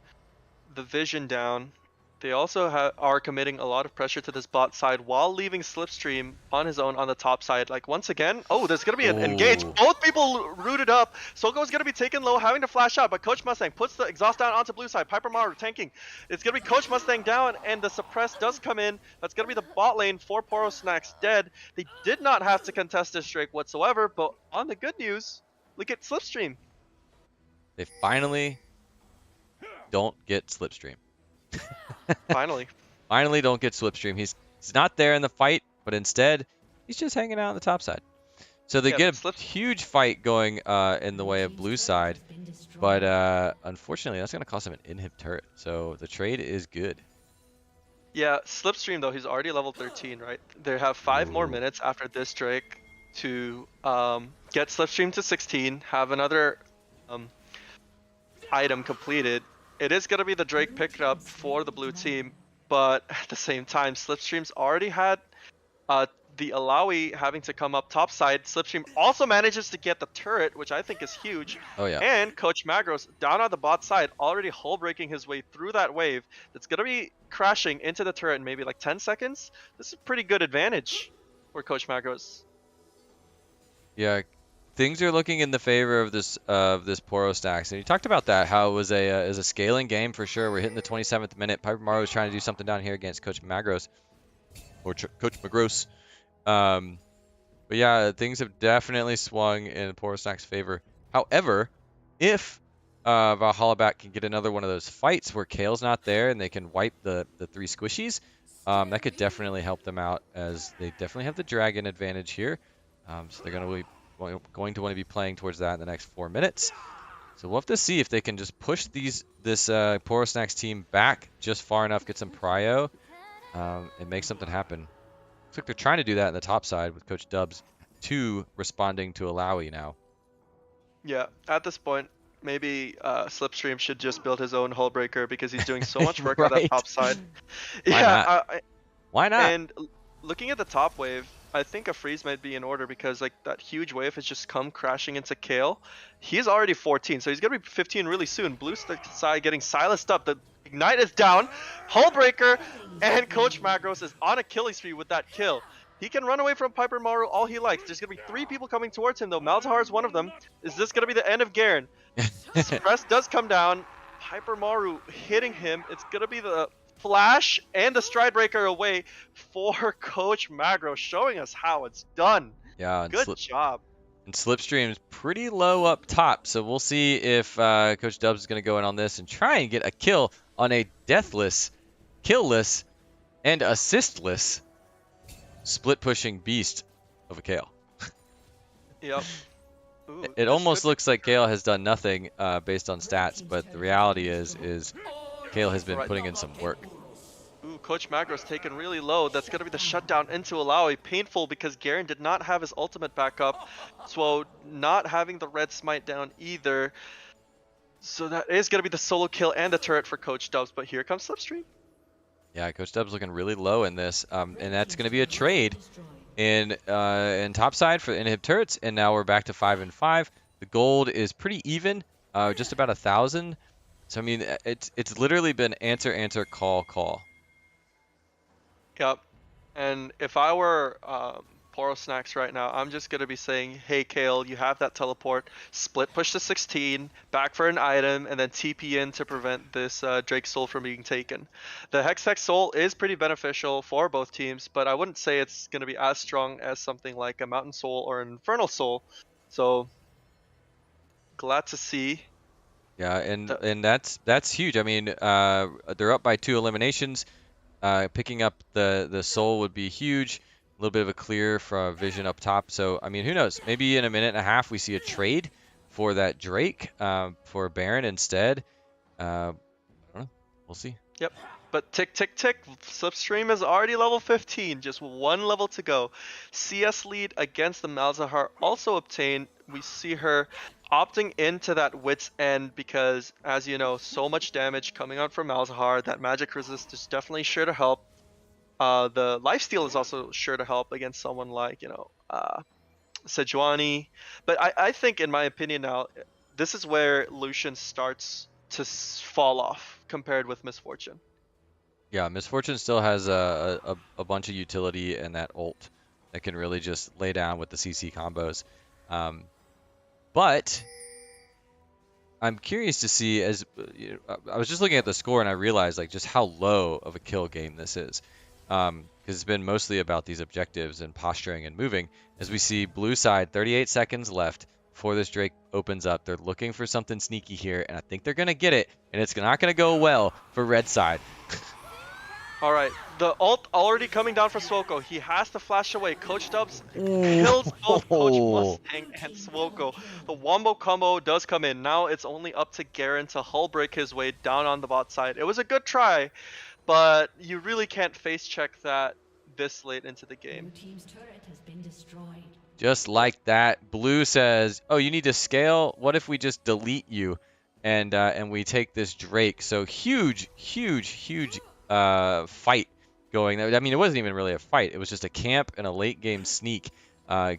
the vision down. They also are committing a lot of pressure to this bot side while leaving Slipstream on his own on the top side. Like once again, there's gonna be an engage. Both people rooted up. Soko's gonna be taken low, having to flash out, but Coach Mustang puts the exhaust down onto blue side. Piper Maru tanking. It's gonna be Coach Mustang down, and the suppress does come in. That's gonna be the bot lane for Poro Snacks dead. They did not have to contest this Drake whatsoever, but on the good news, look at Slipstream. They finally don't get Slipstream. Finally don't get Slipstream. He's not there in the fight, but instead he's just hanging out on the top side. So they get a huge fight going in the way of blue side, but unfortunately that's going to cost him an inhib turret. So the trade is good. Yeah, Slipstream though, he's already level 13, right? They have 5 more minutes after this Drake to get Slipstream to 16, have another item completed. It is going to be the Drake picked up for the blue team, but at the same time, Slipstream's already had the Alawi having to come up top side. Slipstream also manages to get the turret, which I think is huge. Oh yeah. And Coach Magros down on the bot side, already hull breaking his way through that wave. That's going to be crashing into the turret in maybe like 10 seconds. This is a pretty good advantage for Coach Magros. Yeah. Things are looking in the favor of this Poro Stacks, and you talked about that, how it was a scaling game for sure. We're hitting the 27th minute. Piper Maru is trying to do something down here against Coach Magros, or Coach Magros. But yeah, things have definitely swung in Poro Stacks' favor. However, if Valhalla Bat can get another one of those fights where Kale's not there and they can wipe the 3 squishies, that could definitely help them out, as they definitely have the dragon advantage here. So they're going to want to be playing towards that in the next 4 minutes. So we'll have to see if they can just push this Poro Snacks team back just far enough, get some prio, and make something happen. Looks like they're trying to do that in the top side with Coach Dubs 2 responding to Alawi now. Yeah, at this point, maybe Slipstream should just build his own hull breaker because he's doing so much work on that top side. Why not? And looking at the top wave, I think a freeze might be in order because like that huge wave has just come crashing into Kale. He's already 14, so he's gonna be 15 really soon. Blue side getting silenced up. The ignite is down. Hull breaker, and Coach Magros is on a killing spree with that kill. He can run away from Piper Maru all he likes. There's gonna be 3 people coming towards him though. Malzahar is one of them. Is this gonna be the end of Garen? Suppress does come down. Piper Maru hitting him. It's gonna be the flash and the stride breaker away for Coach Magro, showing us how it's done. Yeah, good job. And Slipstream's pretty low up top, so we'll see if Coach Dubs is going to go in on this and try and get a kill on a deathless, killless, and assistless split pushing beast of a Kale. Yep. Ooh, It this could almost be looks like Kale has done nothing based on stats, but the reality is Kale has been right. putting in some work. Ooh, Coach Magros taken really low. That's going to be the shutdown into Alawi. Painful because Garen did not have his ultimate backup. So not having the red smite down either. So that is going to be the solo kill and the turret for Coach Dubs. But here comes Slipstream. Yeah, Coach Dub's looking really low in this, and that's going to be a trade in topside for inhib turrets, and now we're back to 5 and 5. The gold is pretty even, just about 1,000. So I mean, it's literally been answer, call. Yep. And if I were Poro Snacks right now, I'm just going to be saying, hey, Kale, you have that teleport. Split push to 16, back for an item, and then TP in to prevent this Drake Soul from being taken. The Hextech Soul is pretty beneficial for both teams, but I wouldn't say it's going to be as strong as something like a Mountain Soul or an Infernal Soul. So, glad to see. Yeah, The, and that's huge. I mean, they're up by 2 eliminations. Picking up the soul would be huge. A little bit of a clear for vision up top. So, I mean, who knows? Maybe in a minute and a half we see a trade for that Drake for Baron instead. I don't know. We'll see. Yep. But tick, tick, tick. Slipstream is already level 15. Just one level to go. CS lead against the Malzahar also obtained. We see her opting into that Wit's End because, as you know, so much damage coming out from Malzahar. That magic resist is definitely sure to help. The lifesteal is also sure to help against someone like, Sejuani. But I think, in my opinion now, this is where Lucian starts to fall off compared with Misfortune. Yeah, Misfortune still has a bunch of utility and that ult that can really just lay down with the CC combos. But I'm curious to see as I was just looking at the score and I realized like just how low of a kill game this is. Because it's been mostly about these objectives and posturing and moving. As we see blue side, 38 seconds left before this Drake opens up. They're looking for something sneaky here, and I think they're going to get it, and it's not going to go well for red side. All right, the ult already coming down for Swoko. He has to flash away. Coach Dubs kills both Coach Mustang and Swoko. The wombo combo does come in. Now it's only up to Garen to hull break his way down on the bot side. It was a good try, but you really can't face check that this late into the game. Team's turret has been destroyed. Just like that, Blue says, "Oh, you need to scale? What if we just delete you, and we take this Drake?" So huge fight going. I mean, it wasn't even really a fight. It was just a camp and a late game sneak.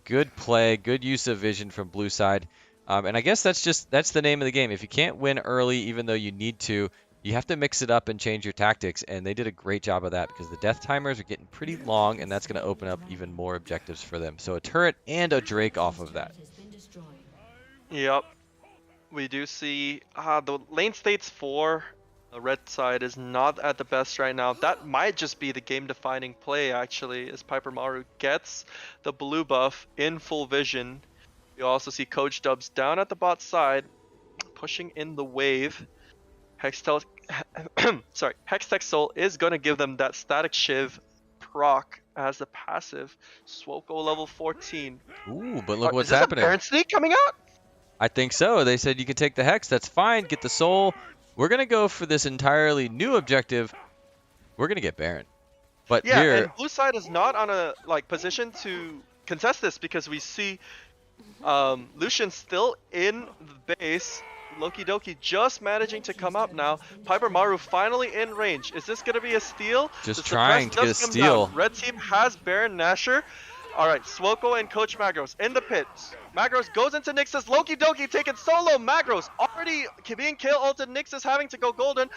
Good play, good use of vision from blue side. And I guess that's the name of the game. If you can't win early, even though you need to, you have to mix it up and change your tactics. And they did a great job of that because the death timers are getting pretty long, and that's going to open up even more objectives for them. So a turret and a Drake off of that. Yep. We do see the lane states for the red side is not at the best right now. That might just be the game-defining play, actually, as Piper Maru gets the blue buff in full vision. You also see Coach Dubs down at the bot side, pushing in the wave. Hextech Soul is going to give them that Static Shiv proc as the passive. Swoko level 14. Ooh, but look what's is happening. Is a Baron Sneak coming out? I think so. They said you can take the Hex. That's fine. Get the Soul. We're going to go for this entirely new objective. We're going to get Baron. But yeah, here... and blue side is not on a position to contest this because we see Lucian still in the base. Loki Doki just managing to come up now. Piper Maru finally in range. Is this going to be a steal? Just trying to get a steal. Red team has Baron Nashor. Alright, Swoko and Coach Magros in the pit. Magros goes into Nixus. Loki Doki taken solo. Magros already being kill ulted. Nixus having to go golden.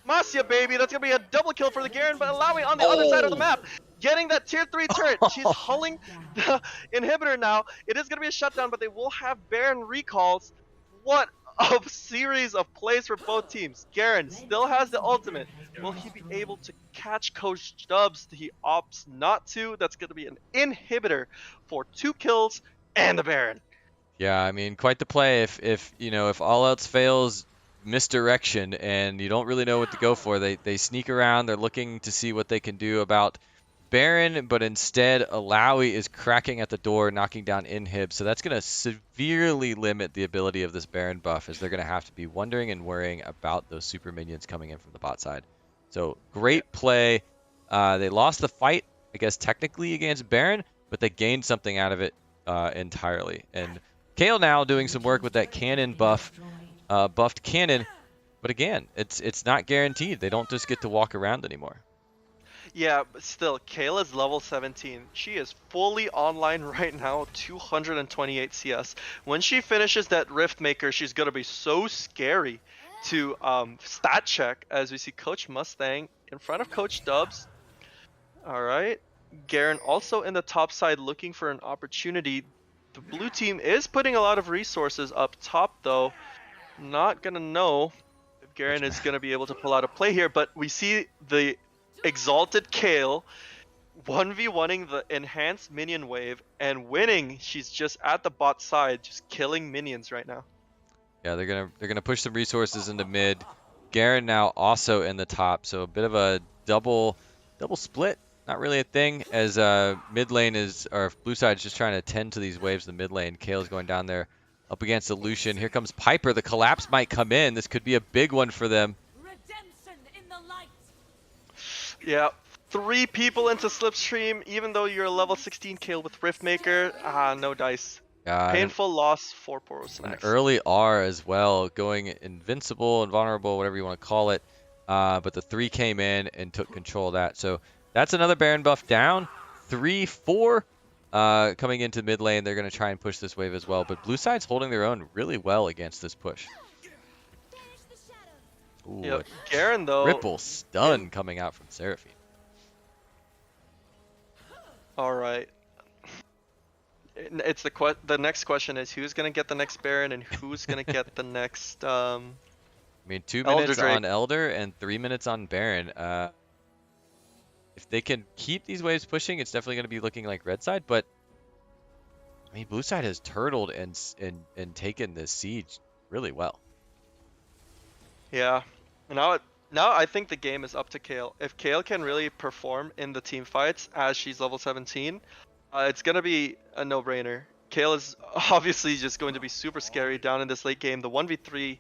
Masya, baby, that's going to be a double kill for the Garen, but allowing on the other side of the map. Getting that tier 3 turret. She's hulling the inhibitor now. It is going to be a shutdown, but they will have Baron recalls. What a series of plays for both teams. Garen still has the ultimate. Will he be able to catch Coach Dubs? He opts not to. That's going to be an inhibitor for 2 kills and the Baron. Yeah, I mean, quite the play. If all else fails, misdirection, and you don't really know what to go for. They sneak around. They're looking to see what they can do about Baron, but instead Alawi is cracking at the door, knocking down Inhib. So that's going to severely limit the ability of this Baron buff, as they're going to have to be wondering and worrying about those super minions coming in from the bot side. So great play. They lost the fight, I guess, technically against Baron, but they gained something out of it entirely. And Kale now doing some work with that cannon buff, buffed cannon. But again, it's not guaranteed. They don't just get to walk around anymore. Yeah, but still, Kayla's level 17. She is fully online right now, 228 CS. When she finishes that Rift Maker, she's gonna be so scary to stat check, as we see Coach Mustang in front of Coach Dubs. Alright. Garen also in the top side looking for an opportunity. The blue team is putting a lot of resources up top though. Not gonna know if Garen is gonna be able to pull out a play here, but we see the Exalted Kale 1v1ing the enhanced minion wave and winning. She's just at the bot side, just killing minions right now. Yeah, they're gonna push some resources into mid. Garen now also in the top, so a bit of a double split. Not really a thing, as mid lane is, or blue side is just trying to tend to these waves in the mid lane. Kale's going down there up against the Lucian. Here comes Piper. The collapse might come in. This could be a big one for them. Yeah, 3 people into Slipstream, even though you're a level 16 Kale with Riftmaker. No dice. Painful loss for Poro An Snacks. early R as well, going invincible, invulnerable, whatever you want to call it. But the 3 came in and took control of that. So that's another Baron buff down. 3-4 coming into mid lane. They're going to try and push this wave as well. But blue side's holding their own really well against this push. Ooh, Yep. Garen though. Ripple stun coming out from Seraphine. All right. It's the next question is who's gonna get the next Baron and who's gonna get the next I mean, 2 Elder minutes Drake. on Elder and 3 minutes on Baron. If they can keep these waves pushing, it's definitely going to be looking like red side. But I mean, blue side has turtled and taken this siege really well. Yeah. Now I think the game is up to Kale. If Kale can really perform in the team fights as she's level 17, it's gonna be a no-brainer. Kale is obviously just going to be super scary down in this late game. The 1v3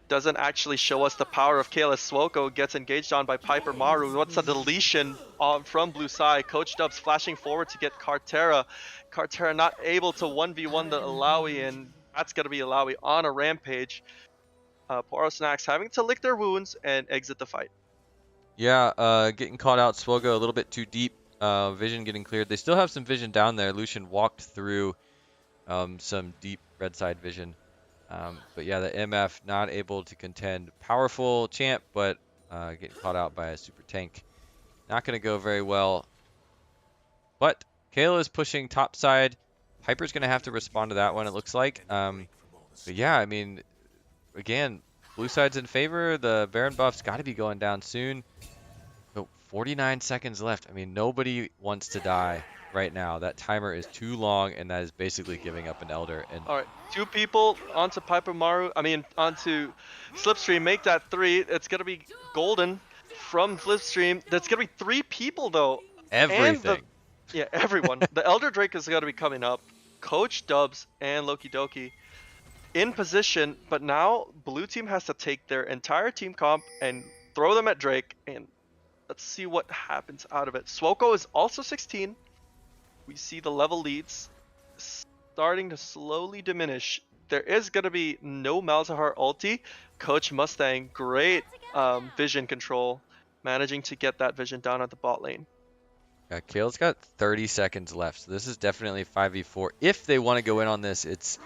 doesn't actually show us the power of Kale as Swoko gets engaged on by Piper Maru. What's a deletion from blue side? Coach Dubs flashing forward to get Cartera. Cartera not able to 1v1 the Alawi, and that's gonna be Alawi on a rampage. Poro Snacks having to lick their wounds and exit the fight. Yeah, getting caught out. Swogo a little bit too deep. Vision getting cleared. They still have some vision down there. Lucian walked through some deep red side vision. But yeah, the MF not able to contend. Powerful champ, but getting caught out by a super tank. Not going to go very well. But Kayla is pushing top side. Piper's going to have to respond to that one, it looks like. But yeah, I mean, again, blue side's in favor. The Baron buff's got to be going down soon. But 49 seconds left. I mean, nobody wants to die right now. That timer is too long, and that is basically giving up an Elder. And All right, 2 people onto Piper Maru. Onto Slipstream. Make that 3. It's gonna be golden from Slipstream. That's gonna be 3 people though. everything. Yeah, everyone. The Elder Drake is gonna be coming up. Coach Dubs and Loki Doki in position, but now blue team has to take their entire team comp and throw them at Drake, and let's see what happens out of it. Swoko is also 16. We see the level leads starting to slowly diminish. There is going to be no Malzahar ulti. Coach Mustang, great vision control, managing to get that vision down at the bot lane. Yeah, Kale's got 30 seconds left, so this is definitely 5v4. If they want to go in on this, it's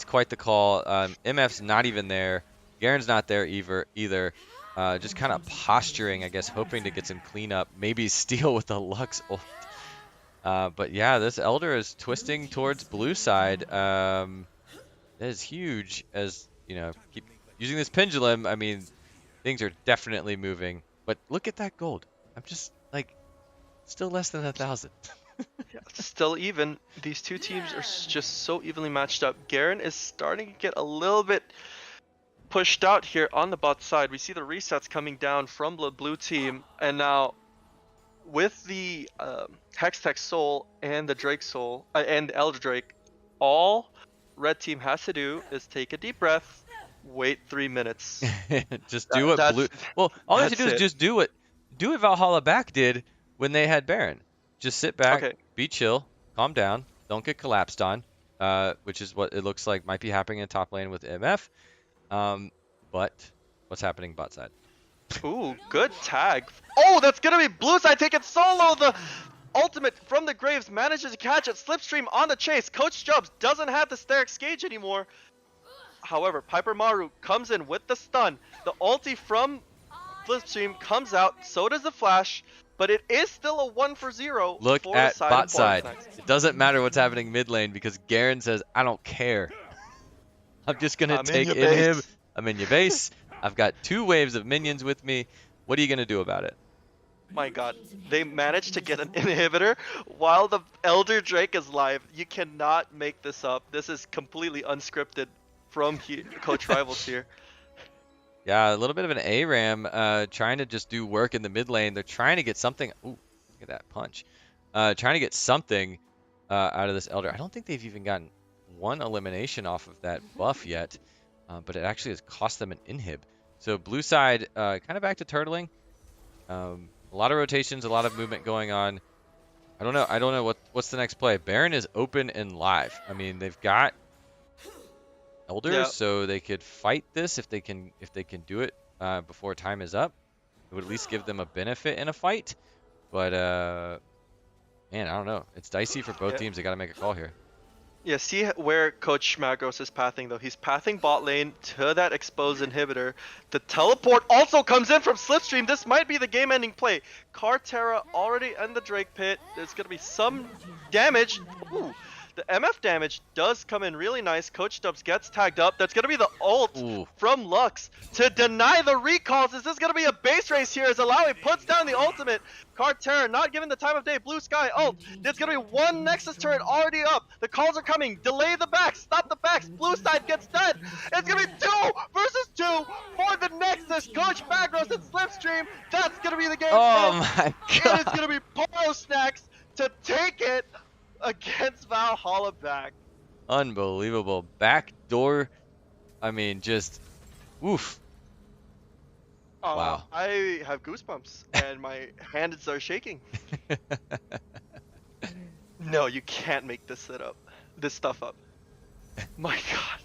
quite the call. MF's not even there. Garen's not there either. Just kind of posturing, I guess, hoping to get some cleanup. Maybe steal with the Lux ult. But yeah, this Elder is twisting towards blue side. That is huge, as, you know, keep using this pendulum. I mean, things are definitely moving. But look at that gold. I'm just, like, still less than 1,000. Yeah, still even. These two teams are just so evenly matched up. Garen is starting to get a little bit pushed out here on the bot side. We see the resets coming down from the blue team, and now with the Hextech Soul and the Drake Soul and the Elder Drake, all red team has to do is take a deep breath, wait 3 minutes. Just do what That's blue. Well, all they have to that's do is it. just do what Valhalla back did when they had Baron. Just sit back, Okay. be chill, calm down, don't get collapsed on, which is what it looks like might be happening in top lane with MF. But what's happening bot side? Ooh, good tag. Oh, that's gonna be blue side taking solo. The ultimate from the graves manages to catch it. Slipstream on the chase. Coach Jubs doesn't have the Sterix gauge anymore. However, Piper Maru comes in with the stun. The ulti from Slipstream comes out. So does the flash. But it is still a 1-for-0 Look for the at side bot of side. Borisnax. It doesn't matter what's happening mid lane because Garen says, I don't care. I'm just gonna I'm in take your inhib. base. I'm in your base. I've got 2 waves of minions with me. What are you gonna do about it? My god, they managed to get an inhibitor while the Elder Drake is live. You cannot make this up. This is completely unscripted from Coach Rivals here. Yeah, a little bit of an ARAM trying to just do work in the mid lane. They're trying to get something. Ooh, look at that punch. Trying to get something out of this Elder. I don't think they've even gotten one elimination off of that buff yet, but it actually has cost them an inhib. So blue side kind of back to turtling. A lot of rotations, a lot of movement going on. I don't know what's the next play. Baron is open and live. I mean, they've got Elders, Yeah. so they could fight this if they can do it before time is up. It would at least give them a benefit in a fight. But man, I don't know. It's dicey for both Yeah. teams. They got to make a call here. Yeah, see where Coach Magros is pathing though. He's pathing bot lane to that exposed inhibitor. The teleport also comes in from Slipstream. This might be the game-ending play. Carterra already in the Drake pit. There's gonna be some damage. Ooh, the MF damage does come in really nice. Coach Dubs gets tagged up. That's gonna be the ult Ooh. from Lux to deny the recalls. Is this gonna be a base race here as Alawi puts down the ultimate? Carterra not given the time of day. Blue Sky ult. There's gonna be one Nexus turret already up. The calls are coming. Delay the backs. Stop the backs. Blue side gets dead. It's gonna be 2 versus 2 for the Nexus. Coach Magros and Slipstream. That's gonna be the game. Oh my And it's god! gonna be Poro Snacks to take it against Valhalla back. Unbelievable backdoor. I mean, just oof. Wow. I have goosebumps and my hands are shaking. No, you can't make this stuff up. My god.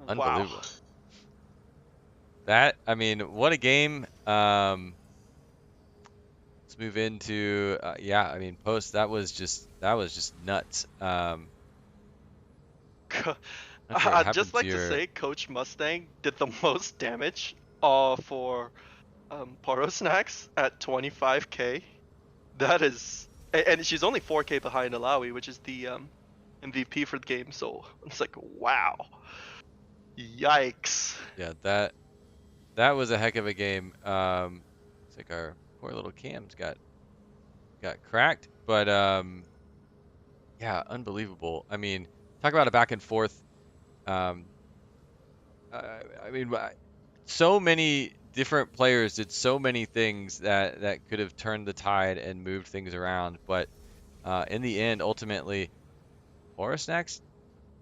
Unbelievable. Wow. That, I mean, what a game. Let's move into yeah, I mean, post that was just nuts. Not sure what I'd happened just like to your- say Coach Mustang did the most damage for Poro Snacks at 25k. That is, and she's only 4k behind Alawi, which is the MVP for the game. So it's like, wow, yikes. Yeah, that was a heck of a game. It's like our poor little Cam's got cracked, but yeah, unbelievable. I mean, talk about a back and forth. I mean, so many different players did so many things that could have turned the tide and moved things around, but in the end, ultimately, Horror Snacks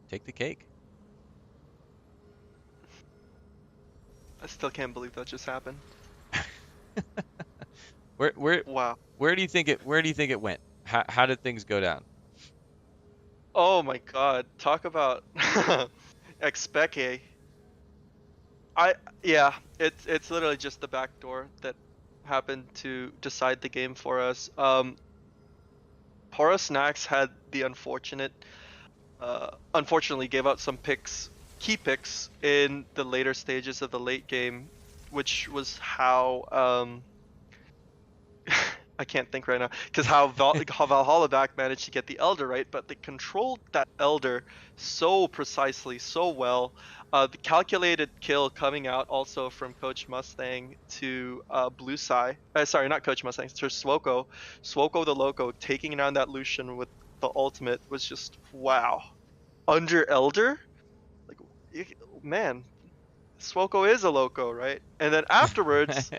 take the cake. I still can't believe that just happened. Wow. Where do you think it went? How did things go down? Oh my god. Talk about Expeke. Yeah, it's literally just the back door that happened to decide the game for us. Poro Snacks had the unfortunately gave out some key picks in the later stages of the late game, which was how I can't think right now, because how Valhalla back managed to get the Elder right, but they controlled that Elder so precisely, so well. The calculated kill coming out also from Coach Mustang to Blue Sai. Sorry, not Coach Mustang, to Swoko. Swoko the Loco taking down that Lucian with the ultimate was just wow. Under Elder? Like, man, Swoko is a Loco, right? And then afterwards,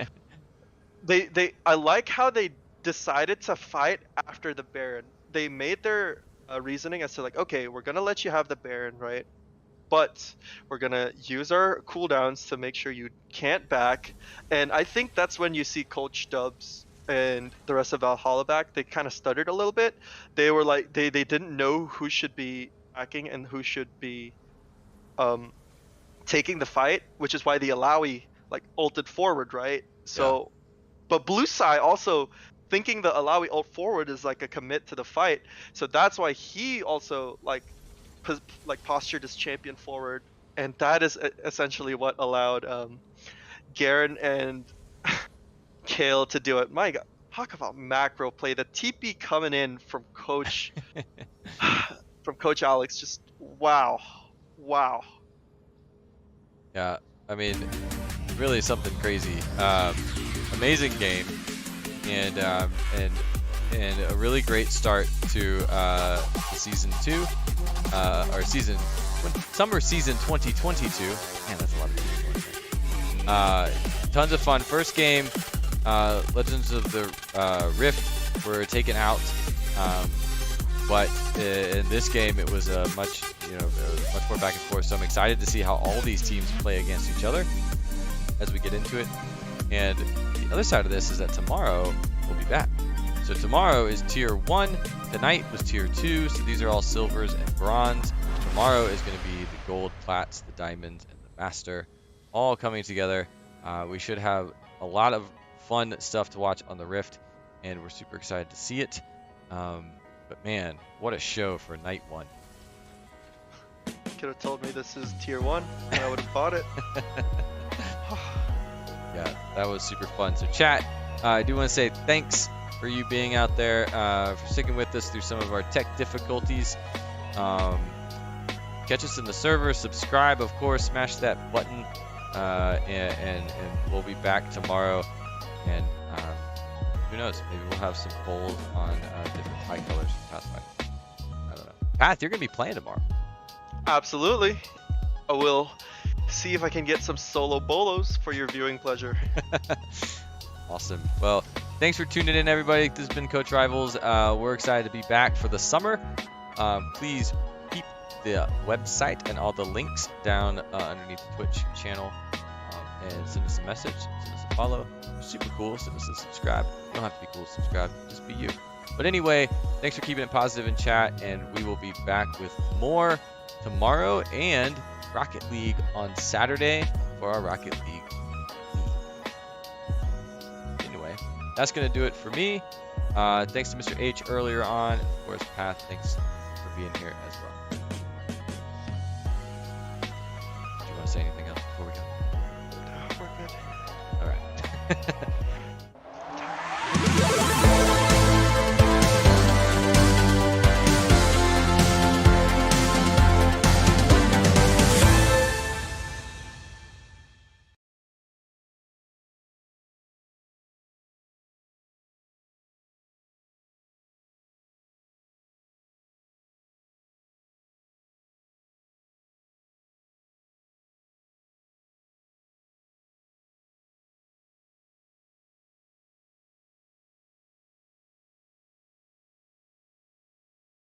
I like how they decided to fight after the Baron. They made their reasoning as to like, okay, we're gonna let you have the Baron, right? But we're gonna use our cooldowns to make sure you can't back. And I think that's when you see Coach Dubs and the rest of Valhalla back. They kind of stuttered a little bit. They were like they didn't know who should be backing and who should be um taking the fight, which is why the Alawi like ulted forward, right? Yeah. So, but Blue Sai also thinking the Alawi ult forward is like a commit to the fight, so that's why he also like postured his champion forward, and that is essentially what allowed Garen and Kale to do it. My God, talk about macro play. The TP coming in from Coach from Coach Alex, just wow, wow. Yeah, I mean, really something crazy. Amazing game, and a really great start to the season 2, or summer season 2022. Man, that's a lot of tons of fun. First game, Legends of the Rift were taken out, but in this game it was much more back and forth. So I'm excited to see how all these teams play against each other as we get into it. And the other side of this is that tomorrow we'll be back. So tomorrow is tier 1, tonight was tier 2, so these are all silvers and bronze. Tomorrow is going to be the gold, plats, the diamonds, and the master, all coming together. We should have a lot of fun stuff to watch on the Rift, and we're super excited to see it. But man, what a show for night 1. Could have told me this is tier 1, and I would have bought it. Yeah, that was super fun. So chat, I do want to say thanks for you being out there, for sticking with us through some of our tech difficulties. Catch us in the server, subscribe, of course, smash that button, and we'll be back tomorrow. And who knows, maybe we'll have some polls on different high colors from Pathfinder. I don't know. Path, you're going to be playing tomorrow. Absolutely. I will see if I can get some solo bolos for your viewing pleasure. Awesome. Well, thanks for tuning in, everybody. This has been Coach Rivals. We're excited to be back for the summer. Please keep the website and all the links down underneath the Twitch channel, and send us a message, send us a follow. Super cool. Send us a subscribe. You don't have to be cool to subscribe. Just be you. But anyway, thanks for keeping it positive in chat, and we will be back with more tomorrow and Rocket League on Saturday for our Rocket League. Anyway, that's going to do it for me. Thanks to Mr. H earlier on. And of course, Path, thanks for being here as well. Do you want to say anything else before we go? We're good. All right.